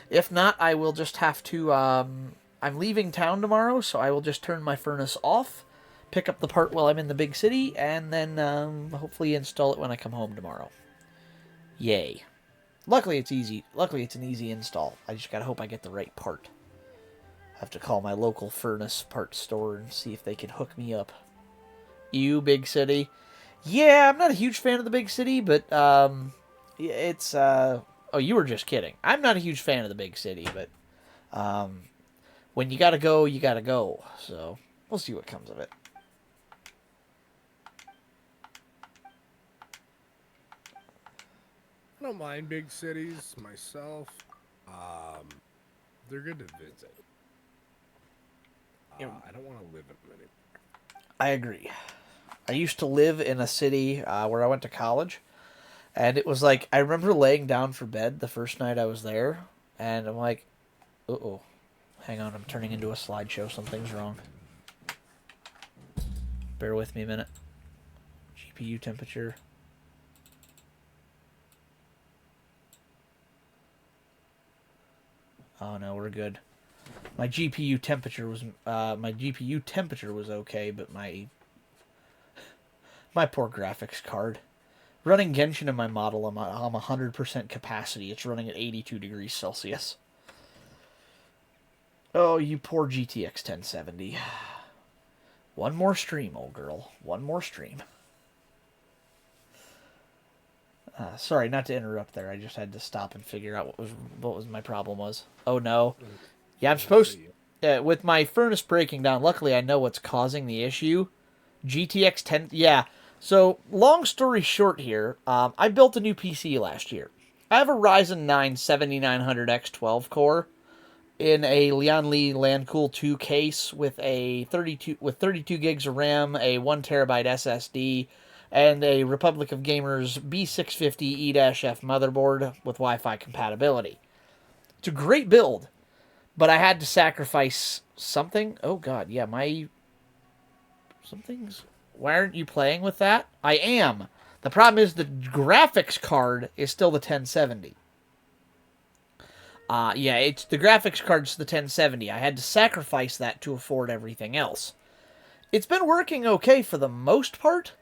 If not, I will just have to... I'm leaving town tomorrow, so I will just turn my furnace off, pick up the part while I'm in the big city, and then hopefully install it when I come home tomorrow. Yay. Luckily, it's easy. Luckily, it's an easy install. I just gotta hope I get the right part. I have to call my local furnace parts store and see if they can hook me up. You, big city. Yeah, I'm not a huge fan of the big city, but it's... Oh, you were just kidding. I'm not a huge fan of the big city, but when you gotta go, you gotta go. So, we'll see what comes of it. I don't mind big cities myself. They're good to visit. I don't want to live in them anymore. I agree. I used to live in a city where I went to college, and it was like, I remember laying down for bed the first night I was there, and I'm like, uh-oh. Hang on, I'm turning into a slideshow. Something's wrong. Bear with me a minute. GPU temperature. Oh no, we're good. My GPU temperature was okay, but my poor graphics card. Running Genshin in my model, I'm 100% capacity. It's running at 82 degrees Celsius. Oh, you poor GTX 1070. One more stream, old girl. One more stream. Sorry, not to interrupt there. I just had to stop and figure out what was my problem was. Oh no. Yeah, I'm supposed with my furnace breaking down. Luckily, I know what's causing the issue. GTX 10. Yeah. So, long story short here, I built a new PC last year. I have a Ryzen 9 7900X 12 core in a Lianli Landcool 2 case with 32 gigs of RAM, a 1 terabyte SSD, and a Republic of Gamers B650 E-F motherboard with Wi-Fi compatibility. It's a great build, but I had to sacrifice something. Oh god, yeah, something's... Why aren't you playing with that? I am. The problem is the graphics card is still the 1070. Yeah, it's the graphics card's the 1070. I had to sacrifice that to afford everything else. It's been working okay for the most part,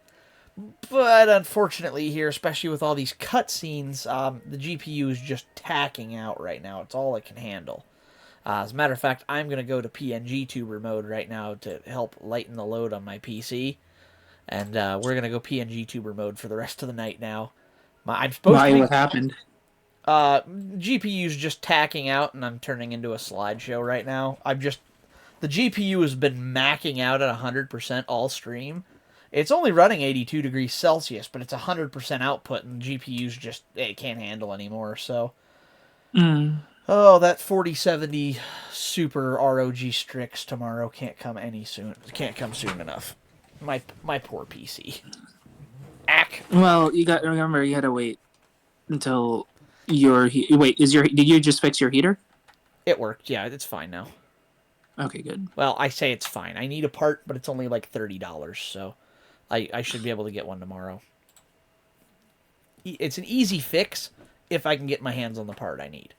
but unfortunately here, especially with all these cutscenes, the GPU is just tacking out right now. It's all it can handle. As a matter of fact, I'm going to go to PNG tuber mode right now to help lighten the load on my PC. And we're going to go PNG tuber mode for the rest of the night now. I'm supposed Why? to be... What happened? GPU's just tacking out, and I'm turning into a slideshow right now. The GPU has been macking out at 100% all stream. It's only running 82 degrees Celsius, but it's 100% output, and the GPU's it can't handle anymore, so... Oh, that 4070 Super ROG Strix tomorrow can't come soon enough. My poor PC. Ack. Well, you got to remember, you had to wait until wait, did you just fix your heater? It worked. Yeah, it's fine now. Okay, good. Well, I say it's fine. I need a part, but it's only like $30, so I should be able to get one tomorrow. It's an easy fix if I can get my hands on the part I need.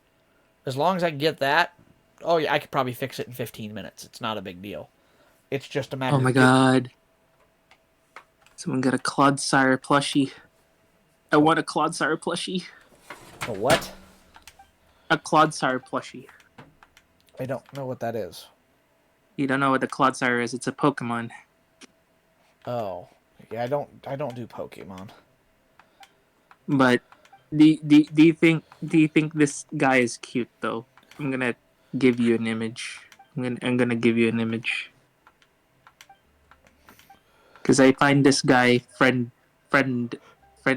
As long as I can get that, oh yeah, I could probably fix it in 15 minutes. It's not a big deal. It's just a matter Oh my of getting... god. Someone got a Clodsire plushie. I want a Clodsire plushie. A what? A Clodsire plushie. I don't know what that is. You don't know what the Clodsire is? It's a Pokemon. Oh, yeah, I don't do Pokemon. But do you think this guy is cute though? I'm gonna give you an image. I'm gonna give you an image. Because I find this guy friend.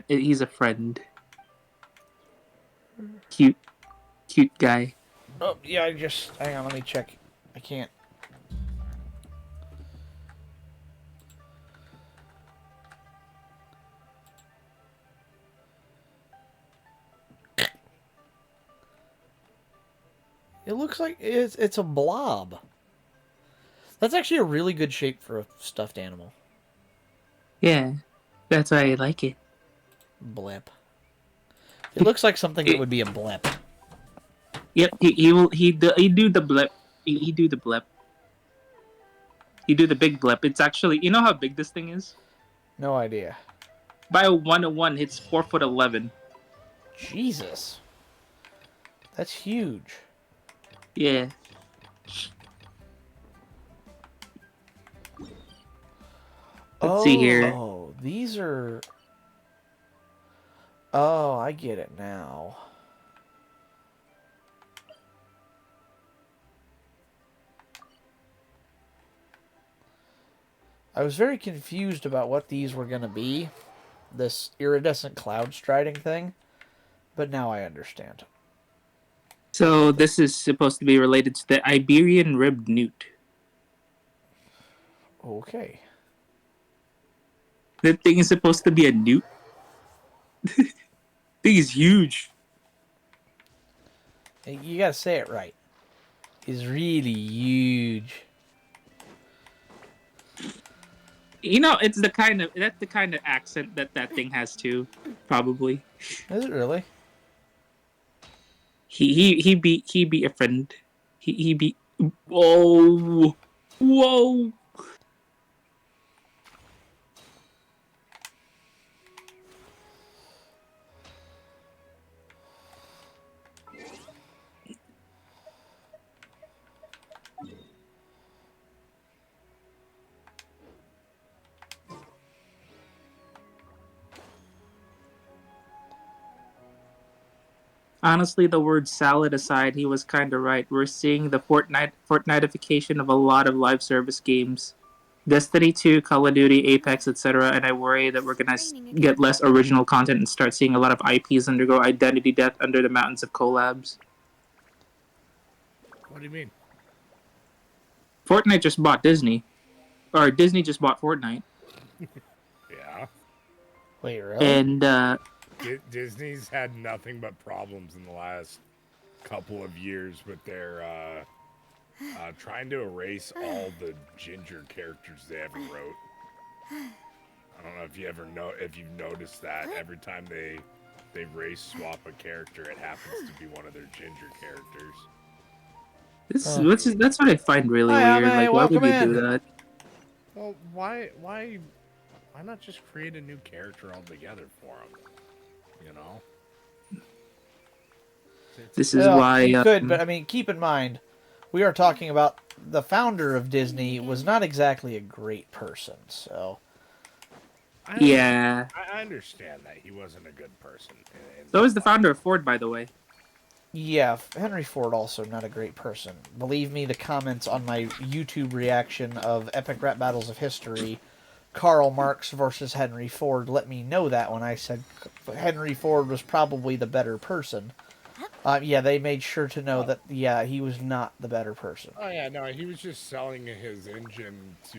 He's a friend. Cute guy. Oh yeah, hang on. Let me check. I can't. It looks like it's a blob. That's actually a really good shape for a stuffed animal. Yeah, that's why I like it. Blip. It looks like something that would be a blip. Yep, he do the blip. He do the blip. He do the big blip. It's actually, you know how big this thing is? No idea. By a 101, it's 4'11". Jesus. That's huge. Yeah. Let's see here. Oh, these are... Oh, I get it now. I was very confused about what these were going to be. This iridescent cloud striding thing. But now I understand. So this is supposed to be related to the Iberian ribbed newt. Okay. That thing is supposed to be a newt. Thing is huge. You gotta say it right. It's really huge. You know, that's the kind of accent that thing has too, probably. Is it really? He be a friend. He be. Whoa, whoa. Honestly, the word salad aside, he was kind of right. We're seeing the Fortnitification of a lot of live service games. Destiny 2, Call of Duty, Apex, etc. And I worry that we're going to get less original content and start seeing a lot of IPs undergo identity death under the mountains of collabs. What do you mean? Fortnite just bought Disney. Or Disney just bought Fortnite. Yeah. Wait, really? And, Disney's had nothing but problems in the last couple of years with their trying to erase all the ginger characters they ever wrote. I don't know if you've noticed that every time they race swap a character, it happens to be one of their ginger characters. That's what I find really weird. Like, why would you do that? Well, why not just create a new character altogether for them? You know. This is why you could, but I mean, keep in mind, we are talking about the founder of Disney was not exactly a great person, so. Yeah. I understand that he wasn't a good person. So is the founder of Ford, by the way. Yeah, Henry Ford also not a great person. Believe me, the comments on my YouTube reaction of Epic Rap Battles of History, Karl Marx versus Henry Ford, let me know that when I said Henry Ford was probably the better person. Yeah, they made sure to know that, yeah, he was not the better person. Oh yeah, no, he was just selling his engine to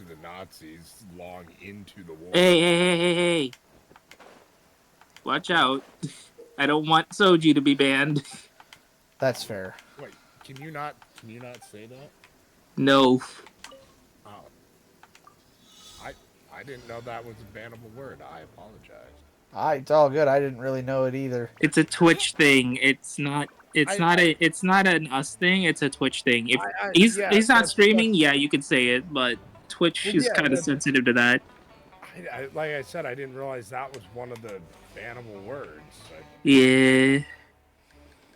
the Nazis long into the war. Hey. Watch out. I don't want Soji to be banned. That's fair. Wait, can you not say that? No. Oh. I didn't know that was a bannable word. I apologize. It's all good. I didn't really know it either. It's a Twitch thing. It's not. It's I, not I, a. It's not an us thing. It's a Twitch thing. If yeah, he's not that's streaming, yeah, you could say it. But Twitch well, is yeah, kind of that sensitive to that. like I said, I didn't realize that was one of the bannable words. Yeah,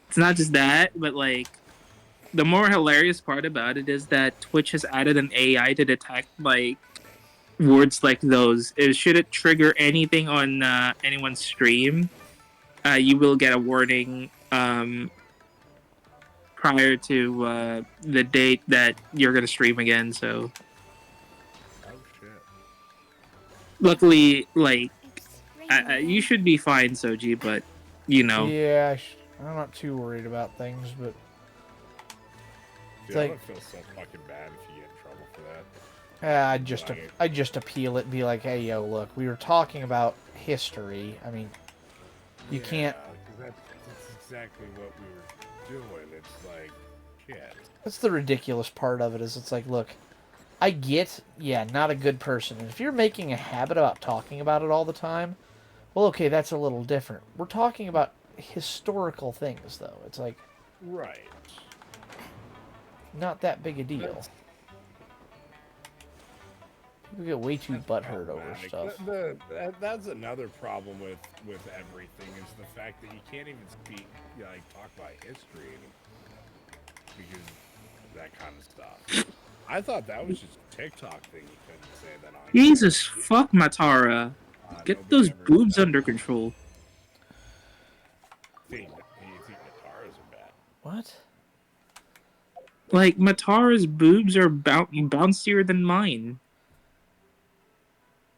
it's not just that, but like the more hilarious part about it is that Twitch has added an AI to detect like words like those. Should it trigger anything on anyone's stream, you will get a warning prior to the date that you're gonna stream again. So Oh shit. luckily, like you should be fine, Soji. But you know, Yeah, I'm not too worried about things, but Dude, I would feel so fucking bad if you get in trouble for that. I just appeal it and be like, hey, yo, look, we were talking about history. I mean, you can't. That's exactly what we were doing. It's like, shit. That's the ridiculous part of it. Is it's like, look, I get, yeah, not a good person. And if you're making a habit about talking about it all the time, well, okay, that's a little different. We're talking about historical things, though. It's like, right, not that big a deal. People get way too butthurt over stuff. That's another problem with everything is the fact that you can't even talk about history anymore because of that kind of stuff. I thought that was just a TikTok thing. You couldn't say that on. Jesus fuck, Matara, get those boobs under control. You think Matara's are bad? What? Like Matara's boobs are bouncier than mine.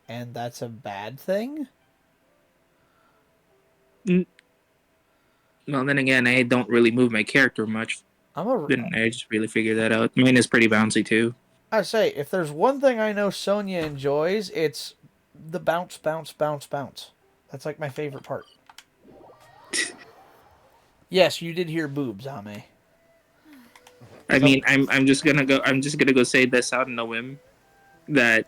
And that's a bad thing? Well, then again, I don't really move my character much. I just really figured that out. Mine is pretty bouncy too. I say, if there's one thing I know Sonya enjoys, it's the bounce, bounce, bounce, bounce. That's like my favorite part. Yes, you did hear boobs, Ame. I mean, I'm just gonna go say this out on a whim that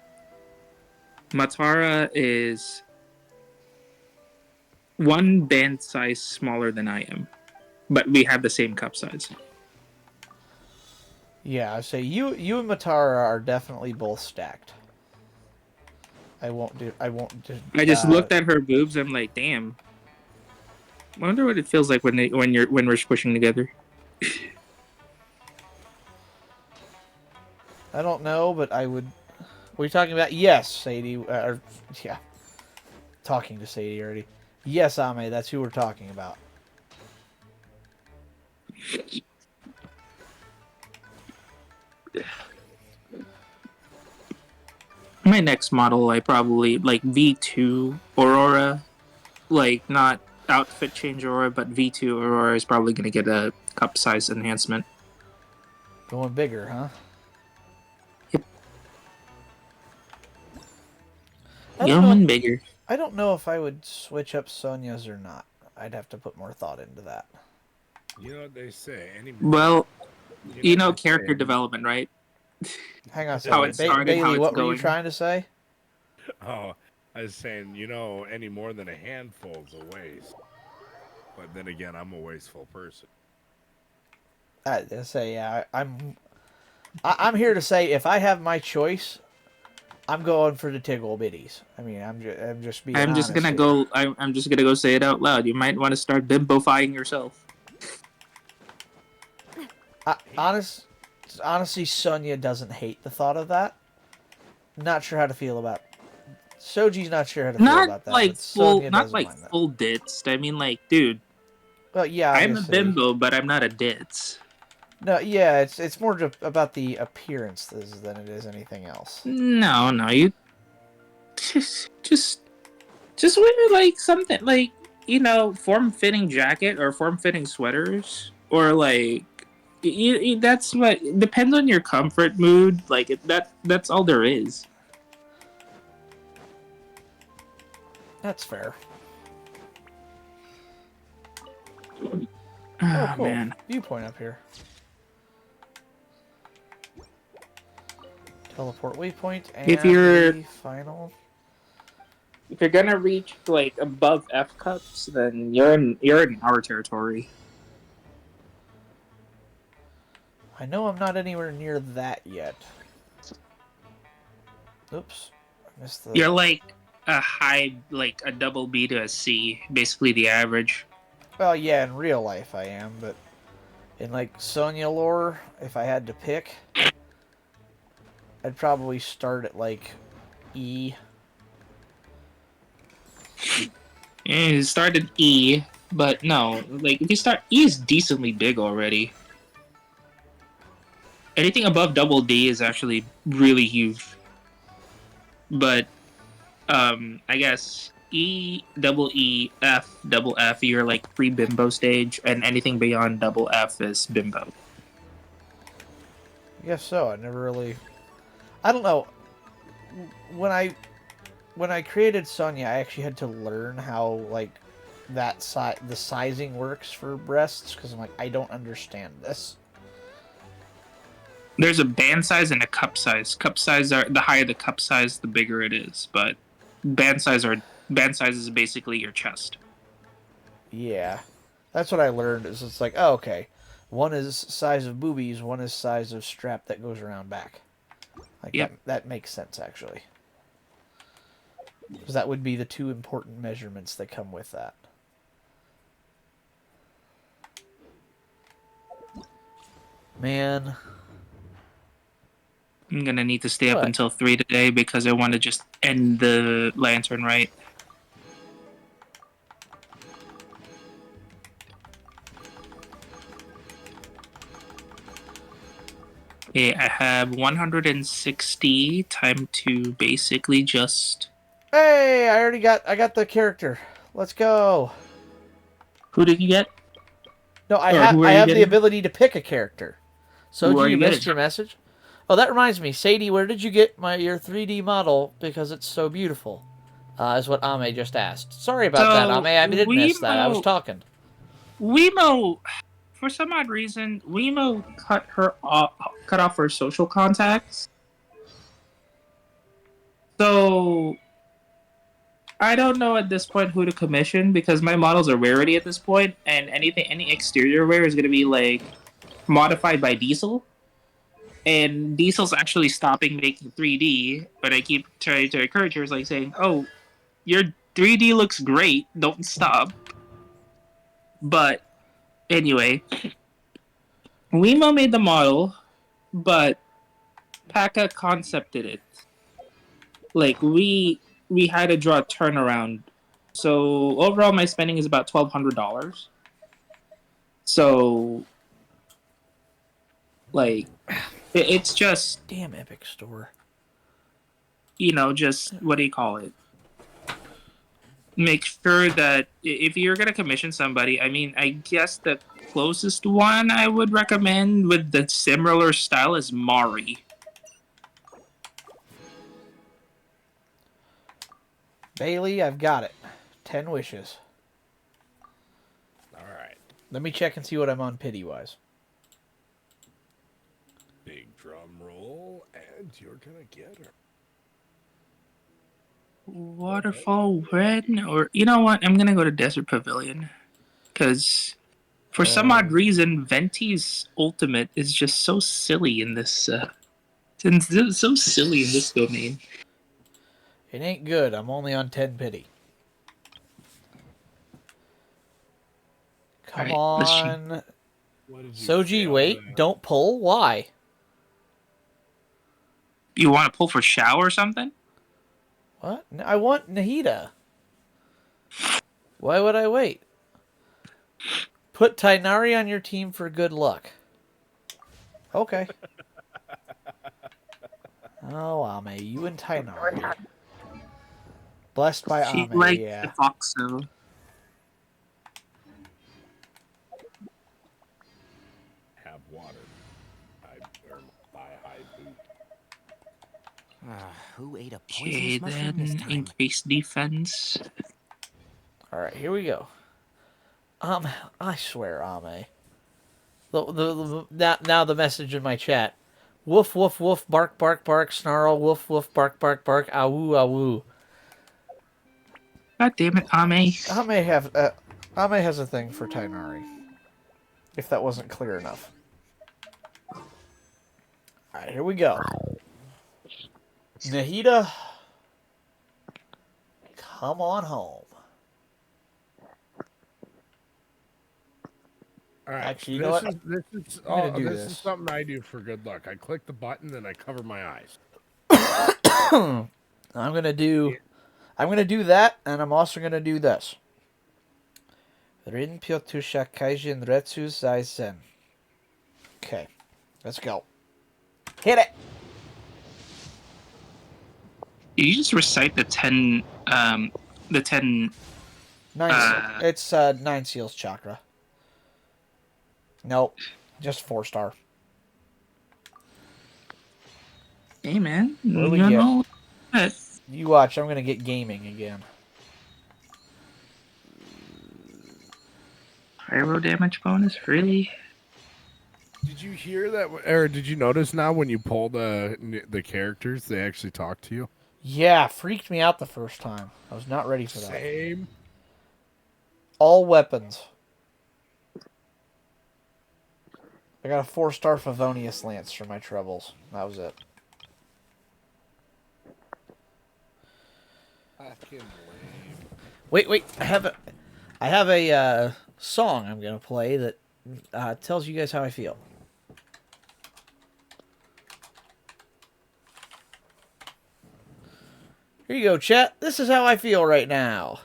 Matara is one band size smaller than I am, but we have the same cup size. Yeah, I say you and Matara are definitely both stacked. I I just looked at her boobs. I'm like, damn. I wonder what it feels like when we're squishing together. I don't know, but I would. What are you talking about? Yes, Sadie. Yeah. Talking to Sadie already. Yes, Ame, that's who we're talking about. My next model, I probably like V2 Aurora, like not outfit change Aurora, but V2 Aurora is probably going to get a cup size enhancement. Going bigger, huh? Yep. Going bigger. I don't know if I would switch up Sonya's or not. I'd have to put more thought into that. You know what they say? Well, you know character development, right? Hang on a How it second. started, Bailey, how it's what were going. you trying to say? Oh, I was saying, any more than a handful's a waste. But then again, I'm a wasteful person. I say, yeah, I'm here to say if I have my choice, I'm going for the Tiggle Bitties. I mean, I'm just being. I'm just gonna go. I'm just gonna go say it out loud. You might want to start bimbofying yourself. Honestly, Sonya doesn't hate the thought of that. Not sure how to feel about. Soji's not sure how to feel about that. Not like full ditz. I mean, like, dude. Well, yeah, I'm a bimbo, but I'm not a ditz. No, yeah, it's more about the appearances than it is anything else. No, you just wear like something like form-fitting jacket or form-fitting sweaters or like that's what depends on your comfort mood. Like that's all there is. That's fair. Oh, cool. Man. Viewpoint up here. Teleport waypoint and If you're the final. If you're gonna reach like above F cups, then you're in our territory. I know I'm not anywhere near that yet. Oops. I missed the... You're like like a double B to a C, basically the average. Well, yeah, in real life I am, but in like Sonya lore, if I had to pick, I'd probably start at like E. Yeah, you started E, but no, like if you start E is decently big already. Anything above double D is actually really huge. But I guess double F, you're like pre bimbo stage, and anything beyond double F is bimbo. I guess so. I never really... I don't know. When I created Sonya, I actually had to learn how like the sizing works for breasts because I'm like I don't understand this. There's a band size and a cup size. Cup size are the higher the cup size, the bigger it is. But band size is basically your chest. Yeah, that's what I learned. Is it's like oh okay, one is size of boobies, one is size of strap that goes around back. Like Yep. that makes sense actually. Because that would be the two important measurements that come with that. Man. I'm gonna need to stay up What? until 3 today because I want to just end the lantern right. Okay, I have 160 time to basically just... Hey, I got the character. Let's go. Who did you get? No, Or who are I you have the getting? ability to pick a character. So Who are you you missed getting? your message? Oh, that reminds me, Sadie, where did you get your 3D model? Because it's so beautiful. Is what Ame just asked. Sorry about that, So, Ame. I did miss that. I was talking. Wemo, for some odd reason, Wemo cut off her social contacts. So I don't know at this point who to commission because my models are rarity at this point, and any exterior wear is going to be like modified by Diesel. And Diesel's actually stopping making 3D, but I keep trying to encourage her, like saying, "Oh, your 3D looks great. Don't stop." But anyway, Wemo made the model, but Paka concepted it. Like we had to draw a turnaround. So overall, my spending is about $1,200. So, like, it's just Damn Epic Store. just what do you call it? Make sure that if you're gonna commission somebody, I mean, I guess the closest one I would recommend with the similar style is Mari. Bailey, I've got it. 10 wishes. All right. Let me check and see what I'm on pity-wise. Big drum roll, and you're gonna get her. Waterfall Red, or you know what? I'm gonna go to Desert Pavilion because for some odd reason, Venti's ultimate is just so silly in this. It's so silly in this domain. It ain't good. I'm only on 10 pity. Come on. Soji, wait. Don't pull. Why? You want to pull for Shao or something? What? I want Nahida. Why would I wait? Put Tainari on your team for good luck. Okay. Oh, Ame, you and Tainari. Blessed by She Ame, liked yeah. the Foxo. Have water. Buy high boot. Who ate a Okay, poisonous mushroom this then time? increase defense. Alright, here we go. I swear, Ame. Now the message in my chat. Woof, woof, woof, bark, bark, bark, snarl, woof, woof, bark, bark, bark, awoo, awoo. God damn it, Ame. Ame has a thing for Tainari. If that wasn't clear enough. Alright, here we go. Nahida, come on home. All right. Actually, you know what? This I'm gonna do is this. something I do for good luck. I click the button, then I cover my eyes. I'm gonna do that, and I'm also gonna do this. Rin Pyotusha Kaijin Retsu Zaizen. Okay, let's go. Hit it! Did you just recite the 10, the 10... It's 9 Seals Chakra. Nope, just 4-star. Hey, man. What do we You get? know what? You watch, I'm gonna get gaming again. Pyro damage bonus? Really? Did you hear that? Or did you notice now when you pull the characters, they actually talk to you? Yeah, freaked me out the first time. I was not ready for that. Same. All weapons. I got a 4-star Favonius Lance for my troubles. That was it. Fucking lame. Wait. I have a song I'm gonna play that tells you guys how I feel. Here you go, chat. This is how I feel right now.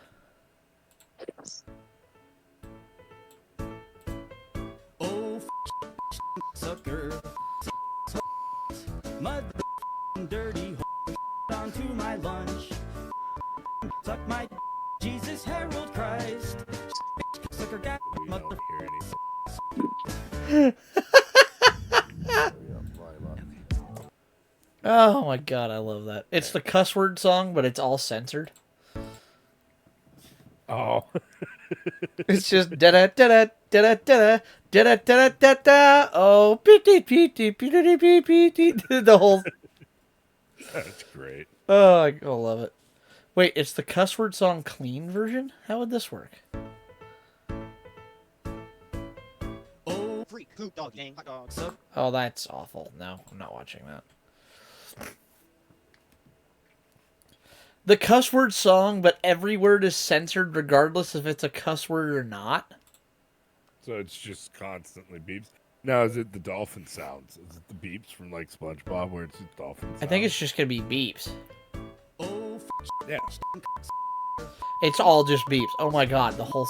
Oh, sucker. Mother dirty onto my lunch. Suck my Jesus Harold Christ. Sucker gat We mother. don't hear anything. Oh my god, I love that. It's the cuss word song, but it's all censored. Oh. It's just da da da da da da da da da da da. Oh, beep beep beep beep beep beep beep. The whole. That's great. Oh, I love it. Wait, it's the cuss word song clean version? How would this work? Oh, freak, poop, dog, dang, hot dog, suck. Oh, that's awful. No, I'm not watching that. The cuss word song, but every word is censored regardless if it's a cuss word or not. So it's just constantly beeps. Now, is it the dolphin sounds? Is it the beeps from like SpongeBob where it's just dolphin sounds? I think it's just gonna be beeps. Oh, yeah. It's all just beeps. Oh my god, the whole.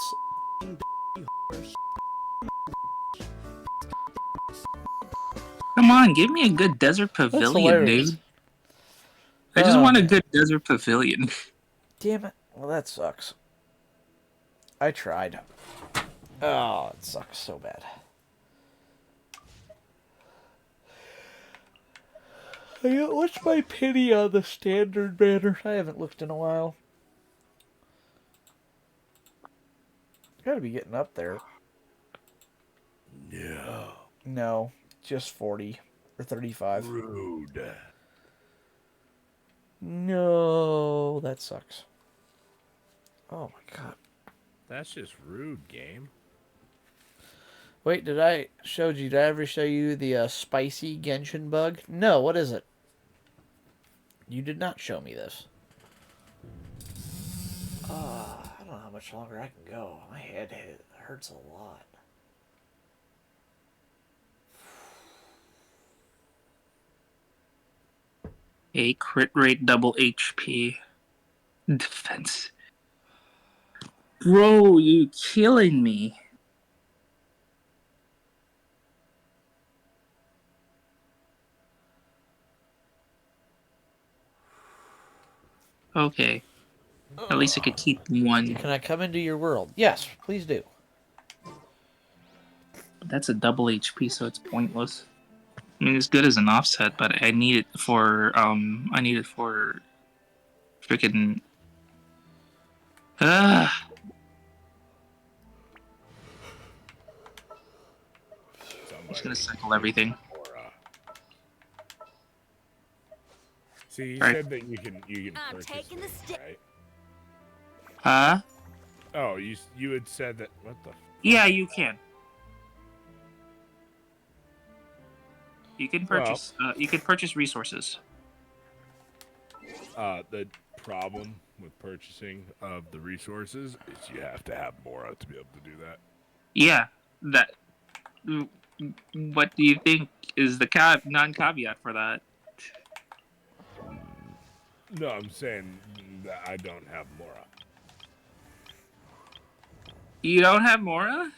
Come on, give me a good desert pavilion, dude. I just want a good desert pavilion. Damn it. Well, that sucks. I tried. Oh, it sucks so bad. What's my pity on the standard banner? I haven't looked in a while. Gotta be getting up there. No. No, just 40 or 35. Rude. No, that sucks. Oh my god. That's just rude, game. Wait, did I ever show you the spicy Genshin bug? No, what is it? You did not show me this. I don't know how much longer I can go. My head hurts a lot. A crit rate double HP. Defense. Bro, you killing me. Okay. At least I could keep one. Can I come into your world? Yes, please do. That's a double HP, so it's pointless. I mean, it's good as an offset, but I need it for, freaking... I'm just gonna cycle everything. See, you Right. said that you can I'm purchase taking the things, stick. right? Huh? Oh, you had said that. What the? Yeah, you can. You can Well, purchase. You can purchase resources. the problem with purchasing of the resources is you have to have Mora to be able to do that. Yeah. That. What do you think is the non-caveat for that? No, I'm saying that I don't have Mora. You don't have Mora?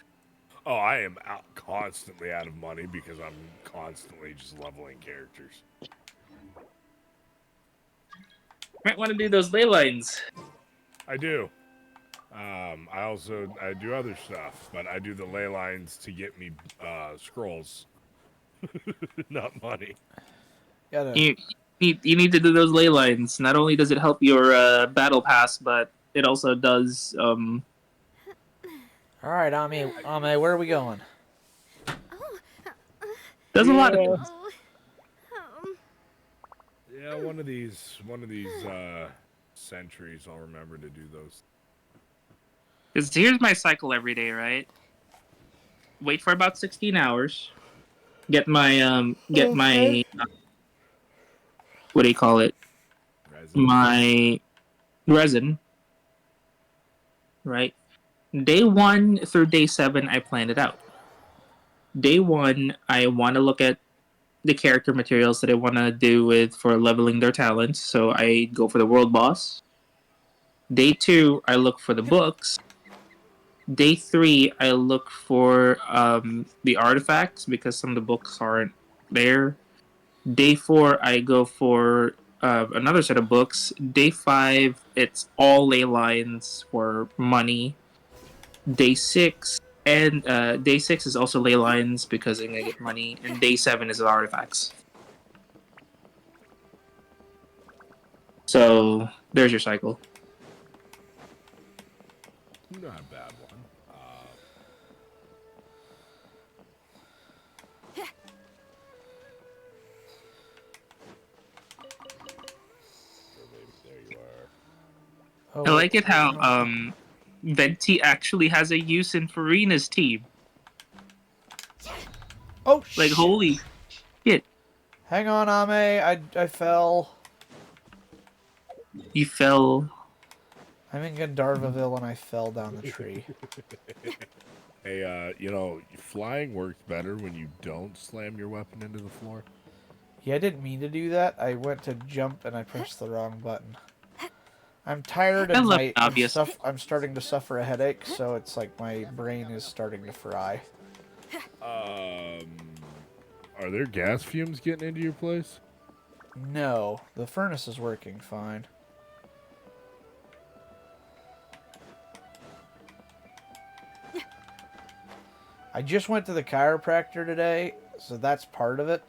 Oh, I am constantly out of money because I'm constantly just leveling characters. Might want to do those ley lines. I do. I do other stuff, but I do the ley lines to get me scrolls, not money. Gotta. You need to do those ley lines. Not only does it help your battle pass, but it also does All right, Ame, where are we going? does a lot of Yeah. things. Yeah, one of these centuries, I'll remember to do those. Because here's my cycle every day, right? Wait for about 16 hours. Get my what do you call it? Resin. My resin. Right. Day 1 through day 7, I planned it out. Day 1, I want to look at the character materials that I want to do with for leveling their talents. So I go for the world boss. Day 2, I look for the books. Day 3, I look for the artifacts because some of the books aren't there. Day 4, I go for another set of books. Day 5, it's all ley lines for money. Day 6 and day 6 is also ley lines because I'm gonna get money, and day 7 is artifacts. So there's your cycle. Not a bad one. There you are. Oh, I like it how Venti actually has a use in Farina's team. Oh, like holy shit! Hang on, Ame. I fell. You fell. I'm in Gandharvaville and I fell down the tree. Hey, flying works better when you don't slam your weapon into the floor. Yeah, I didn't mean to do that. I went to jump and I pressed the wrong button. I'm tired and I'm starting to suffer a headache, so it's like my brain is starting to fry. Are there gas fumes getting into your place? No, the furnace is working fine. I just went to the chiropractor today, so that's part of it.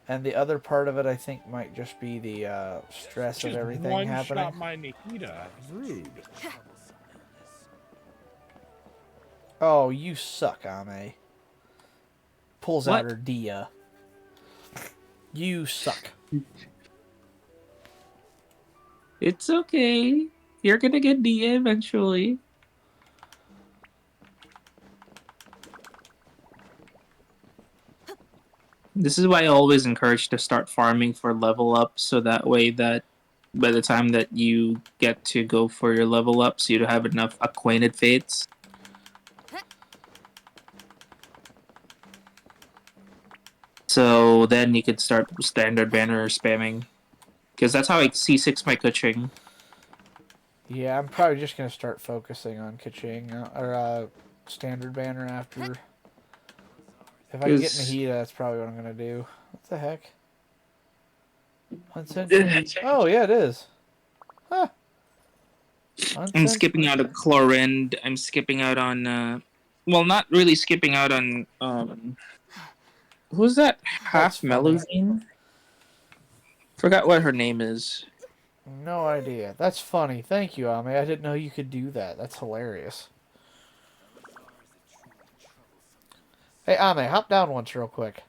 And the other part of it, I think, might just be the stress of everything happening. Shot my Nikita. Rude. Oh, you suck, Ame. Pulls out her Dia. You suck. It's okay. You're gonna get Dia eventually. This is why I always encourage to start farming for level up, so that way that by the time that you get to go for your level ups, you have enough acquainted fates. So then you could start standard banner spamming. Because that's how I C6 my Kuching. Yeah, I'm probably just going to start focusing on Kaching, or standard banner after. If I can get Nahida, that's probably what I'm going to do. What the heck? Oh, yeah, it is. Huh. I'm skipping out of Chlorend. I'm skipping out on, well, not really skipping out on, who's that half Melusine? Forgot what her name is. No idea. That's funny. Thank you, Ame. I didn't know you could do that. That's hilarious. Hey, Ame, hop down once real quick.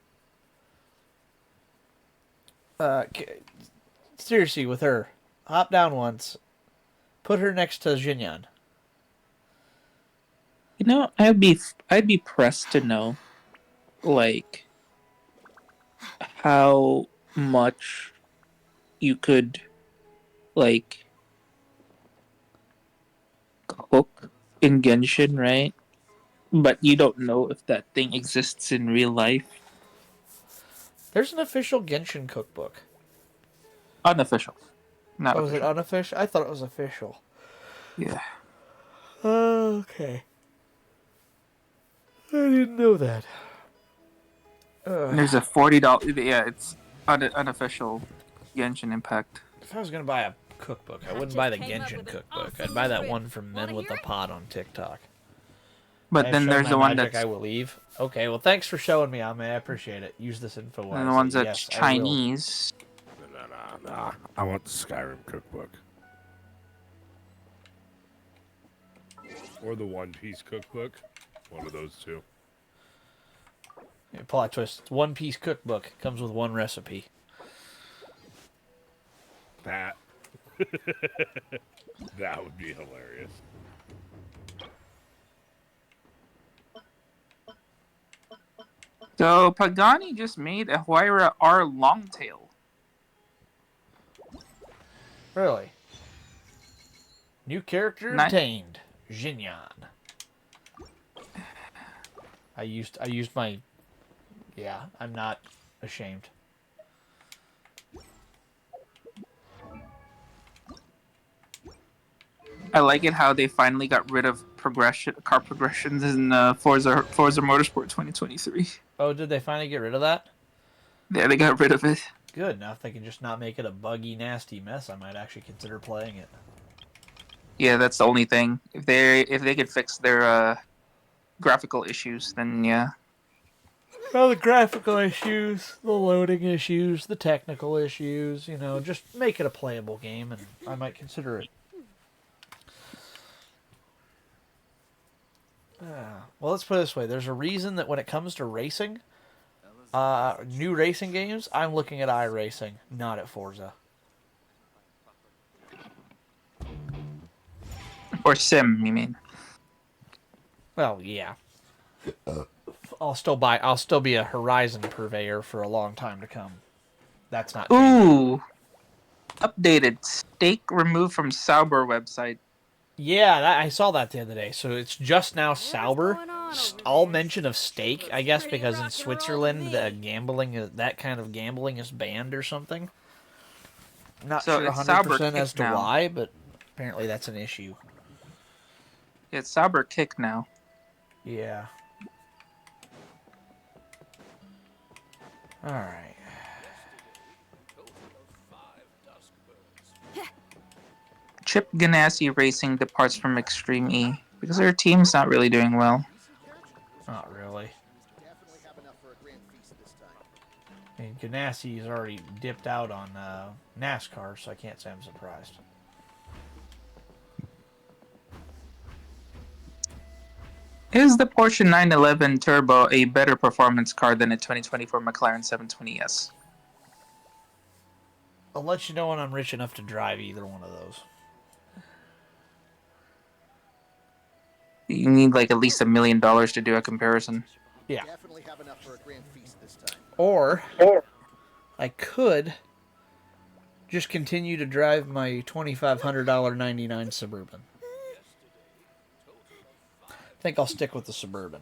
Seriously, with her. Hop down once. Put her next to Jinyan. You know, I'd be pressed to know, like, how much you could, like, cook in Genshin, right? But you don't know if that thing exists in real life. There's an official Genshin cookbook. Unofficial, not Oh, is it official. unofficial? I thought it was official. Yeah. Okay. I didn't know that. There's a $40. Yeah, it's unofficial Genshin Impact. If I was gonna buy a cookbook, I wouldn't buy the Genshin cookbook. I'd buy that one from Men with a Pod on TikTok. I But have then shown there's my the one magic. that's I will leave. Okay, well, thanks for showing me, Ame. I appreciate it. Use this info wisely. and the ones that's Yes, I will. Chinese. Nah. I want the Skyrim cookbook. Or the One Piece cookbook. One of those two. Yeah, plot twist. It's One Piece cookbook. Comes with one recipe. That. That would be hilarious. So Pagani just made a Huayra R Longtail. Really? New character obtained. Jinyan. I used my... Yeah, I'm not ashamed. I like it how they finally got rid of car progressions in Forza Motorsport 2023. Oh, did they finally get rid of that? Yeah, they got rid of it. Good. Now if they can just not make it a buggy, nasty mess, I might actually consider playing it. Yeah, that's the only thing. If they could fix their graphical issues, then yeah. Well, the graphical issues, the loading issues, the technical issues, you know, just make it a playable game, and I might consider it. Well, let's put it this way. There's a reason that when it comes to racing, new racing games, I'm looking at iRacing, not at Forza. Or Sim, you mean? Well, yeah. I'll still be a Horizon purveyor for a long time to come. That's not changing. Ooh. Updated. Stake removed from Sauber website. Yeah, I saw that the other day. So it's just now Sauber. All mention of stake, I guess, because in Switzerland, that kind of gambling is banned or something. Not So sure it's 100% as to now. why, but apparently that's an issue. It's Sauber Kick now. Yeah. Alright. Chip Ganassi Racing departs from Extreme E because their team's not really doing well. Not really. I mean, Ganassi's already dipped out on NASCAR, so I can't say I'm surprised. Is the Porsche 911 Turbo a better performance car than a 2024 McLaren 720S? I'll let you know when I'm rich enough to drive either one of those. You need like at least $1 million to do a comparison. Yeah. Or I could just continue to drive my $2,500 '99 Suburban. I think I'll stick with the Suburban.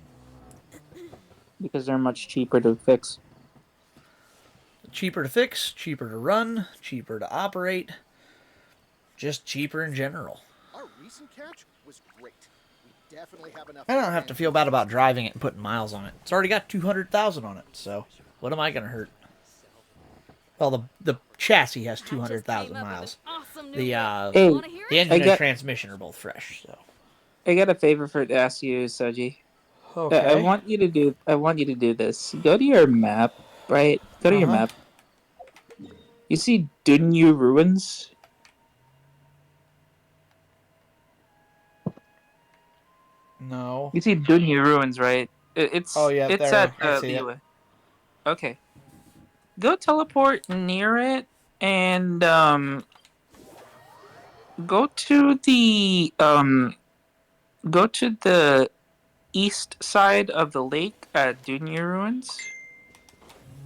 Because they're much cheaper to fix. Cheaper to fix, cheaper to run, cheaper to operate. Just cheaper in general. Our recent catch was great. We definitely have enough. I don't have to feel bad about driving it and putting miles on it. It's already got 200,000 on it, so what am I going to hurt? Well, the chassis has 200,000 miles. The engine and transmission are both fresh, so. I got a favor to ask you, Soji. Okay. I want you to do this. Go to your map, right? Go to your map. You see Dunyu Ruins? No. You see Dunyu Ruins, right? It's there. at I see it. Okay. Go teleport near it and Go to the east side of the lake at Dunya Ruins.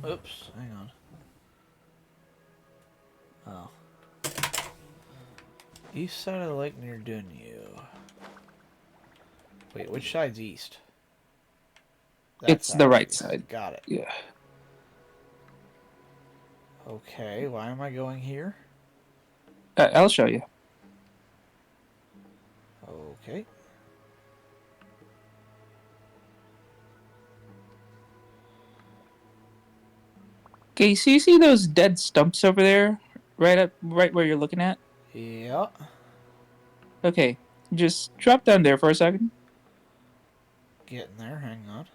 Oops, hang on. Oh. East side of the lake near Dunyu. Wait, which side's east? That It's the side's right east. side. Got it. Yeah. Okay, why am I going here? I'll show you. Okay. Okay, so you see those dead stumps over there? Right where you're looking at? Yeah. Okay, just drop down there for a second. Getting there, hang on.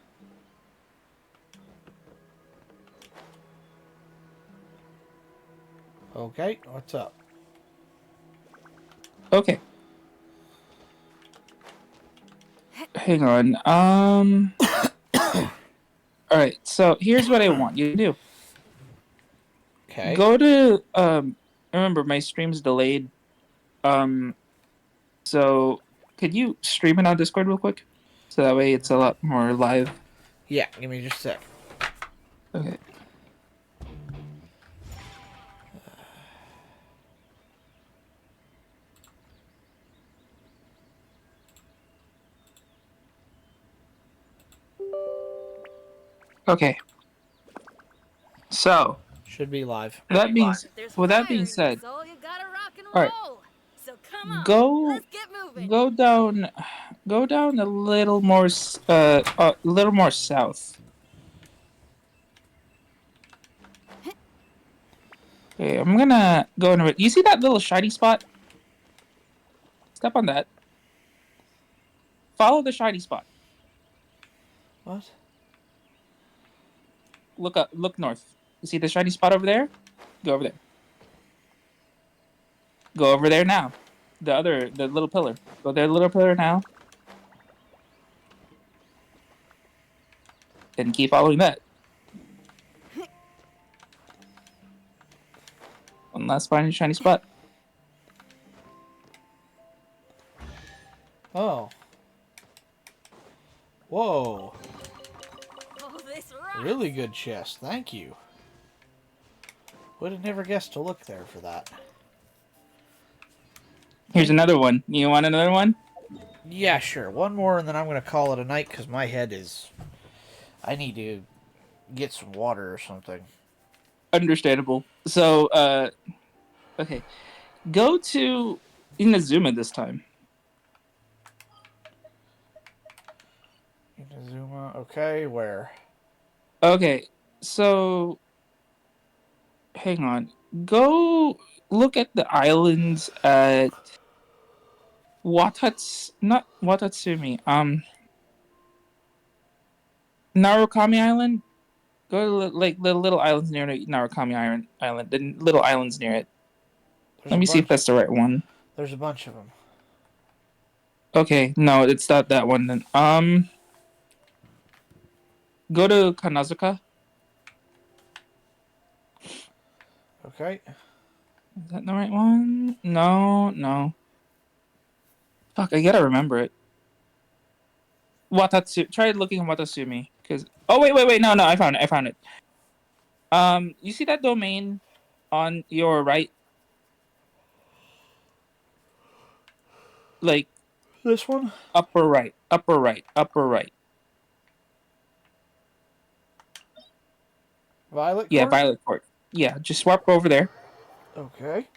Okay, what's up? Okay. Hang on. Alright, so here's what I want you to do. Okay. Go to remember my stream's delayed. So could you stream it on Discord real quick? So that way it's a lot more live. Yeah, give me just a sec. Okay. Okay. So should be live. That being with that being said, So you gotta rock and all right, roll. So come on, go let's get moving. go down a little more south. Okay, I'm gonna go into it. You see that little shiny spot? Step on that. Follow the shiny spot. What? Look up. Look north. You see the shiny spot over there? Go over there. Go over there now. The little pillar. Go there, little pillar now. And keep following that. One last shiny spot. Oh. Whoa. Oh, this rocks. Really good chest, thank you. Would have never guessed to look there for that. Here's another one. You want another one? Yeah, sure. One more and then I'm going to call it a night because my head is... I need to get some water or something. Understandable. So, okay. Go to Inazuma this time. Inazuma, okay, where? Okay, so... Hang on. Go look at the islands at... Not Watatsumi. Narukami Island? Go to like the little islands near Narukami Island. The little islands near it. Let me see if that's the right one. There's a bunch of them. Okay, no, it's not that one then. Go to Kanazuka. Okay. Is that the right one? No. Fuck, I gotta remember it. Try looking at Watatsumi. Cause wait, no, I found it. You see that domain on your right? Like this one? Upper right. Violet Court? Yeah, Violet Court. Yeah, just swap over there. Okay.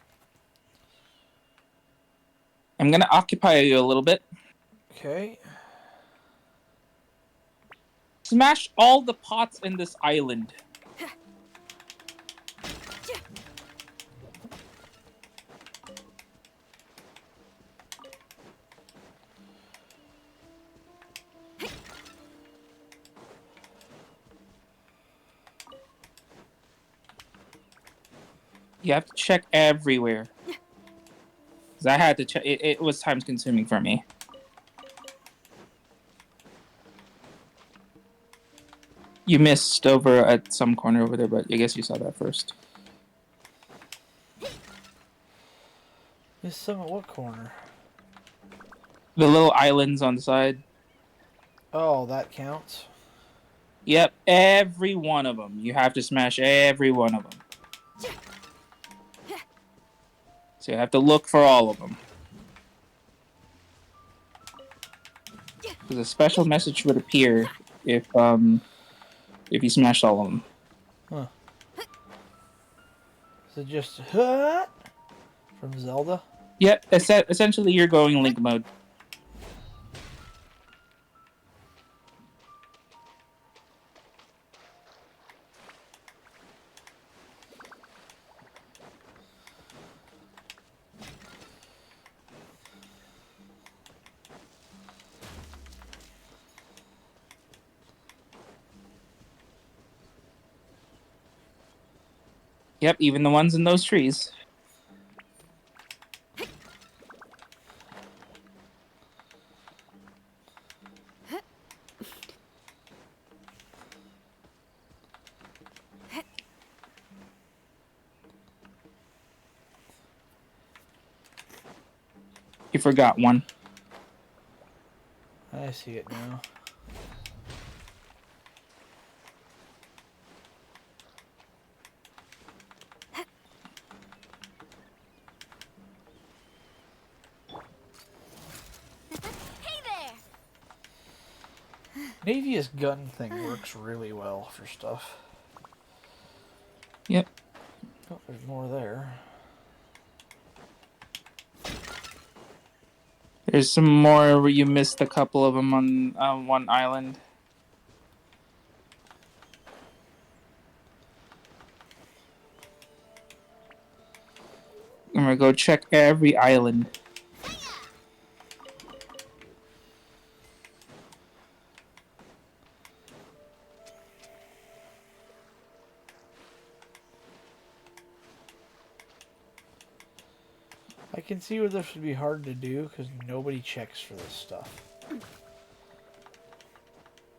I'm gonna occupy you a little bit. Okay. Smash all the pots in this island. You have to check everywhere. Because I had to check. It was time consuming for me. You missed over at some corner over there, but I guess you saw that first. Miss some at what corner? The little islands on the side. Oh, that counts. Yep, every one of them. You have to smash every one of them. So you have to look for all of them. Because a special message would appear if you smashed all of them. Huh. Is it just from Zelda? Yep, essentially you're going Link mode. Yep, even the ones in those trees. You forgot one. I see it now. Hey there! Navia's gun thing works really well for stuff. Yep. Oh, there's more there. There's some more where you missed a couple of them on one island. I'm gonna go check every island. I can see where this would be hard to do because nobody checks for this stuff.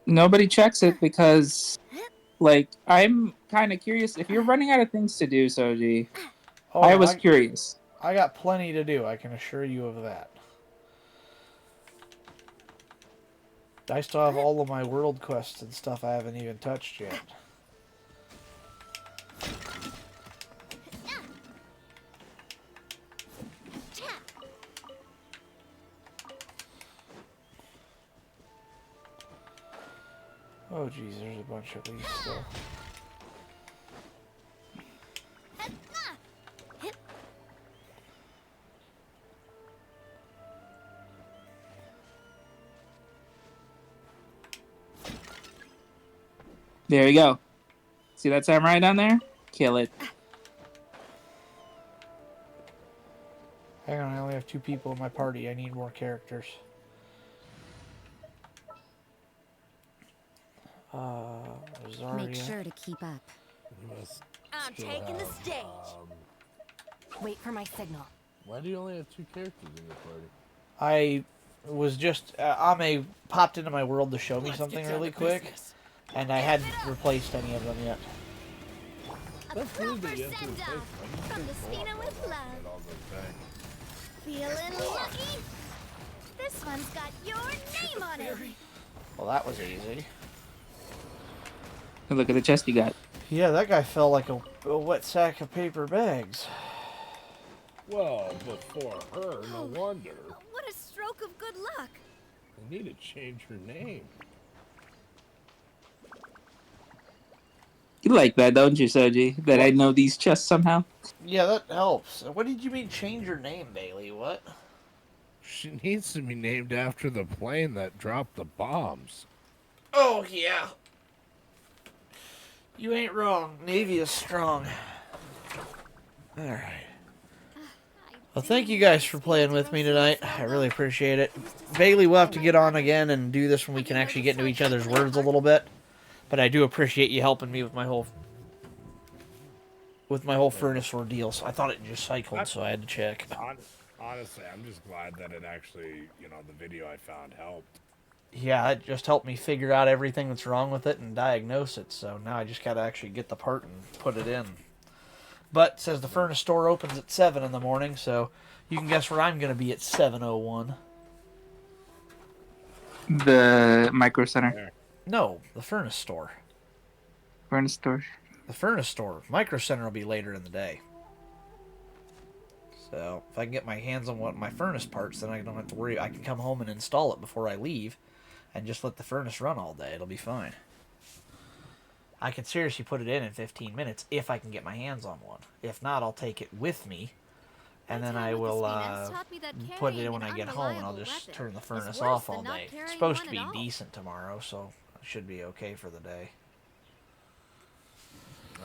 Nobody checks it because, like, I'm kind of curious. If you're running out of things to do, Soji, Oh, I no, was curious. I got plenty to do, I can assure you of that. I still have all of my world quests and stuff I haven't even touched yet. Oh geez, there's a bunch of these still. There we go. See that samurai down there? Kill it. Hang on, I only have 2 people in my party. I need more characters. Zarya. Make sure to keep up. I'm taking the stage. Wait for my signal. Why do you only have 2 characters in your party? I was just Ame popped into my world to show me something really quick, and I hadn't replaced any of them yet. That's weird that you have to replace them. From the Spina with love. Feeling lucky? This one's got your name on it. Well, that was easy. Look at the chest you got. Yeah, that guy fell like a wet sack of paper bags. Well, but for her, no wonder. What a stroke of good luck. They need to change her name. You like that, don't you, Soji? That I know these chests somehow? Yeah, that helps. What did you mean change your name, Bailey? What? She needs to be named after the plane that dropped the bombs. Oh, yeah. You ain't wrong. Navy is strong. Alright. Well, thank you guys for playing with me tonight. I really appreciate it. Bailey will have to get on again and do this when we can actually get into each other's words a little bit. But I do appreciate you helping me with my whole furnace ordeal. So I thought it just cycled, so I had to check. Honestly, I'm just glad that it actually, the video I found helped. Yeah, it just helped me figure out everything that's wrong with it and diagnose it. So now I just got to actually get the part and put it in. But it says the furnace store opens at 7 in the morning, so you can guess where I'm going to be at 7:01. The Micro Center. No, the furnace store. Furnace store. The furnace store. Micro Center will be later in the day. So if I can get my hands on my furnace parts, then I don't have to worry. I can come home and install it before I leave, and just let the furnace run all day. It'll be fine. I can seriously put it in 15 minutes if I can get my hands on one. If not, I'll take it with me, and then I will put it in when I get home, and I'll just turn the furnace off all day. It's supposed to be decent tomorrow, so I should be okay for the day.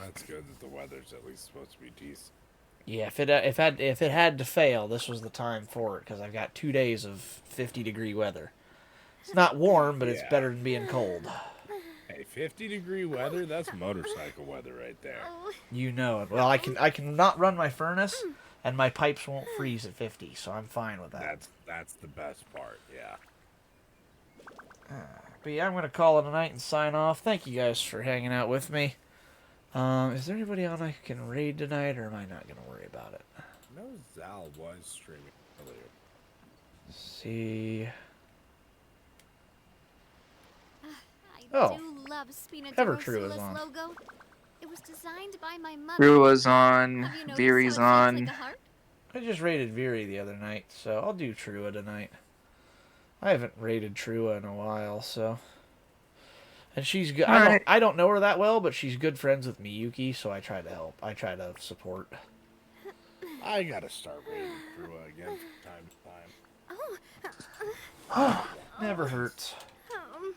That's good that the weather's at least supposed to be decent. Yeah, if it had to fail, this was the time for it, because I've got 2 days of 50-degree weather. It's not warm, but it's better than being cold. Hey, 50-degree weather? That's motorcycle weather right there. You know it. Well, I can not run my furnace, and my pipes won't freeze at 50, so I'm fine with that. That's the best part, yeah. But yeah, I'm going to call it a night and sign off. Thank you guys for hanging out with me. Is there anybody on I can raid tonight, or am I not going to worry about it? No, Zal was streaming earlier. Let's see. I do love Spina Evertrue is Derosila's on. logo. It was designed by my mother. Rue was on. Have you noticed Viri's how it shapes on. like a heart? I just raided Viri the other night, so I'll do Trua tonight. I haven't raided Trua in a while, so. And she's good. I don't know her that well, but she's good friends with Miyuki, so I try to help. I try to support. I gotta start raiding Trua again from time to time. Oh, never hurts.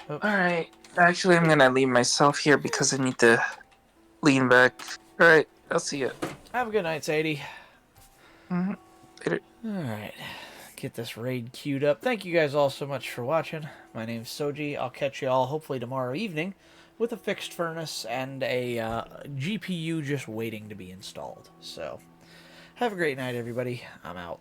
Oh. Alright. Actually, I'm gonna leave myself here because I need to lean back. Alright, I'll see you. Have a good night, Sadie. Mm-hmm. Later. Alright. Get this raid queued up. Thank you guys all so much for watching. My name's Soji. I'll catch you all hopefully tomorrow evening with a fixed furnace and a GPU just waiting to be installed. So, have a great night, everybody. I'm out.